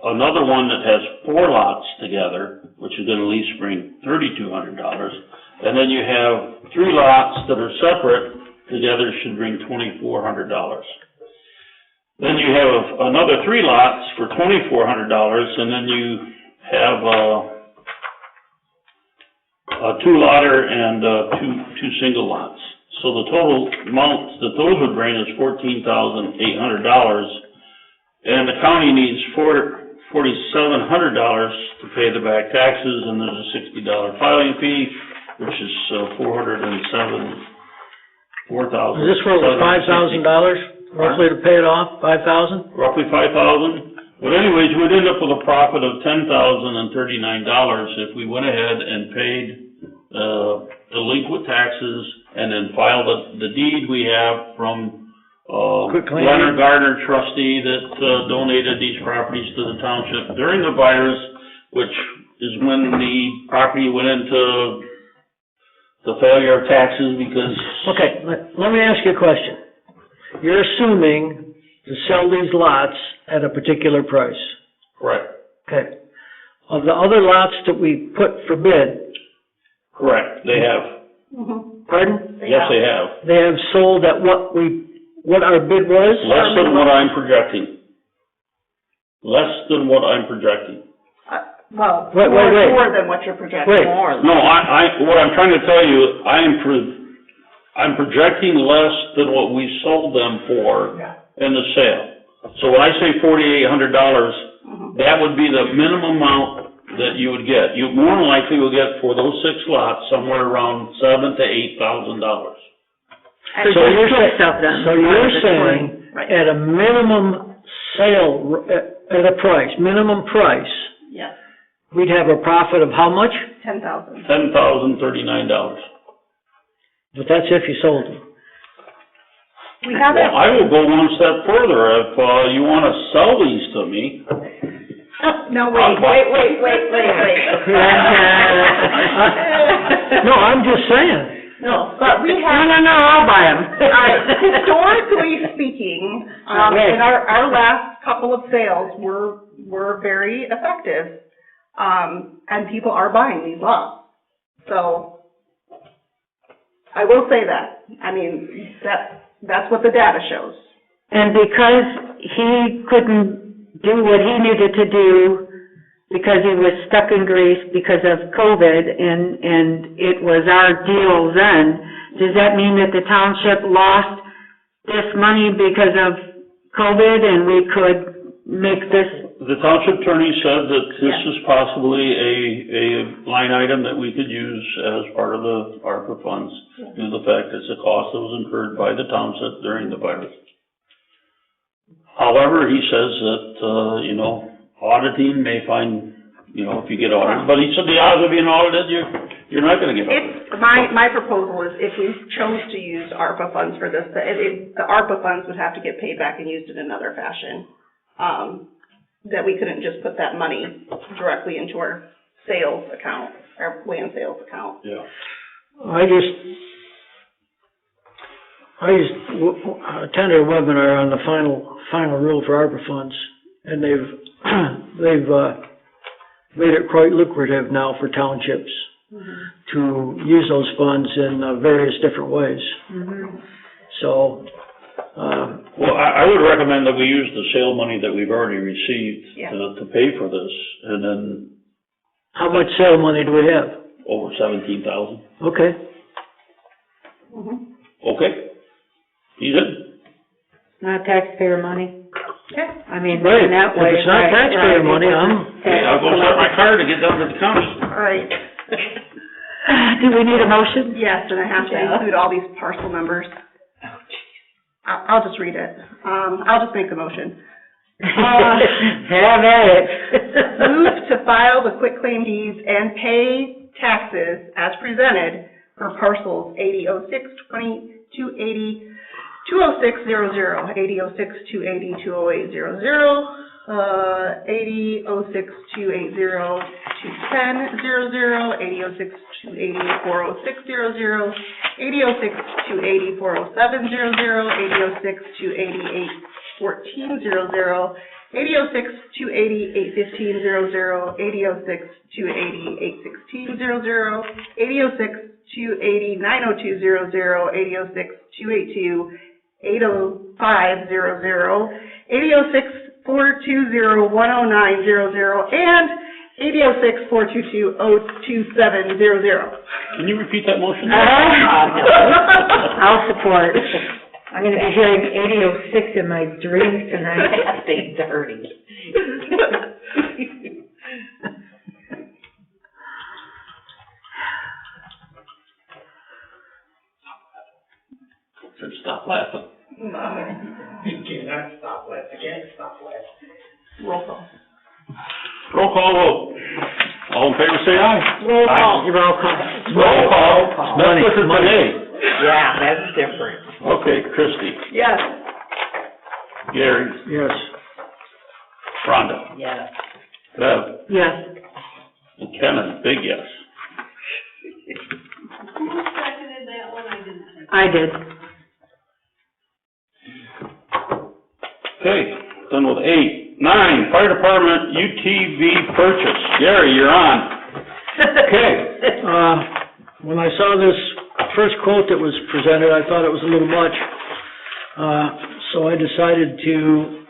another one that has 4 lots together, which is gonna at least bring $3,200. And then you have 3 lots that are separate, together should bring $2,400. Then you have another 3 lots for $2,400, and then you have a 2-lotter and two single lots. So the total amount that those would bring is $14,800, and the county needs $4,700 to pay the back taxes, and there's a $60 filing fee, which is $4,000. Is this for $5,000 roughly to pay it off, 5,000? Roughly 5,000. But anyways, we'd end up with a profit of $10,039 if we went ahead and paid delinquent taxes and then filed the deed we have from Quit claim. Leonard Gardner trustee that donated these properties to the township during the virus, which is when the property went into the failure of taxes because... Okay, let me ask you a question. You're assuming to sell these lots at a particular price. Correct. Okay. Of the other lots that we put for bid... Correct, they have. Pardon? Yes, they have. They have sold at what our bid was? Less than what I'm projecting. Less than what I'm projecting. Well, Wait. more than what you're projecting. Wait. No, what I'm trying to tell you, I'm projecting less than what we sold them for in the sale. So when I say $4,800, that would be the minimum amount that you would get. You more than likely will get for those 6 lots somewhere around $7,000 to $8,000. So you're saying at a minimum sale, at a price, minimum price, Yes, we'd have a profit of how much? $10,000. $10,039. But that's if you sold them. We haven't. Well, I will go one step further. If you want to sell these to me... No, wait. No, I'm just saying. No, but we have... No, I'll buy them. Historically speaking, in our last couple of sales were very effective, and people are buying these lots. So, I will say that. I mean, that's what the data shows. And because he couldn't do what he needed to do because he was stuck in Greece because of COVID and it was our deal then, does that mean that the township lost this money because of COVID and we could make this? The township attorney said that this is possibly a line item that we could use as part of the ARPA funds due to the fact it's a cost that was incurred by the township during the virus. However, he says that, auditing may find, if you get audited, but he said the odds of being audited, you're not gonna get audited. My proposal is if we chose to use ARPA funds for this, the ARPA funds would have to get paid back and used in another fashion. That we couldn't just put that money directly into our sales account, our land sales account. Yeah. I just attended a webinar on the final rule for ARPA funds, and they've made it quite lucrative now for townships to use those funds in various different ways. So, well, I would recommend that we use the sale money that we've already received to pay for this, and then. How much sale money do we have? Over $17,000. Okay. Okay. He's in. Not taxpayer money. Okay. I mean, Right. in that way. If it's not taxpayer money, I'll go start my car to get down to the county. All right. Do we need a motion? Yes, and I have to include all these parcel numbers. I'll just read it. I'll just make the motion. Have at it. Move to file the quitclaim deeds and pay taxes as presented for parcels 8006, 280, 20600, 8006, 280, 20800, 8006, 280, 210, 00, 8006, 280, 40600, 8006, 280, 40700, 8006, 280, 81400, 8006, 280, 81500, 8006, 280, 81600, 8006, 280, 90200, 8006, 282, 80500, 8006, 420, 10900, and 8006, 422, 02700. Can you repeat that motion? I'll support. I'm gonna be hearing 8006 in my dreams tonight. Stay dirty. Said stop laughing. You cannot stop laughing. I can't stop laughing. Roll call. Roll call vote. All in favor, say aye. Roll call. Roll call. That's different today. Yeah, that's different. Okay, Christie. Yes. Gary, Yes. Rhonda, Yes. Bev, Yes. and Ken is a big yes. I did. Okay, done with 8. 9, fire department UTV purchase. Gary, you're on. Okay, when I saw this first quote that was presented, I thought it was a little much. So I decided to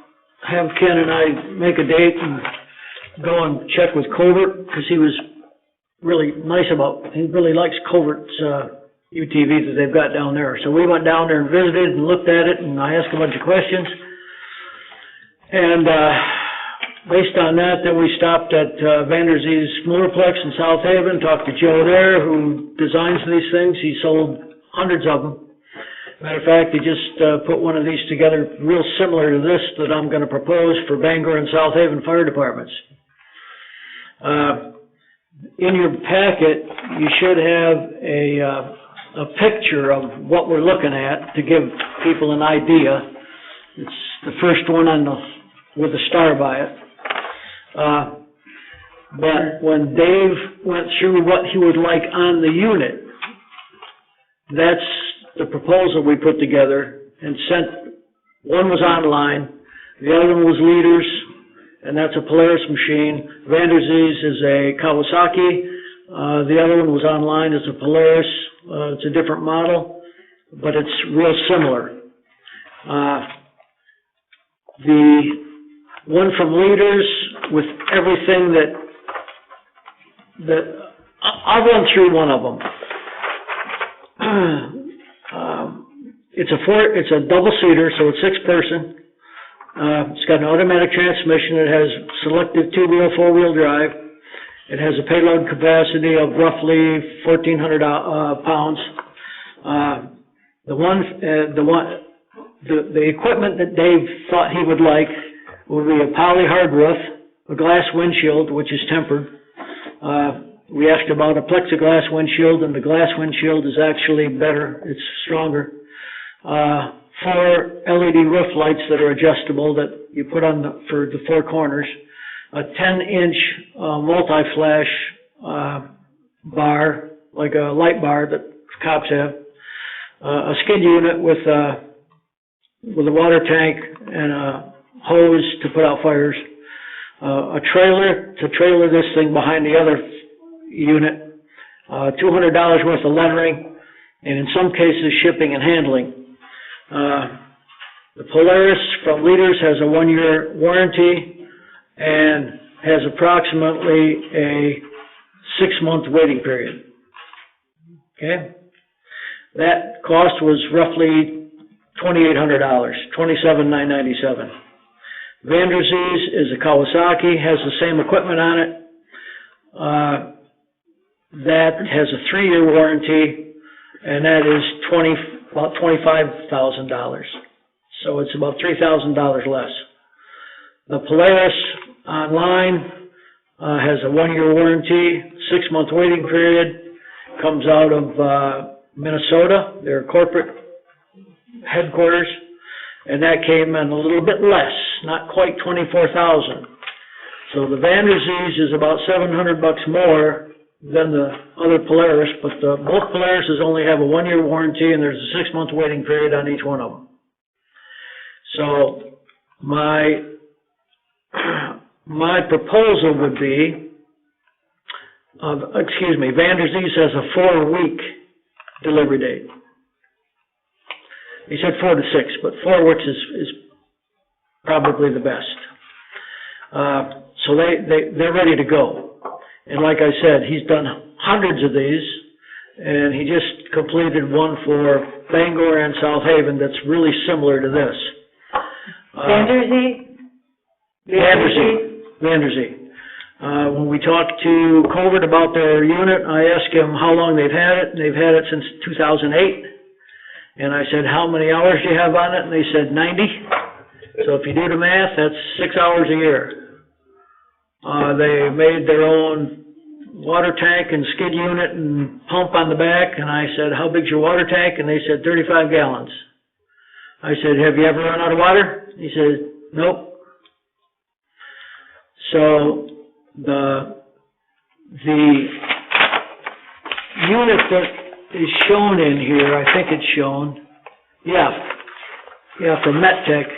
have Ken and I make a date and go and check with Covert, because he was really nice he really likes Covert's, UTVs that they've got down there. So we went down there and visited and looked at it, and I asked a bunch of questions. And, based on that, then we stopped at Vanderzee's Motorplex in South Haven, talked to Joe there, who designs these things. He sold hundreds of them. Matter of fact, he just put one of these together real similar to this that I'm going to propose for Bangor and South Haven fire departments. In your packet, you should have a picture of what we're looking at to give people an idea. It's the first one with a star by it. But when Dave went through what he would like on the unit, that's the proposal we put together and sent. One was online, the other one was Leaders, and that's a Polaris machine. Vanderzee's is a Kawasaki. The other one was online, it's a Polaris. It's a different model, but it's real similar. The one from Leaders with everything that I'll run through one of them. It's a double-seater, so it's 6-person. It's got an automatic transmission. It has selective 2-wheel, 4-wheel drive. It has a payload capacity of roughly 1,400 pounds. The equipment that Dave thought he would like would be a poly hard roof, a glass windshield, which is tempered. We asked about a plexiglass windshield, and the glass windshield is actually better. It's stronger. 4 LED roof lights that are adjustable that you put on for the 4 corners. A 10-inch multi-flash bar, like a light bar that cops have. A skid unit with a water tank and a hose to put out fires. A trailer to trailer this thing behind the other unit. $200 worth of lettering, and in some cases shipping and handling. The Polaris from Leaders has a 1-year warranty and has approximately a 6-month waiting period. Okay? That cost was roughly $2,800, $27,997. Vanderzee's is a Kawasaki, has the same equipment on it. That has a 3-year warranty, and that is about $25,000. So it's about $3,000 less. The Polaris online has a 1-year warranty, 6-month waiting period, comes out of Minnesota, their corporate headquarters, and that came in a little bit less, not quite $24,000. So the Vanderzee's is about $700 more than the other Polaris, but both Polarises only have a 1-year warranty, and there's a 6-month waiting period on each one of them. So my proposal would be, Vanderzee's has a 4-week delivery date. He said 4 to 6, but 4 weeks is probably the best. So they're ready to go. And like I said, he's done hundreds of these, and he just completed one for Bangor and South Haven that's really similar to this. Vanderzee? Vanderzee. When we talked to Covert about their unit, I asked him how long they've had it, and they've had it since 2008. And I said, how many hours do you have on it? And they said 90. So if you do the math, that's 6 hours a year. They made their own water tank and skid unit and pump on the back, and I said, how big's your water tank? And they said 35 gallons. I said, have you ever run out of water? He says, nope. So the unit that is shown in here, I think it's shown, from MetTech,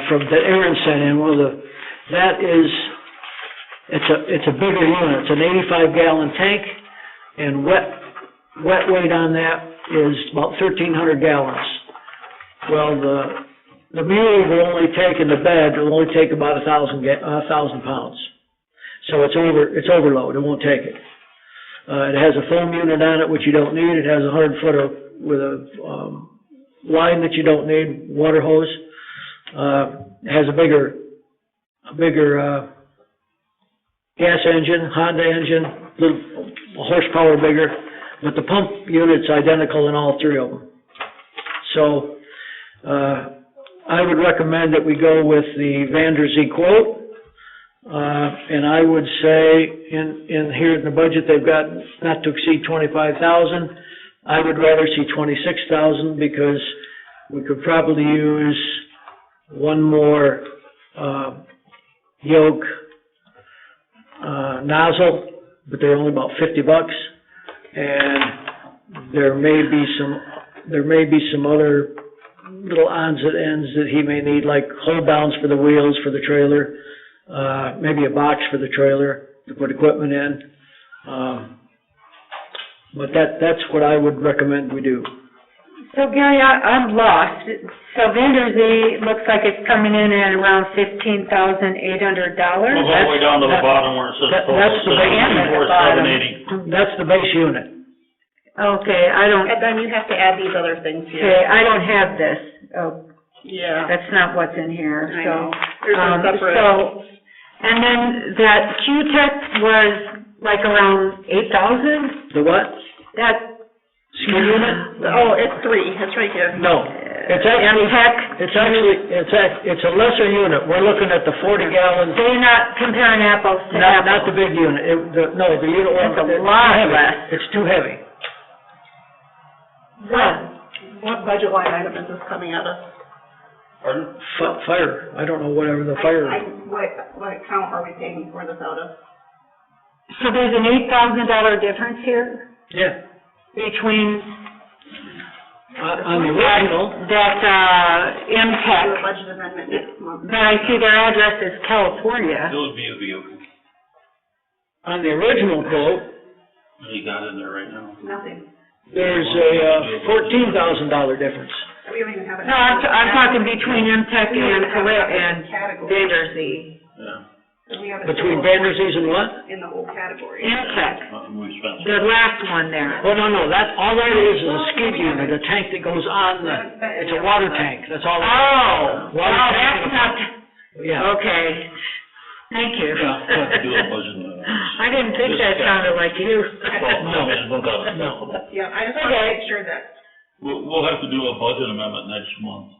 from that Aaron sent in, it's a bigger unit. It's an 85-gallon tank, and wet weight on that is about 1,300 gallons. Well, the mule will only take, in the bed, will only take about 1,000 pounds. So it's overload, it won't take it. It has a foam unit on it, which you don't need. It has a 100-foot with a line that you don't need, water hose. It has a bigger gas engine, Honda engine, little horsepower bigger, but the pump unit's identical in all three of them. So, I would recommend that we go with the Vanderzee quote. And I would say in here in the budget, they've got not to exceed 25,000. I would rather see 26,000 because we could probably use one more, yoke, nozzle, but they're only about $50. And there may be some other little odds and ends that he may need, like hold downs for the wheels for the trailer. Maybe a box for the trailer to put equipment in. But that's what I would recommend we do. So Gary, I'm lost. So Vanderzee looks like it's coming in at around $15,800. We'll go all the way down to the bottom where it says That's the base. That's the base unit. Okay, And then you have to add these other things here. Okay, I don't have this. Oh, Yeah. that's not what's in here, I so. know. There's a separate. And then that Q-Tech was like around 8,000? The what? That. Ski unit? Oh, it's 3, it's right here. No. It's a lesser unit. We're looking at the 40-gallon. So you're not comparing apples to apples? Not the big unit. The unit one. That's a lot less. It's too heavy. What budget line item is this coming out of? Pardon? Fire. I don't know, whatever the fire. What account are we paying for this out of? So there's an $8,000 difference here? Yeah. Between on the original. That, MTech. Do a budget amendment next month. But I see their address is California. Those be a vehicle. On the original quote. What do you got in there right now? Nothing. There's a $14,000 difference. We don't even have it. No, I'm talking between MTech and Vanderzee. Yeah. Between Vanderzees and what? In the whole category. MTech. We spent. The last one there. Oh, no, all that is a skid unit, a tank that goes on it's a water tank, that's all. Oh, Water tank. that's not, Yeah. okay. Thank you. Yeah, we'll have to do a budget. I didn't think that sounded like you. No. Yeah, I just want to make sure that. We'll have to do a budget amendment next month.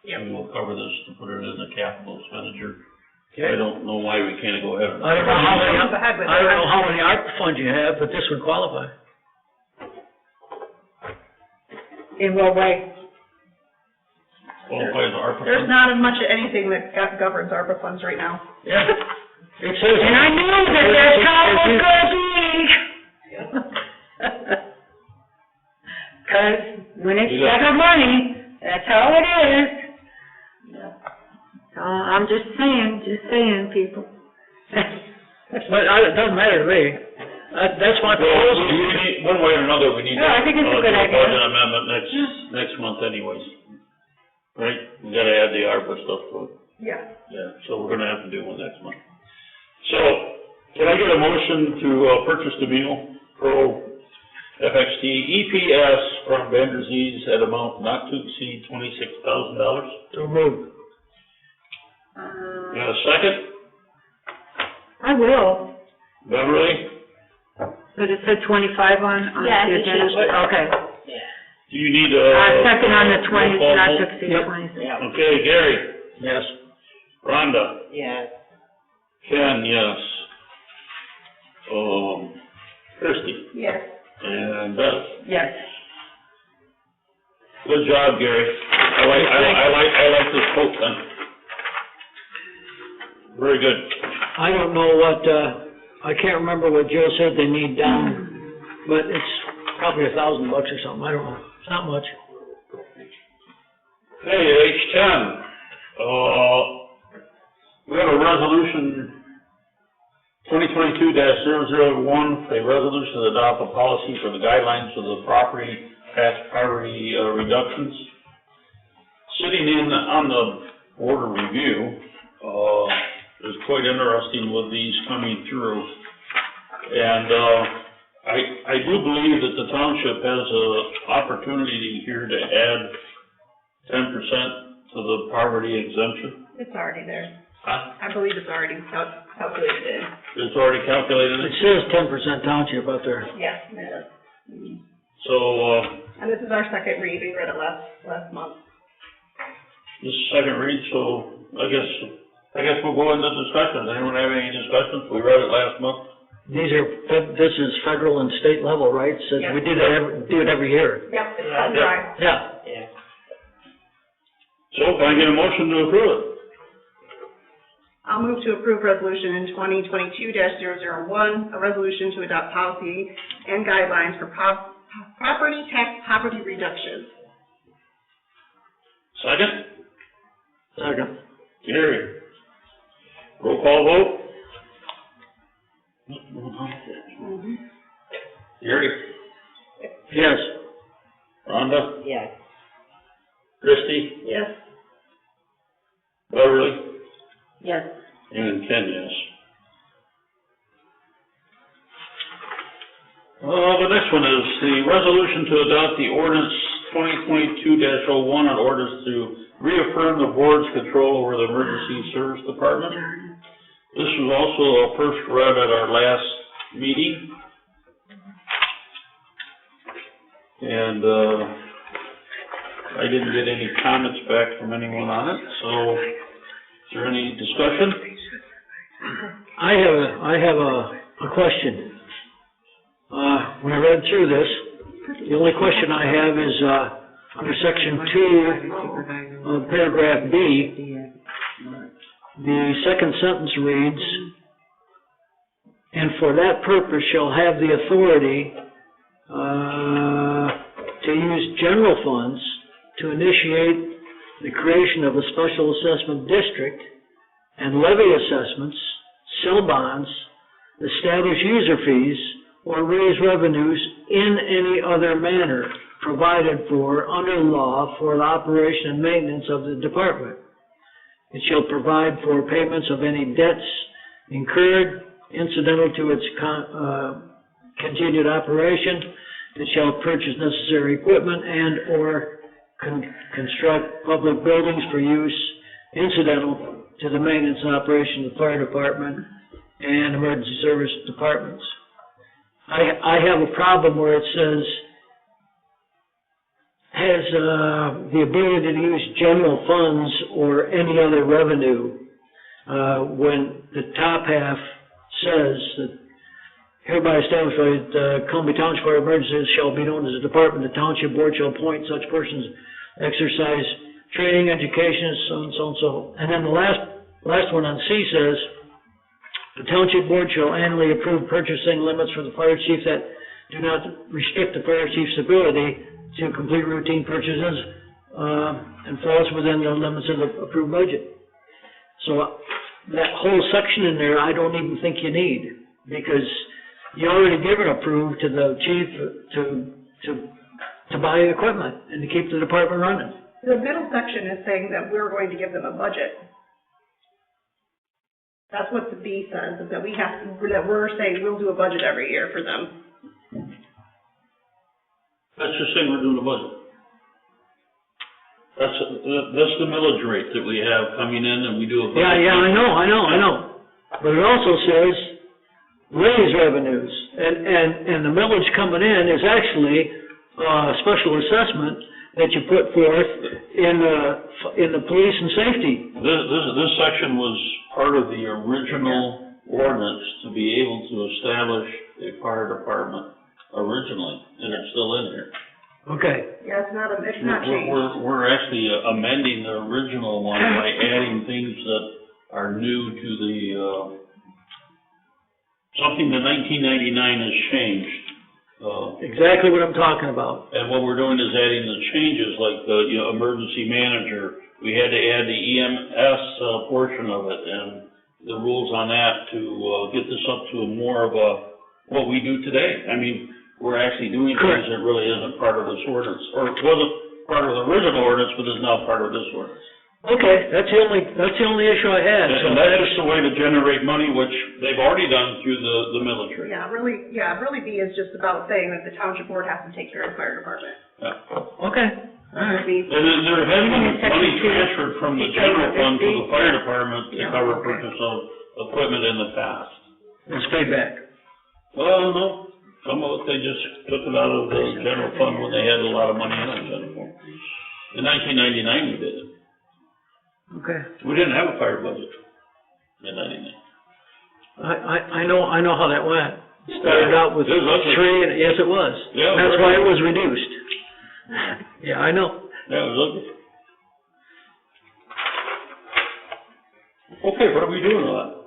Yep. We will cover this to put it in the capital expenditure. Okay. I don't know why we can't go ahead. I don't know how many ARPA funds you have, but this would qualify. In what way? Qualifies ARPA. There's not as much of anything that governs ARPA funds right now. Yeah. It says. And I knew that that's how it was gonna be. Cause when it's federal money, that's how it is. So I'm just saying, people. But it doesn't matter to me. That's my proposal. One way or another, we need to. No, I think it's a good do idea. budget amendment next month anyways. Right? We gotta add the ARPA stuff to it. Yeah. Yeah, so we're gonna have to do one next month. So, can I get a motion to purchase the Beetle Pro FXT EPS from Vanderzees at amount not to exceed $26,000? So moved. You got a second? I will. Beverly? But it said 25 on Yeah, the it agenda? should. Okay. Do you need a? Second on the 20, roll call not to vote? exceed 26. Okay, Gary? Yes. Rhonda? Yes. Ken, yes. Christie? Yes. And Beth? Yes. Good job, Gary. I I like this quote then. Very good. I don't know what, I can't remember what Joe said they need down, but it's probably $1,000 or something, I don't know, it's not much. Hey, H10, we have a resolution 2022-001, a resolution to adopt a policy for the guidelines of the property tax poverty reductions. Sitting in on the board of review, is quite interesting with these coming through. And I do believe that the township has a opportunity here to add 10% to the poverty exemption. It's already there. Huh? I believe it's already calculated in. It's already calculated? It says 10% township up there. Yes, it is. So, And this is our second read, we read it last month. this is second read, so I guess we'll go into discussions. Anyone have any discussions? We read it last month. This is federal and state level, right? So Yes. we do it every year. Yep, it's cut and dry. Yeah. So can I get a motion to approve it? I'll move to approve resolution 2022-001, a resolution to adopt policy and guidelines for property tax poverty reduction. Second? Second. Gary? Roll call vote? Gary? Yes. Rhonda? Yes. Christie? Yes. Beverly? Yes. And Ken, yes. The next one is the resolution to adopt the ordinance 2022-01, an ordinance to reaffirm the board's control over the emergency service department. This was also first read at our last meeting. And I didn't get any comments back from anyone on it, so is there any discussion? I have a question. When I read through this, the only question I have is, under section 2, paragraph B, the second sentence reads, "And for that purpose shall have the authority to use general funds to initiate the creation of a special assessment district and levy assessments, sell bonds, establish user fees, or raise revenues in any other manner provided for under law for the operation and maintenance of the department. It shall provide for payments of any debts incurred incidental to its continued operation. It shall purchase necessary equipment and/or construct public buildings for use incidental to the maintenance and operation of the fire department and emergency service departments." I have a problem where it says, has the ability to use general funds or any other revenue, when the top half says that hereby established by the Columbia Township Fire Emergencies shall be known as a department, the township board shall appoint such persons, exercise training, education, so and so and so. And then the last one on C says, the township board shall annually approve purchasing limits for the fire chief that do not restrict the fire chief's ability to complete routine purchases, and falls within the limits of the approved budget. So that whole section in there, I don't even think you need, because you already given approved to the chief to buy equipment and to keep the department running. The middle section is saying that we're going to give them a budget. That's what the B says, is that that we're saying we'll do a budget every year for them. That's just saying we're doing a budget. That's the millage rate that we have coming in, and we do a budget. Yeah, I know. But it also says raise revenues, and the millage coming in is actually a special assessment that you put forth in the police and safety. This section was part of the original ordinance to be able to establish a fire department originally, and it's still in here. Okay. Yeah, it's not changed. We're actually amending the original one by adding things that are new to the, something that 1999 has changed. Exactly what I'm talking about. And what we're doing is adding the changes, like the, emergency manager. We had to add the EMS portion of it and the rules on that to get this up to more of what we do today. I mean, we're actually doing things that really isn't part of this ordinance, or it wasn't part of the original ordinance, but is now part of this ordinance. Okay, that's the only issue I had. And that's just a way to generate money, which they've already done through the military. Really B is just about saying that the township board has to take care of the fire department. Yeah. Okay, all right. And there has been money transferred from the general fund to the fire department to cover purchase of equipment in the past. It's paid back. Well, no, some of it, they just took it out of the general fund when they had a lot of money in the general fund. In 1999, we did it. Okay. We didn't have a fire budget in 99. I know how that went. It started out with 3, and yes, it was. Yeah. That's why it was reduced. Yeah, I know. Yeah, it was ugly. Okay, what are we doing with that?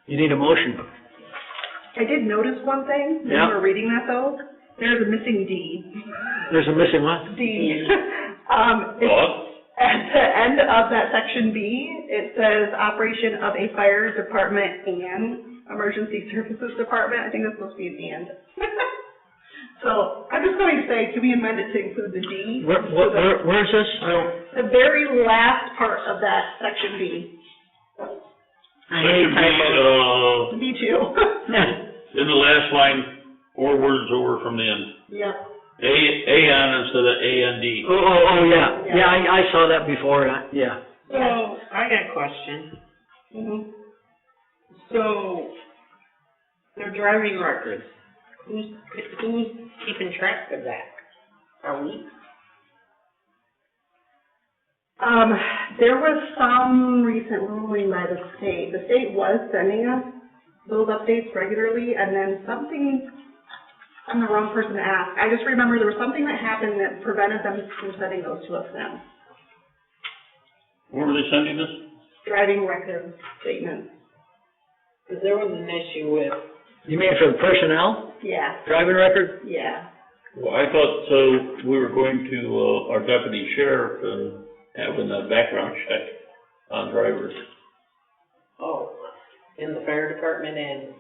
You need a motion. I did notice one thing when Yeah. we were reading that though. There's a missing D. There's a missing what? D. At the end of that section B, it says operation of a fire department and emergency services department. I think that's supposed to be an and. So I'm just going to say, can we amend it to include the D? Where is this? The very last part of that section B. Section B, B2. in the last line, 4 words over from the end. Yep. A-N instead of A-N-D. Oh, yeah. Yeah, I saw that before, yeah. So, I got a question. Mm-hmm. So, their driving records, who's keeping track of that? Are we? There was some recent ruling by the state. The state was sending us those updates regularly, and then something, I'm the wrong person to ask. I just remember there was something that happened that prevented them from sending those to us now. Where were they sending this? Driving record statements. Because there was an issue with... You mean for the personnel? Yeah. Driving record? Yeah. Well, I thought we were going to our deputy sheriff and having a background check on drivers. Oh, in the fire department and...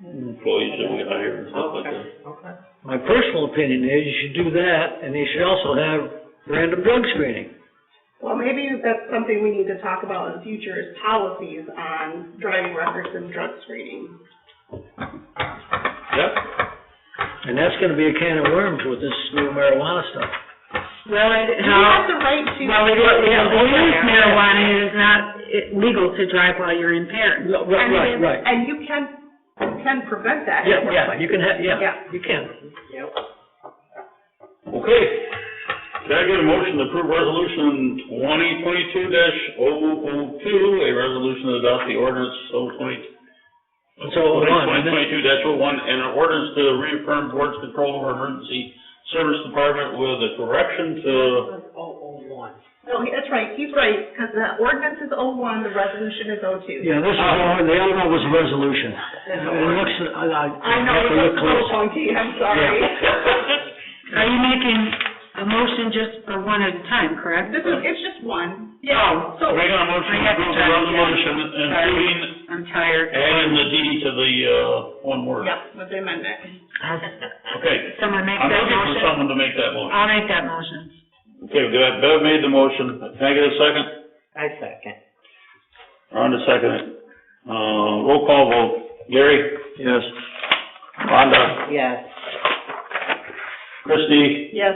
Employees that we hire and stuff like that. Okay. My personal opinion is you should do that, and you should also have random drug screening. Well, maybe that's something we need to talk about in the future is policies on driving records and drug screening. Yep. And that's gonna be a can of worms with this new marijuana stuff. Well, You have the right to. Well, it is marijuana, it is not legal to drive while you're impaired. Right. And you can prevent that. Yeah, you can you can. Yep. Okay. Can I get a motion to approve resolution 2022-002, a resolution to adopt the ordinance 2022-01, and an ordinance to reaffirm board's control over emergency service department with a correction to... 001. No, that's right, he's right, because the ordinance is 01, the resolution is 02. Yeah, this is, the other one was a resolution. It looks, I know, it looks a little funky, I'm sorry. Are you making a motion just for one at a time, correct? It's just one. Yeah. So making a motion to approve the resolution, including... I'm tired. Adding the D to the, one word. Yep, with the amendment. Okay. Someone make that I'm looking for motion? someone to make that motion. I'll make that motion. Okay, Bev made the motion. Can I get a second? I second. Rhonda seconded. Roll call vote. Gary? Yes. Rhonda? Yes. Christie? Yes.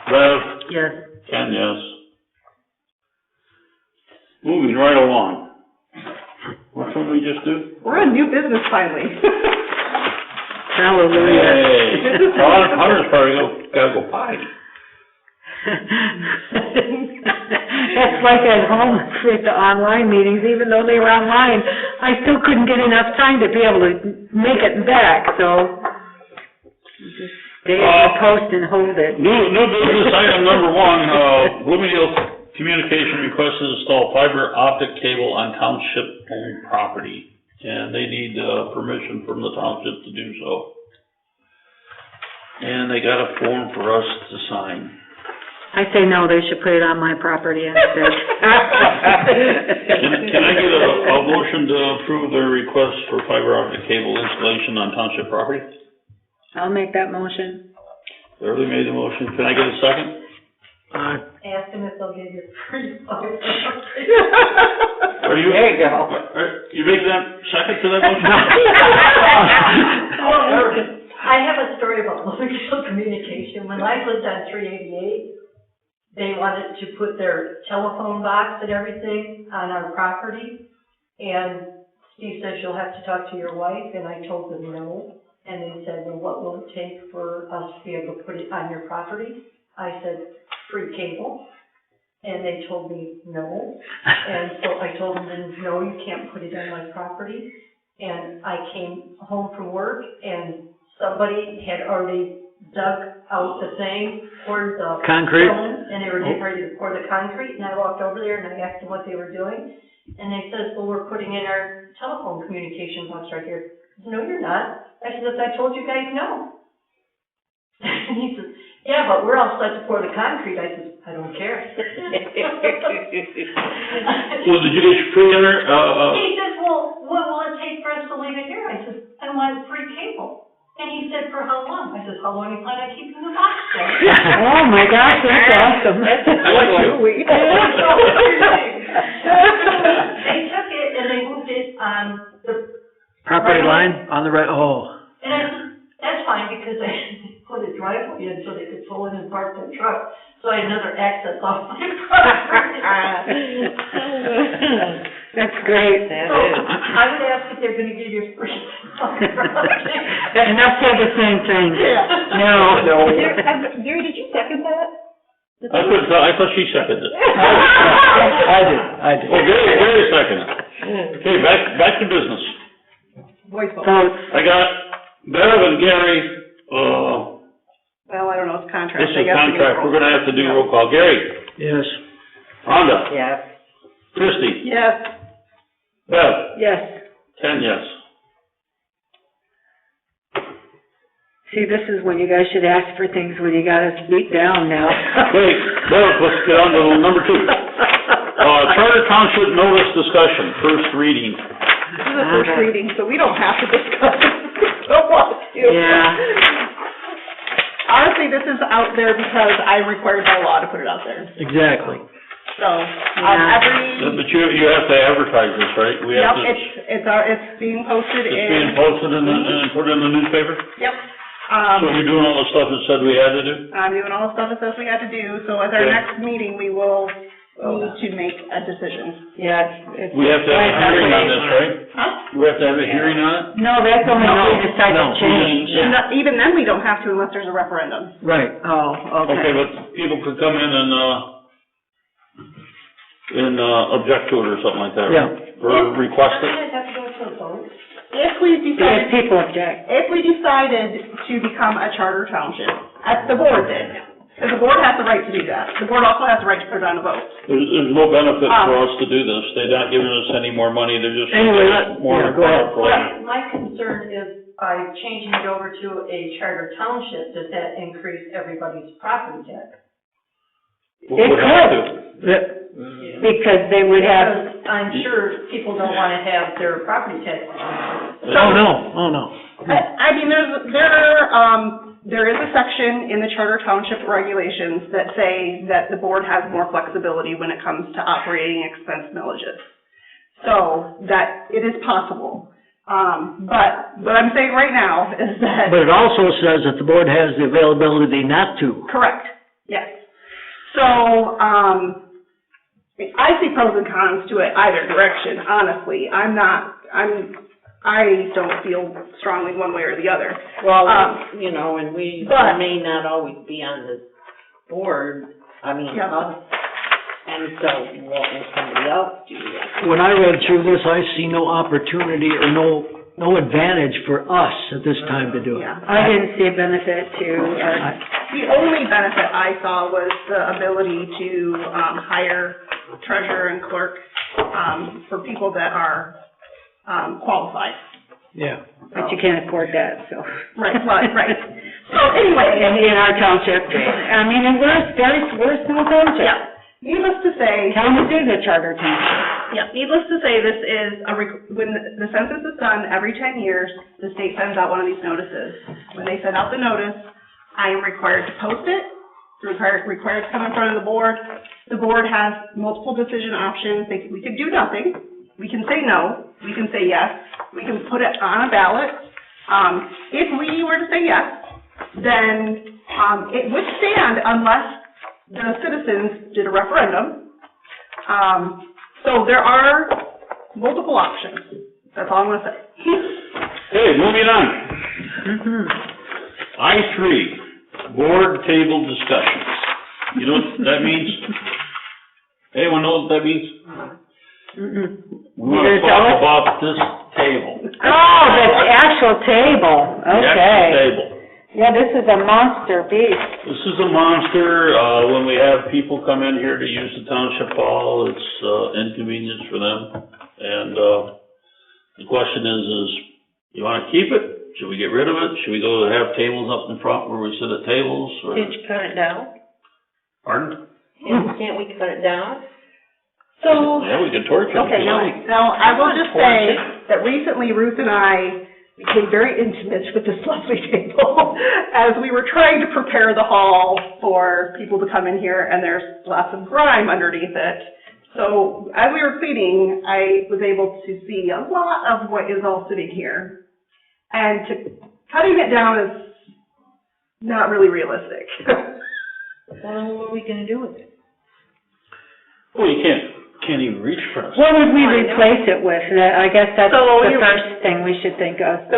Bev? Yes. Ken, yes. Moving right along. What should we just do? We're on new business finally. Hallelujah. Hey, Hunter's probably gotta go potty. That's like at home with the online meetings, even though they were online, I still couldn't get enough time to be able to make it back, so They have to post and hold it. New business item number one, Bloomingdale Communication requests to install fiber optic cable on township-owned property. And they need, permission from the township to do so. And they got a form for us to sign. I say no, they should put it on my property instead. Can I get a motion to approve their request for fiber optic cable installation on township property? I'll make that motion. Beverly made the motion. Can I get a second? Ask them if they'll give you free fiber. Are you? There you go. You making that second to that motion? I have a story about Bloomingdale Communication. When I lived on 388, they wanted to put their telephone box and everything on our property. And Steve says, you'll have to talk to your wife, and I told them no. And they said, well, what will it take for us to be able to put it on your property? I said, free cable. And they told me no. And so I told them, no, you can't put it on my property. And I came home from work, and somebody had already dug out the thing, poured the concrete, stone, and they were getting ready to pour the concrete. And I walked over there and I asked them what they were doing. And they said, well, we're putting in our telephone communication box right here. I said, no, you're not. I said, I told you guys no. And he says, yeah, but we're all set to pour the concrete. I said, I don't care. Well, did you get your free inter, He says, well, what will it take for us to leave it here? I said, I want free cable. And he said, for how long? I said, how long do you plan on keeping the box there? Oh my gosh, that's awesome. That's I like you. They took it and they moved it on the property line on the right, And I said, that's fine, because they put a driveway in so they could pull in and park their truck. So I had another access off my property. That's great. So I would ask if they're gonna give you free. And they'll say the same thing. Yeah. No. Gary, did you second that? I thought she seconded it. I did. Well, Gary seconded it. Okay, back to business. Voice vote. I got Bev and Gary, Well, I don't know, it's contract. this I is guess we contract, can- we're gonna have to do roll call. Gary? Yes. Rhonda? Yes. Christie? Yes. Bev? Yes. Ken, yes. See, this is when you guys should ask for things when you got us beat down now. Okay, Bev, let's get on to number 2. Charter Township notice discussion, first reading. This is the first reading, so we don't have to discuss it. Don't want to. Yeah. Honestly, this is out there because I'm required by law to put it out there. Exactly. So, But you have to advertise this, right? We have to. It's being posted It's being posted and put in the newspaper? Yep. So you're doing all the stuff it said we had to do? I'm doing all the stuff it says we had to do, so at our Okay. next meeting, we will need to make a decision. Yeah, it's. We have to have a hearing on this, right? Huh? We have to have a hearing on it? No, that's only if we decide to change. Even then, we don't have to unless there's a referendum. Right. Oh, Okay, but people could come in and object to it or something like that, right? Yeah. Or request it? Does it have to go to a vote? If we Because decided, people object. if we decided to become a charter township, as the board did, because the board has the right to do that. The board also has the right to put it on a vote. There's no benefit for us to do this. They're not giving us any more money, they're just. Anyway, more go ahead. My concern is by changing it over to a charter township, does that increase everybody's property tax? We would have to. Because they would have. Because I'm sure people don't want to have their property taxes increased. Oh, no. I mean, there is a section in the charter township regulations that say that the board has more flexibility when it comes to operating expense millages. So that it is possible. But what I'm saying right now is that. But it also says that the board has the availability not to. Correct, yes. So, I see pros and cons to it either direction, honestly. I don't feel strongly one way or the other. Well, and we but- may not always be on the board, Yeah. and so what will somebody else do? When I read through this, I see no opportunity or no no advantage for us at this time to do it. Yeah. I didn't see a benefit to our The only benefit I saw was the ability to, hire treasurer and clerk, for people that are, qualified. Yeah. but you can't afford that, so. Right, right. So anyway. In our township, I mean, and we're a small township. Yeah. Needless to say. Kalamazoo is a charter township. Yeah, needless to say, this is when the census is done every 10 years, the state sends out one of these notices. When they send out the notice, I am required to post it, required to come in front of the board. The board has multiple decision options. We could do nothing. We can say no. We can say yes. We can put it on a ballot. If we were to say yes, then it would stand unless the citizens did a referendum. So there are multiple options. That's all I'm going to say. Okay, moving on. I-3, board table discussions. You know what that means? Anyone know what that means? We want to talk about this table. Oh, the actual table, okay. The actual table. Yeah, this is a monster beast. This is a monster. When we have people come in here to use the township hall, it's inconvenience for them. And the question is you want to keep it? Should we get rid of it? Should we go have tables up in front where we sit at tables? Or... Did you cut it down? Pardon? Can't we cut it down? So. Yeah, we can torch it. Okay, now I will just say that recently Ruth and I became very intimate with this lovely table as we were trying to prepare the hall for people to come in here, and there's lots of grime underneath it. So as we were cleaning, I was able to see a lot of what is all sitting here. And cutting it down is not really realistic. Well, what are we gonna do with it? Well, you can't even reach for it. What would we replace it with? I guess that's the first thing we should think of.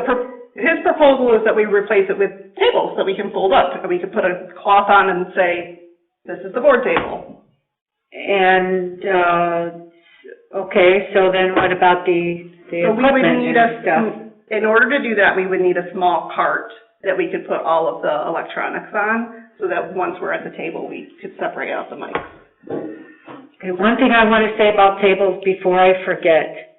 His proposal is that we replace it with tables that we can fold up, and we can put a cloth on and say, this is the board table. And, okay, so then what about the equipment and stuff? In order to do that, we would need a small cart that we could put all of the electronics on, so that once we're at the table, we could separate out the mics. Okay, one thing I want to say about tables before I forget.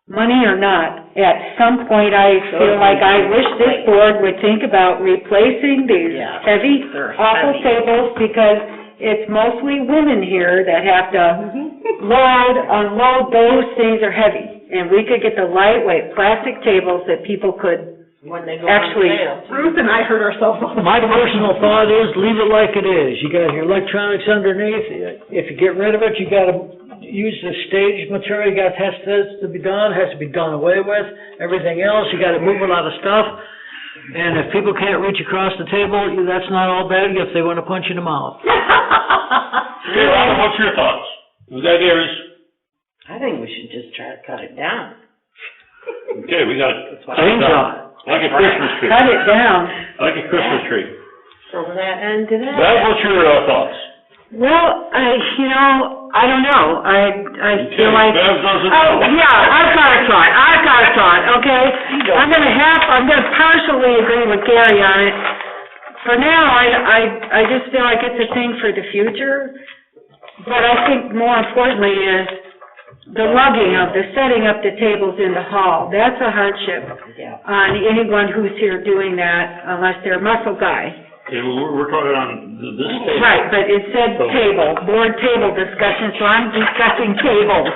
Money or not, at some point I feel like I wish this board would think about replacing these heavy, awful tables, because it's mostly women here that have to unload, those things are heavy. And we could get the lightweight plastic tables that people could actually. Ruth and I hurt ourselves all the time. My personal thought is, leave it like it is. You got your electronics underneath. If you get rid of it, you got to use the stage material. You got has to be done away with. Everything else, you got to move a lot of stuff. And if people can't reach across the table, that's not all bad if they want to punch you in the mouth. Okay, Robin, what's your thoughts? We got Gary's. I think we should just try to cut it down. Okay, we got chainsaw. Like a Christmas tree. Cut it down. Like a Christmas tree. From that end to that. Bev, what's your thoughts? Well, I don't know. I feel like. Bev doesn't. Oh, yeah, I've got a thought, okay? I'm gonna partially agree with Gary on it. For now, I just feel like it's a thing for the future. But I think more importantly is the lugging of the setting up the tables in the hall. That's a hardship on anyone who's here doing that, unless they're a muscle guy. Okay, well, we're talking on this table. Right, but it said table, board table discussion, so I'm discussing tables.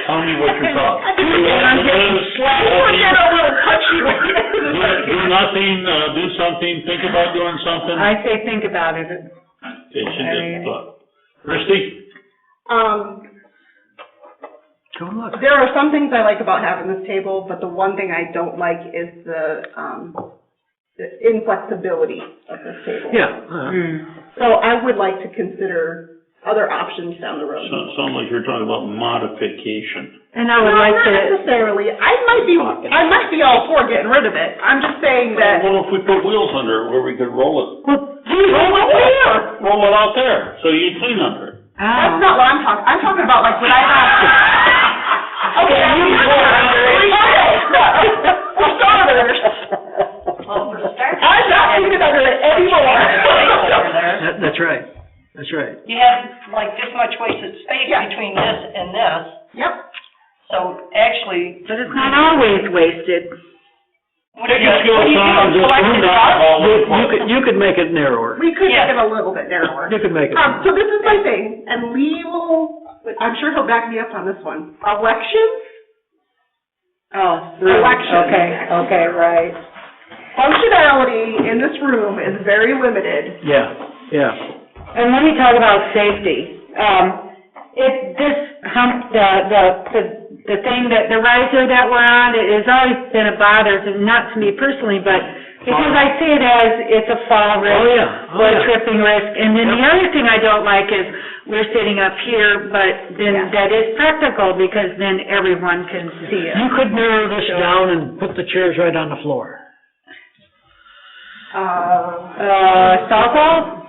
Tell me what your thoughts. Do nothing, do something, think about doing something. I say think about it. Okay, she did thought. Christie? There are some things I like about having this table, but the one thing I don't like is the inflexibility of this table. Yeah. So I would like to consider other options down the road. Sounds like you're talking about modification. And I would like to. Not necessarily. I might be all for getting rid of it. I'm just saying that. Well, if we put wheels under it where we could roll it. Roll it there. Roll it out there, so you clean under it. That's not what I'm talking. I'm talking about like when I have. Okay, you roll under it. But it's not always wasted. You could make it narrower. We could make it a little bit narrower. You could make it. So this is my thing, and Lee will, I'm sure he'll back me up on this one. Elections? Elections. Okay, right. Functionality in this room is very limited. Yeah. And let me talk about safety. If this hump, the thing that, the riser that we're on, it has always been a bother, not to me personally, but because I see it as it's a fall risk or a tripping risk. And then the other thing I don't like is we're sitting up here, but then that is practical because then everyone can see it. You could narrow this down and put the chairs right on the floor. Softball?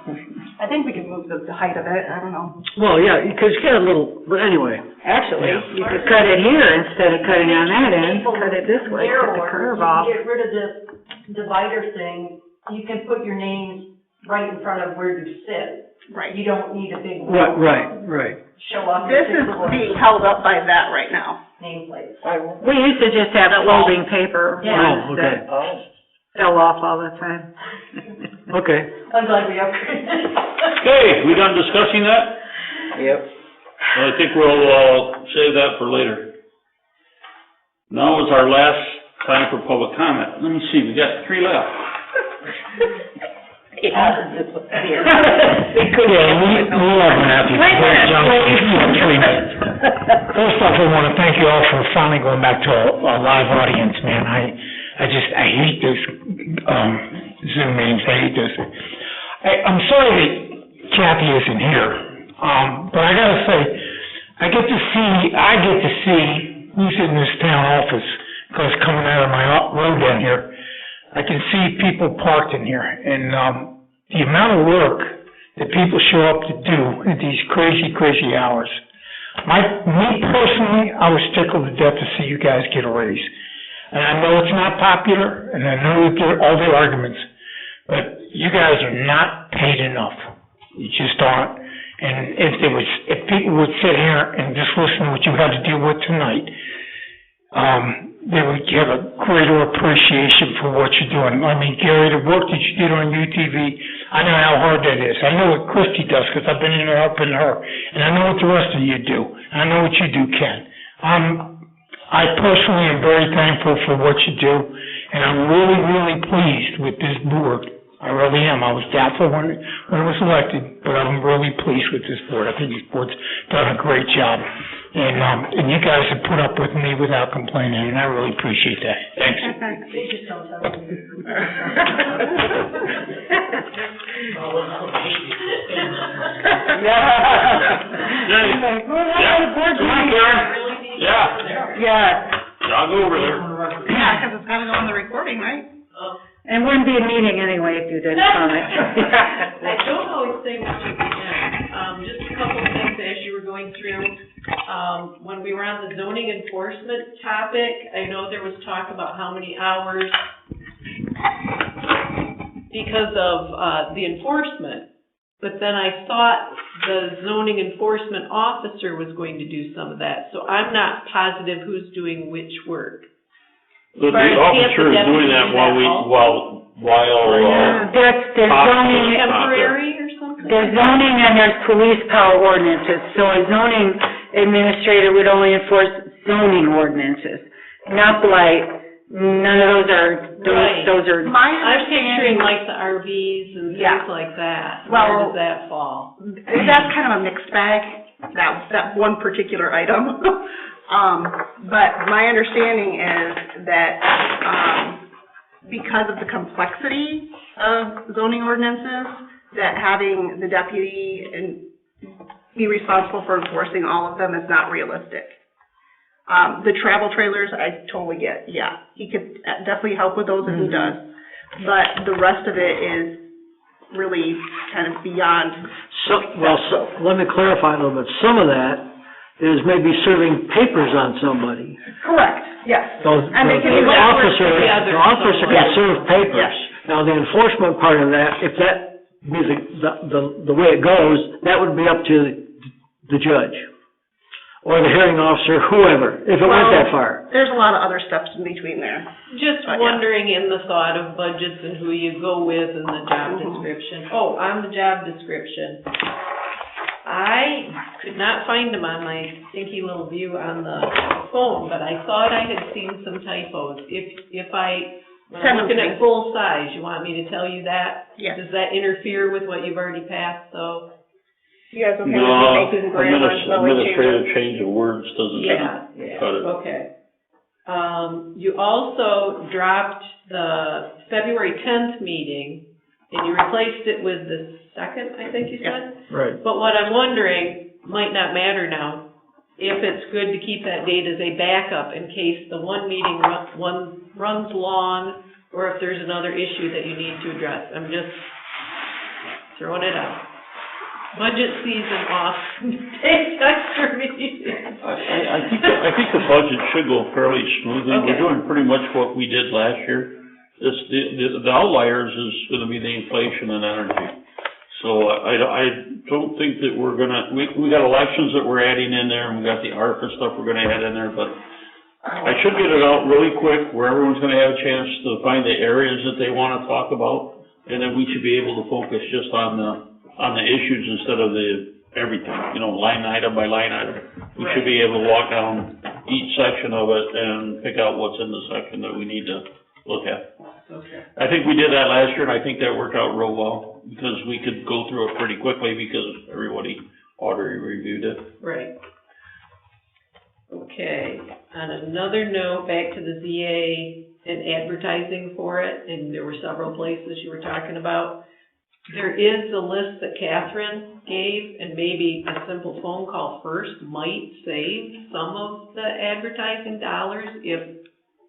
I think we can move the height of it, I don't know. Well, yeah, because you get a little, but anyway. Actually, you could cut it here instead of cutting on that end, cut it this way, cut the curve off. Get rid of this divider thing, you can put your names right in front of where you sit. Right. You don't need a big Right. show off. This is being held up by that right now. Nameplate. We used to just have folding paper. Oh, okay. Fell off all the time. Okay. I'm glad we upgraded. Okay, we done discussing that? Yep. Well, I think we'll, save that for later. Now is our last time for public comment. Let me see, we got 3 left. We haven't happy. First off, I want to thank you all for finally going back to a live audience, man. I hate this Zoom meetings. I hate this. I'm sorry that Kathy isn't here, but I gotta say, I get to see who's in this town office, because coming out of my road down here, I can see people parked in here, and the amount of work that people show up to do at these crazy hours. Me personally, I was tickled to death to see you guys get a raise. And I know it's not popular, and I know that there are all the arguments, but you guys are not paid enough. You just aren't. And if people would sit here and just listen to what you had to deal with tonight, they would have a greater appreciation for what you're doing. I mean, Gary, the work that you did on UTV, I know how hard that is. I know what Christy does, because I've been in there helping her, and I know what the rest of you do. And I know what you do, Ken. I personally am very thankful for what you do, and I'm really pleased with this board. I really am. I was doubtful when it was elected, but I'm really pleased with this board. I think this board's done a great job, and you guys have put up with me without complaining, and I really appreciate that. Thanks. They just don't tell you. I'll go over there. Yeah, because it's gotta go on the recording, right? And wouldn't be a meeting anyway if you didn't comment. I don't always say much at the end. Just a couple of things as you were going through. When we were on the zoning enforcement topic, I know there was talk about how many hours because of the enforcement. But then I thought the zoning enforcement officer was going to do some of that. So I'm not positive who's doing which work. The officer is doing that while There's zoning. Temporary or something? There's zoning and there's police power ordinances. So a zoning administrator would only enforce zoning ordinances, not blight. None of those are, those are. I'm picturing like the RVs and things like that. Where does that fall? That's kind of a mixed bag, that one particular item. But my understanding is that, because of the complexity of zoning ordinances, that having the deputy be responsible for enforcing all of them is not realistic. The travel trailers, I totally get, he could definitely help with those, and he does. But the rest of it is really kind of beyond. Let me clarify a little bit. Some of that is maybe serving papers on somebody. Correct, yes. And the officer can serve papers. Yes. Now, the enforcement part of that, if that be the way it goes, that would be up to the judge. or the hearing officer, whoever, if it went that far. There's a lot of other steps in between there. Just But, yeah. wondering in the thought of budgets and who you go with and the job description. Oh, on the job description, I could not find them on my stinky little view on the phone, but I thought I had seen some typos. When I'm looking at full size, you want me to tell you that? Yes. Does that interfere with what you've already passed, though? You guys okay with me making grammar and spelling changes? Administrative change of words doesn't cut it. Okay. You also dropped the February 10th meeting, and you replaced it with the 2nd, I think you said? Right. But what I'm wondering, might not matter now, if it's good to keep that date as a backup in case the one meeting runs long, or if there's another issue that you need to address. I'm just throwing it out. Budget season off, take extra meetings. I think the budget should go fairly smoothly. Okay. We're doing pretty much what we did last year. It's the outliers is gonna be the inflation and energy. So I don't think that we're gonna, we got elections that we're adding in there, and we got the ARPA stuff we're gonna add in there, but I should get it out really quick where everyone's gonna have a chance to find the areas that they wanna talk about, and then we should be able to focus just on the issues instead of everything, line item by line item. We should be able to walk down each section of it and pick out what's in the section that we need to look at. Okay. I think we did that last year, and I think that worked out real well, because we could go through it pretty quickly because everybody already reviewed it. Right. Okay, on another note, back to the ZA and advertising for it, and there were several places you were talking about. There is a list that Catherine gave, and maybe a simple phone call first might save some of the advertising dollars if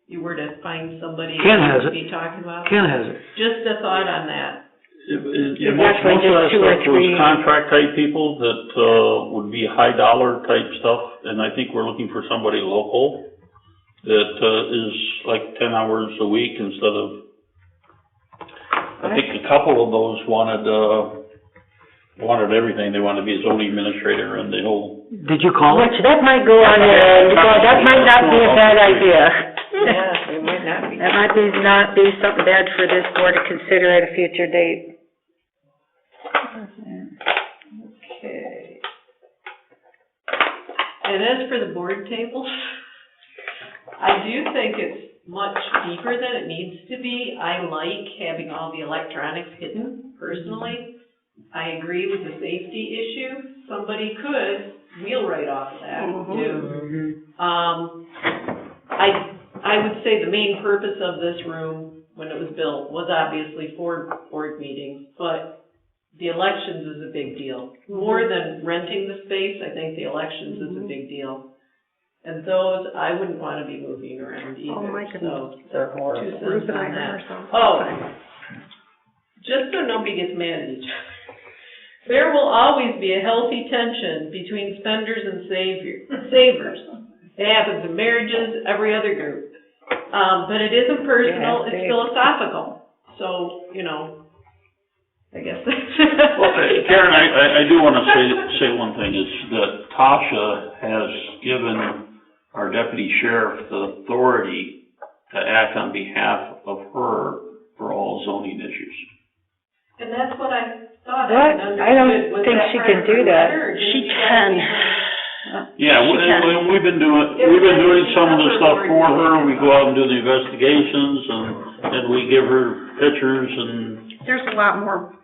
you were to find somebody Ken has to it. be talking about. Ken has it. Just a thought on that. Most of that stuff was contract type people that, would be high dollar type stuff, and I think we're looking for somebody local that, is like 10 hours a week instead of, I think a couple of those wanted everything. They wanted to be a zoning administrator and the whole. Did you call it? Which, that might go on there, that might not be a bad idea. Yeah, it might not be. That might not be something bad for this board to consider at a future date. Okay. And as for the board tables, I do think it's much deeper than it needs to be. I like having all the electronics hidden, personally. I agree with the safety issue. Somebody could wheel right off of that, too. I would say the main purpose of this room, when it was built, was obviously for board meetings, but the elections is a big deal. More than renting the space, I think the elections is a big deal. And those, I wouldn't want to be moving around either. Oh, my goodness. So, they're horrible. 2 cents Ruth and I on hurt that. ourselves. Oh, just so nobody gets mad at each other. There will always be a healthy tension between spenders and savers. It happens in marriages, every other group. But it isn't personal, it's philosophical. So, I guess that's... Well, Karen, I do want to say one thing, is that Tasha has given our deputy sheriff the authority to act on behalf of her for all zoning issues. And that's what I thought. What? I don't think she can do that. She can. Yeah, we've been doing some of the stuff for her. We go out and do the investigations, and we give her pictures and. There's a lot more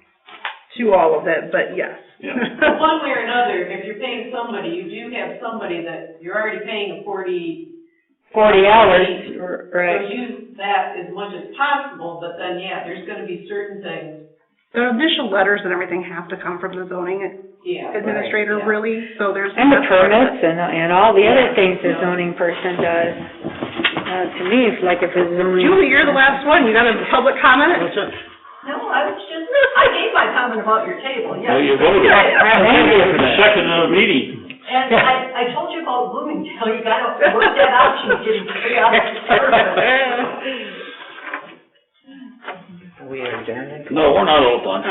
to all of it, but yes. Yeah. But one way or another, if you're paying somebody, you do have somebody that you're already paying 40 hours, right. So use that as much as possible, but then, there's gonna be certain things. The initial letters and everything have to come from the zoning administrator, really, so there's. And the permits and all the other things the zoning person does. To me, it's like if it's zoning. Julie, you're the last one. You got a public comment? What's that? No, I gave my comment about your table, yes. Well, you voted. Second meeting. And I told you about Bloomingdale, you gotta work that out, she was getting chaotic service. We are done. No, we're not all done.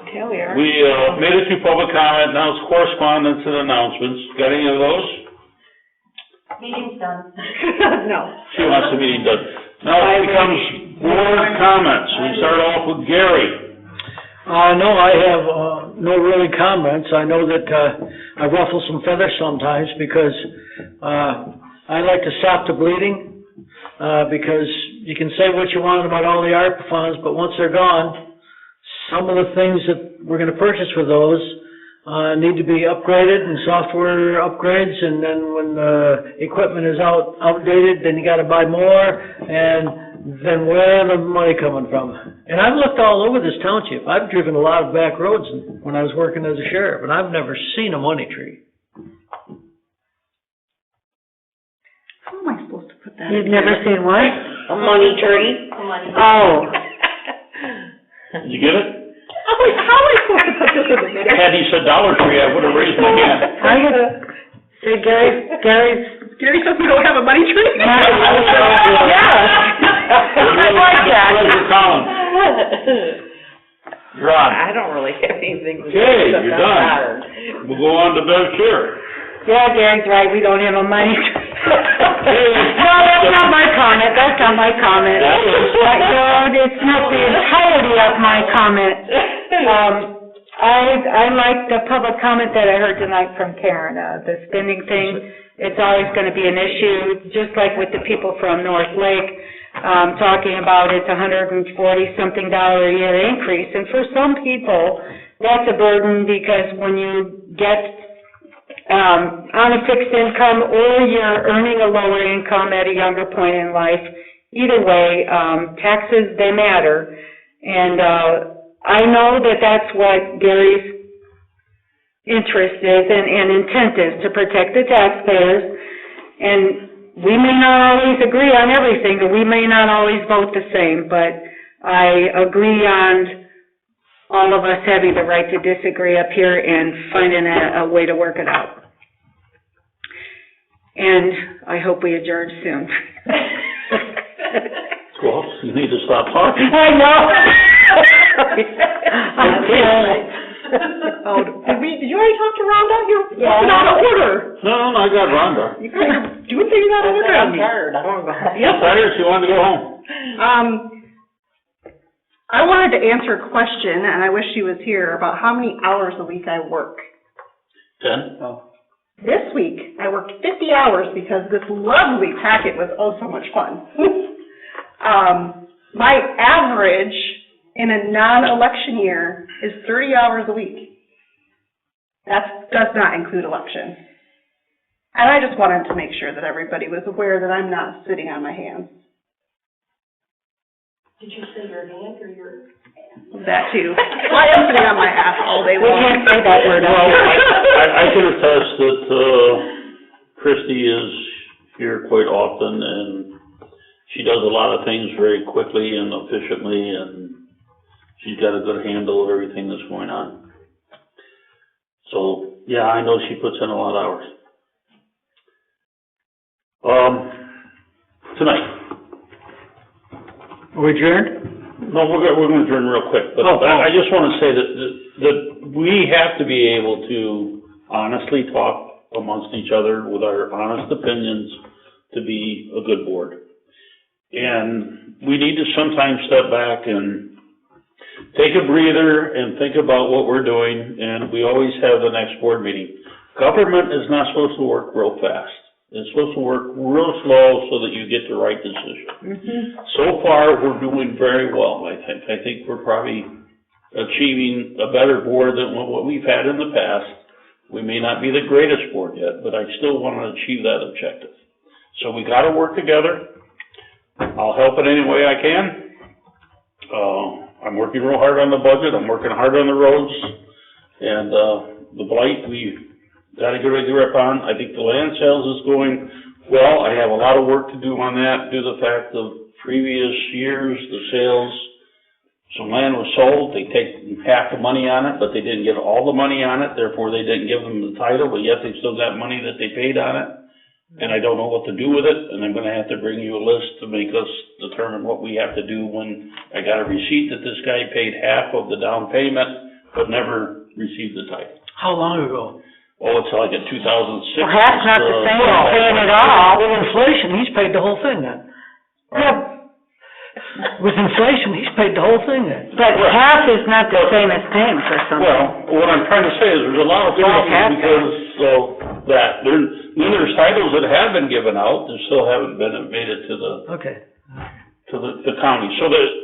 Okay, we are. We made it through public comment, now it's correspondence and announcements. Got any of those? Meeting's done. No. She wants the meeting done. Now it becomes board comments. We start off with Gary. No, I have, no really comments. I know that, I ruffle some feathers sometimes because, I like to stop the bleeding, because you can say what you want about all the ARPA funds, but once they're gone, some of the things that we're gonna purchase for those, need to be upgraded and software upgrades, and then when the equipment is outdated, then you gotta buy more, and then where the money coming from? And I've looked all over this township. I've driven a lot of back roads when I was working as a sheriff, and I've never seen a money tree. How am I supposed to put that? You've never seen what? A money tree. Oh. Did you get it? How am I supposed to put this in the minute? Had he said Dollar Tree, I would have raised my hand. I gotta say, Gary says we don't have a money tree? Yeah. I like that. Treasurer Collins. You're on. I don't really have anything to say. Okay, except you're I'm done. tired. We'll go on to Bev Sherrer. Yeah, Gary's right, we don't have a money. No, that's not my comment, that's not my comment. No, it's not the entirety of my comment. I like the public comment that I heard tonight from Karen, the spending thing. It's always gonna be an issue, just like with the people from North Lake, talking about it's $140-something a year increase. And for some people, that's a burden because when you get on a fixed income or you're earning a lower income at a younger point in life, either way, taxes, they matter. And I know that that's what Gary's interest is and intent is, to protect the taxpayers. And we may not always agree on everything, and we may not always vote the same, but I agree on all of us having the right to disagree up here and finding a way to work it out. And I hope we adjourn soon. Well, you need to stop talking. I know. Did you already talk to Rhonda? You're out of order. No, I got Rhonda. You guys are doing things out of order on me. tired. I want to go home. Yes, I heard she wanted to go home. I wanted to answer a question, and I wish she was here, about how many hours a week I work. 10? This week, I worked 50 hours because this lovely packet was oh so much fun. My average in a non-election year is 30 hours a week. That does not include election. And I just wanted to make sure that everybody was aware that I'm not sitting on my hands. Did you say your hand or your ass? That too. Well, I am sitting on my ass all day We long. can't say that word. Well, I can attest that Christie is here quite often, and she does a lot of things very quickly and efficiently, and she's got a good handle of everything that's going on. So, yeah, I know she puts in a lot of hours. Tonight. Are we adjourned? No, we're gonna adjourn real quick, but I just wanna say that we have to be able to honestly talk amongst each other with our honest opinions to be a good board. And we need to sometimes step back and take a breather and think about what we're doing, and we always have the next board meeting. Government is not supposed to work real fast. It's supposed to work real slow so that you get the right decision. So far, we're doing very well, I think. I think we're probably achieving a better board than what we've had in the past. We may not be the greatest board yet, but I still want to achieve that objective. So we got to work together. I'll help in any way I can. I'm working real hard on the budget. I'm working hard on the roads. And the blight, we got a good grip on. I think the land sales is going well. I have a lot of work to do on that due to the fact of previous years, the sales, some land was sold. They take half the money on it, but they didn't get all the money on it. Therefore, they didn't give them the title, but yet they still got money that they paid on it. And I don't know what to do with it, and I'm gonna have to bring you a list to make us determine what we have to do when I got a receipt that this guy paid half of the down payment, but never received the title. How long ago? Oh, it's like a 2006. Perhaps not the same as paying it all. With inflation, he's paid the whole thing then. Yeah, With inflation, he's paid the whole thing then. but half is not the same as paying for something. Well, what I'm trying to say is there's a lot of problems because of that. Then there's titles that have been given out that still haven't been made it to the county. So there's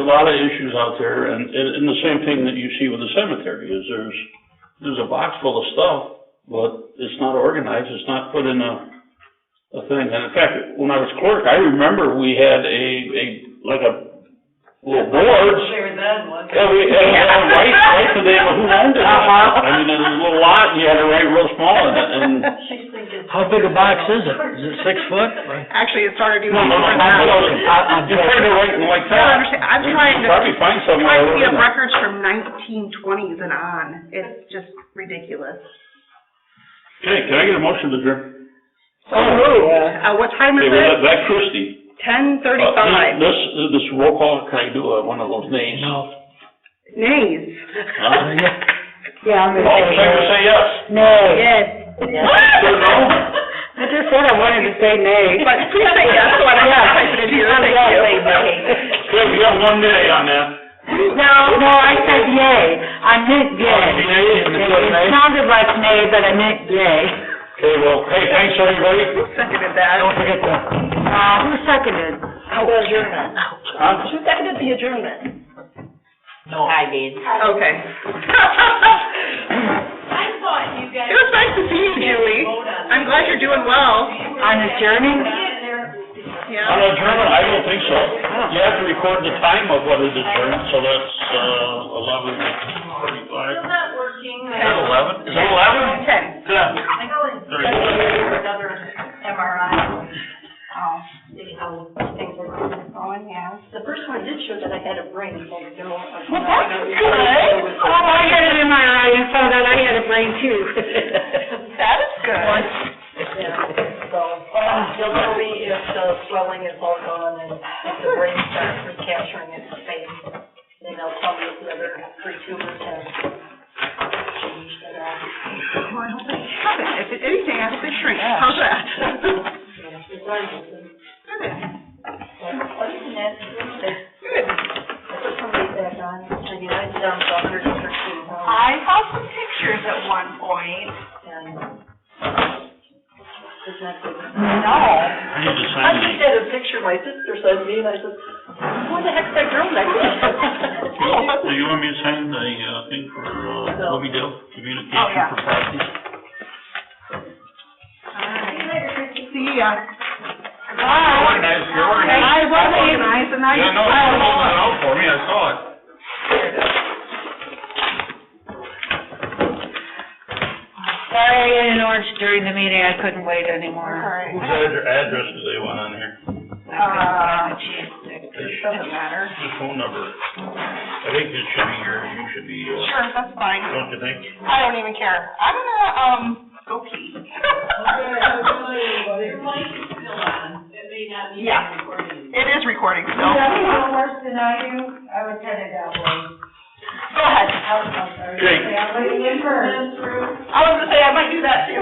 a lot of issues out there, and the same thing that you see with the cemetery is there's a box full of stuff, but it's not organized, it's not put in a thing. And in fact, when I was clerk, I remember we had a little boards. Yeah, we had to write the name of who owned it. I mean, it was a little lot, and you had to write real small in it, and... How big a box is it? Is it 6 foot? Actually, it started even No, more than that. I'm trying to write like I don't understand. I'm trying to probably find somewhere. we have records from 1920s and on. It's just ridiculous. Okay, can I get a motion to adjourn? What time is Okay, it? that Christie. 10:35. This roll call, can I do one of those nays? No. Nays. Yeah, I'm All in favor, say yes. No. Yes. Sure, no? I just said I wanted to say nay. But please say yes, so I don't have to type it in here. Thank you. Okay, we got one nay on that. No, I said yay. I meant yay. It sounded like nay, but I meant yay. Okay, well, hey, thanks, everybody. Who seconded that? Don't forget that. Who seconded? The adjournment. Who seconded the adjournment? No. I did. Okay. I thought you guys. It was nice to see you, Julie. I'm glad you're doing well. On adjourning? Yeah. On adjournment, I don't think so. You have to record the time of what is adjourned, so that's 11:35. Still not working. Is it 11? Is it 11? 10. 10. I go and Very good. another MRI. See how things are going, yeah. The first one did show that I had a brain, so no. Well, that's good. Oh, I had an MRI and found out I had a brain too. That is good. Yeah, so, they'll tell me if the swelling is all gone and if the brain starts recapturing its space. Then they'll tell me if the other 3 tumors have changed at all. Well, I hope they haven't. If it's anything, I hope they shrink. How's that? It's good. Other than that, good. I put somebody back on, I mean, I dumped 113 pounds. I saw some pictures at one point. And it's not good. No. I need to I sign just had a picture my sister sent me, and I said, who the heck's that girl next to me? Do you want me to sign the thing for Bobby Dale communication for property? See ya. You're organized, you're organized. I was organized, and now Yeah, no, you're... you're holding it out for me, I saw it. Sorry, I ate an orange during the meeting, I couldn't wait anymore. Alright. Whose address do they want on here? It doesn't matter. The phone number. I think it should be yours, you should be, Sure, that's fine. don't you think? I don't even care. I'm gonna, go pee. Your mic is still on. It may not be Yeah. recording. It is recording still. You know worse than I do? I was headed that way. Go ahead. Jake. I'm waiting in first. I was gonna say, I might do that too.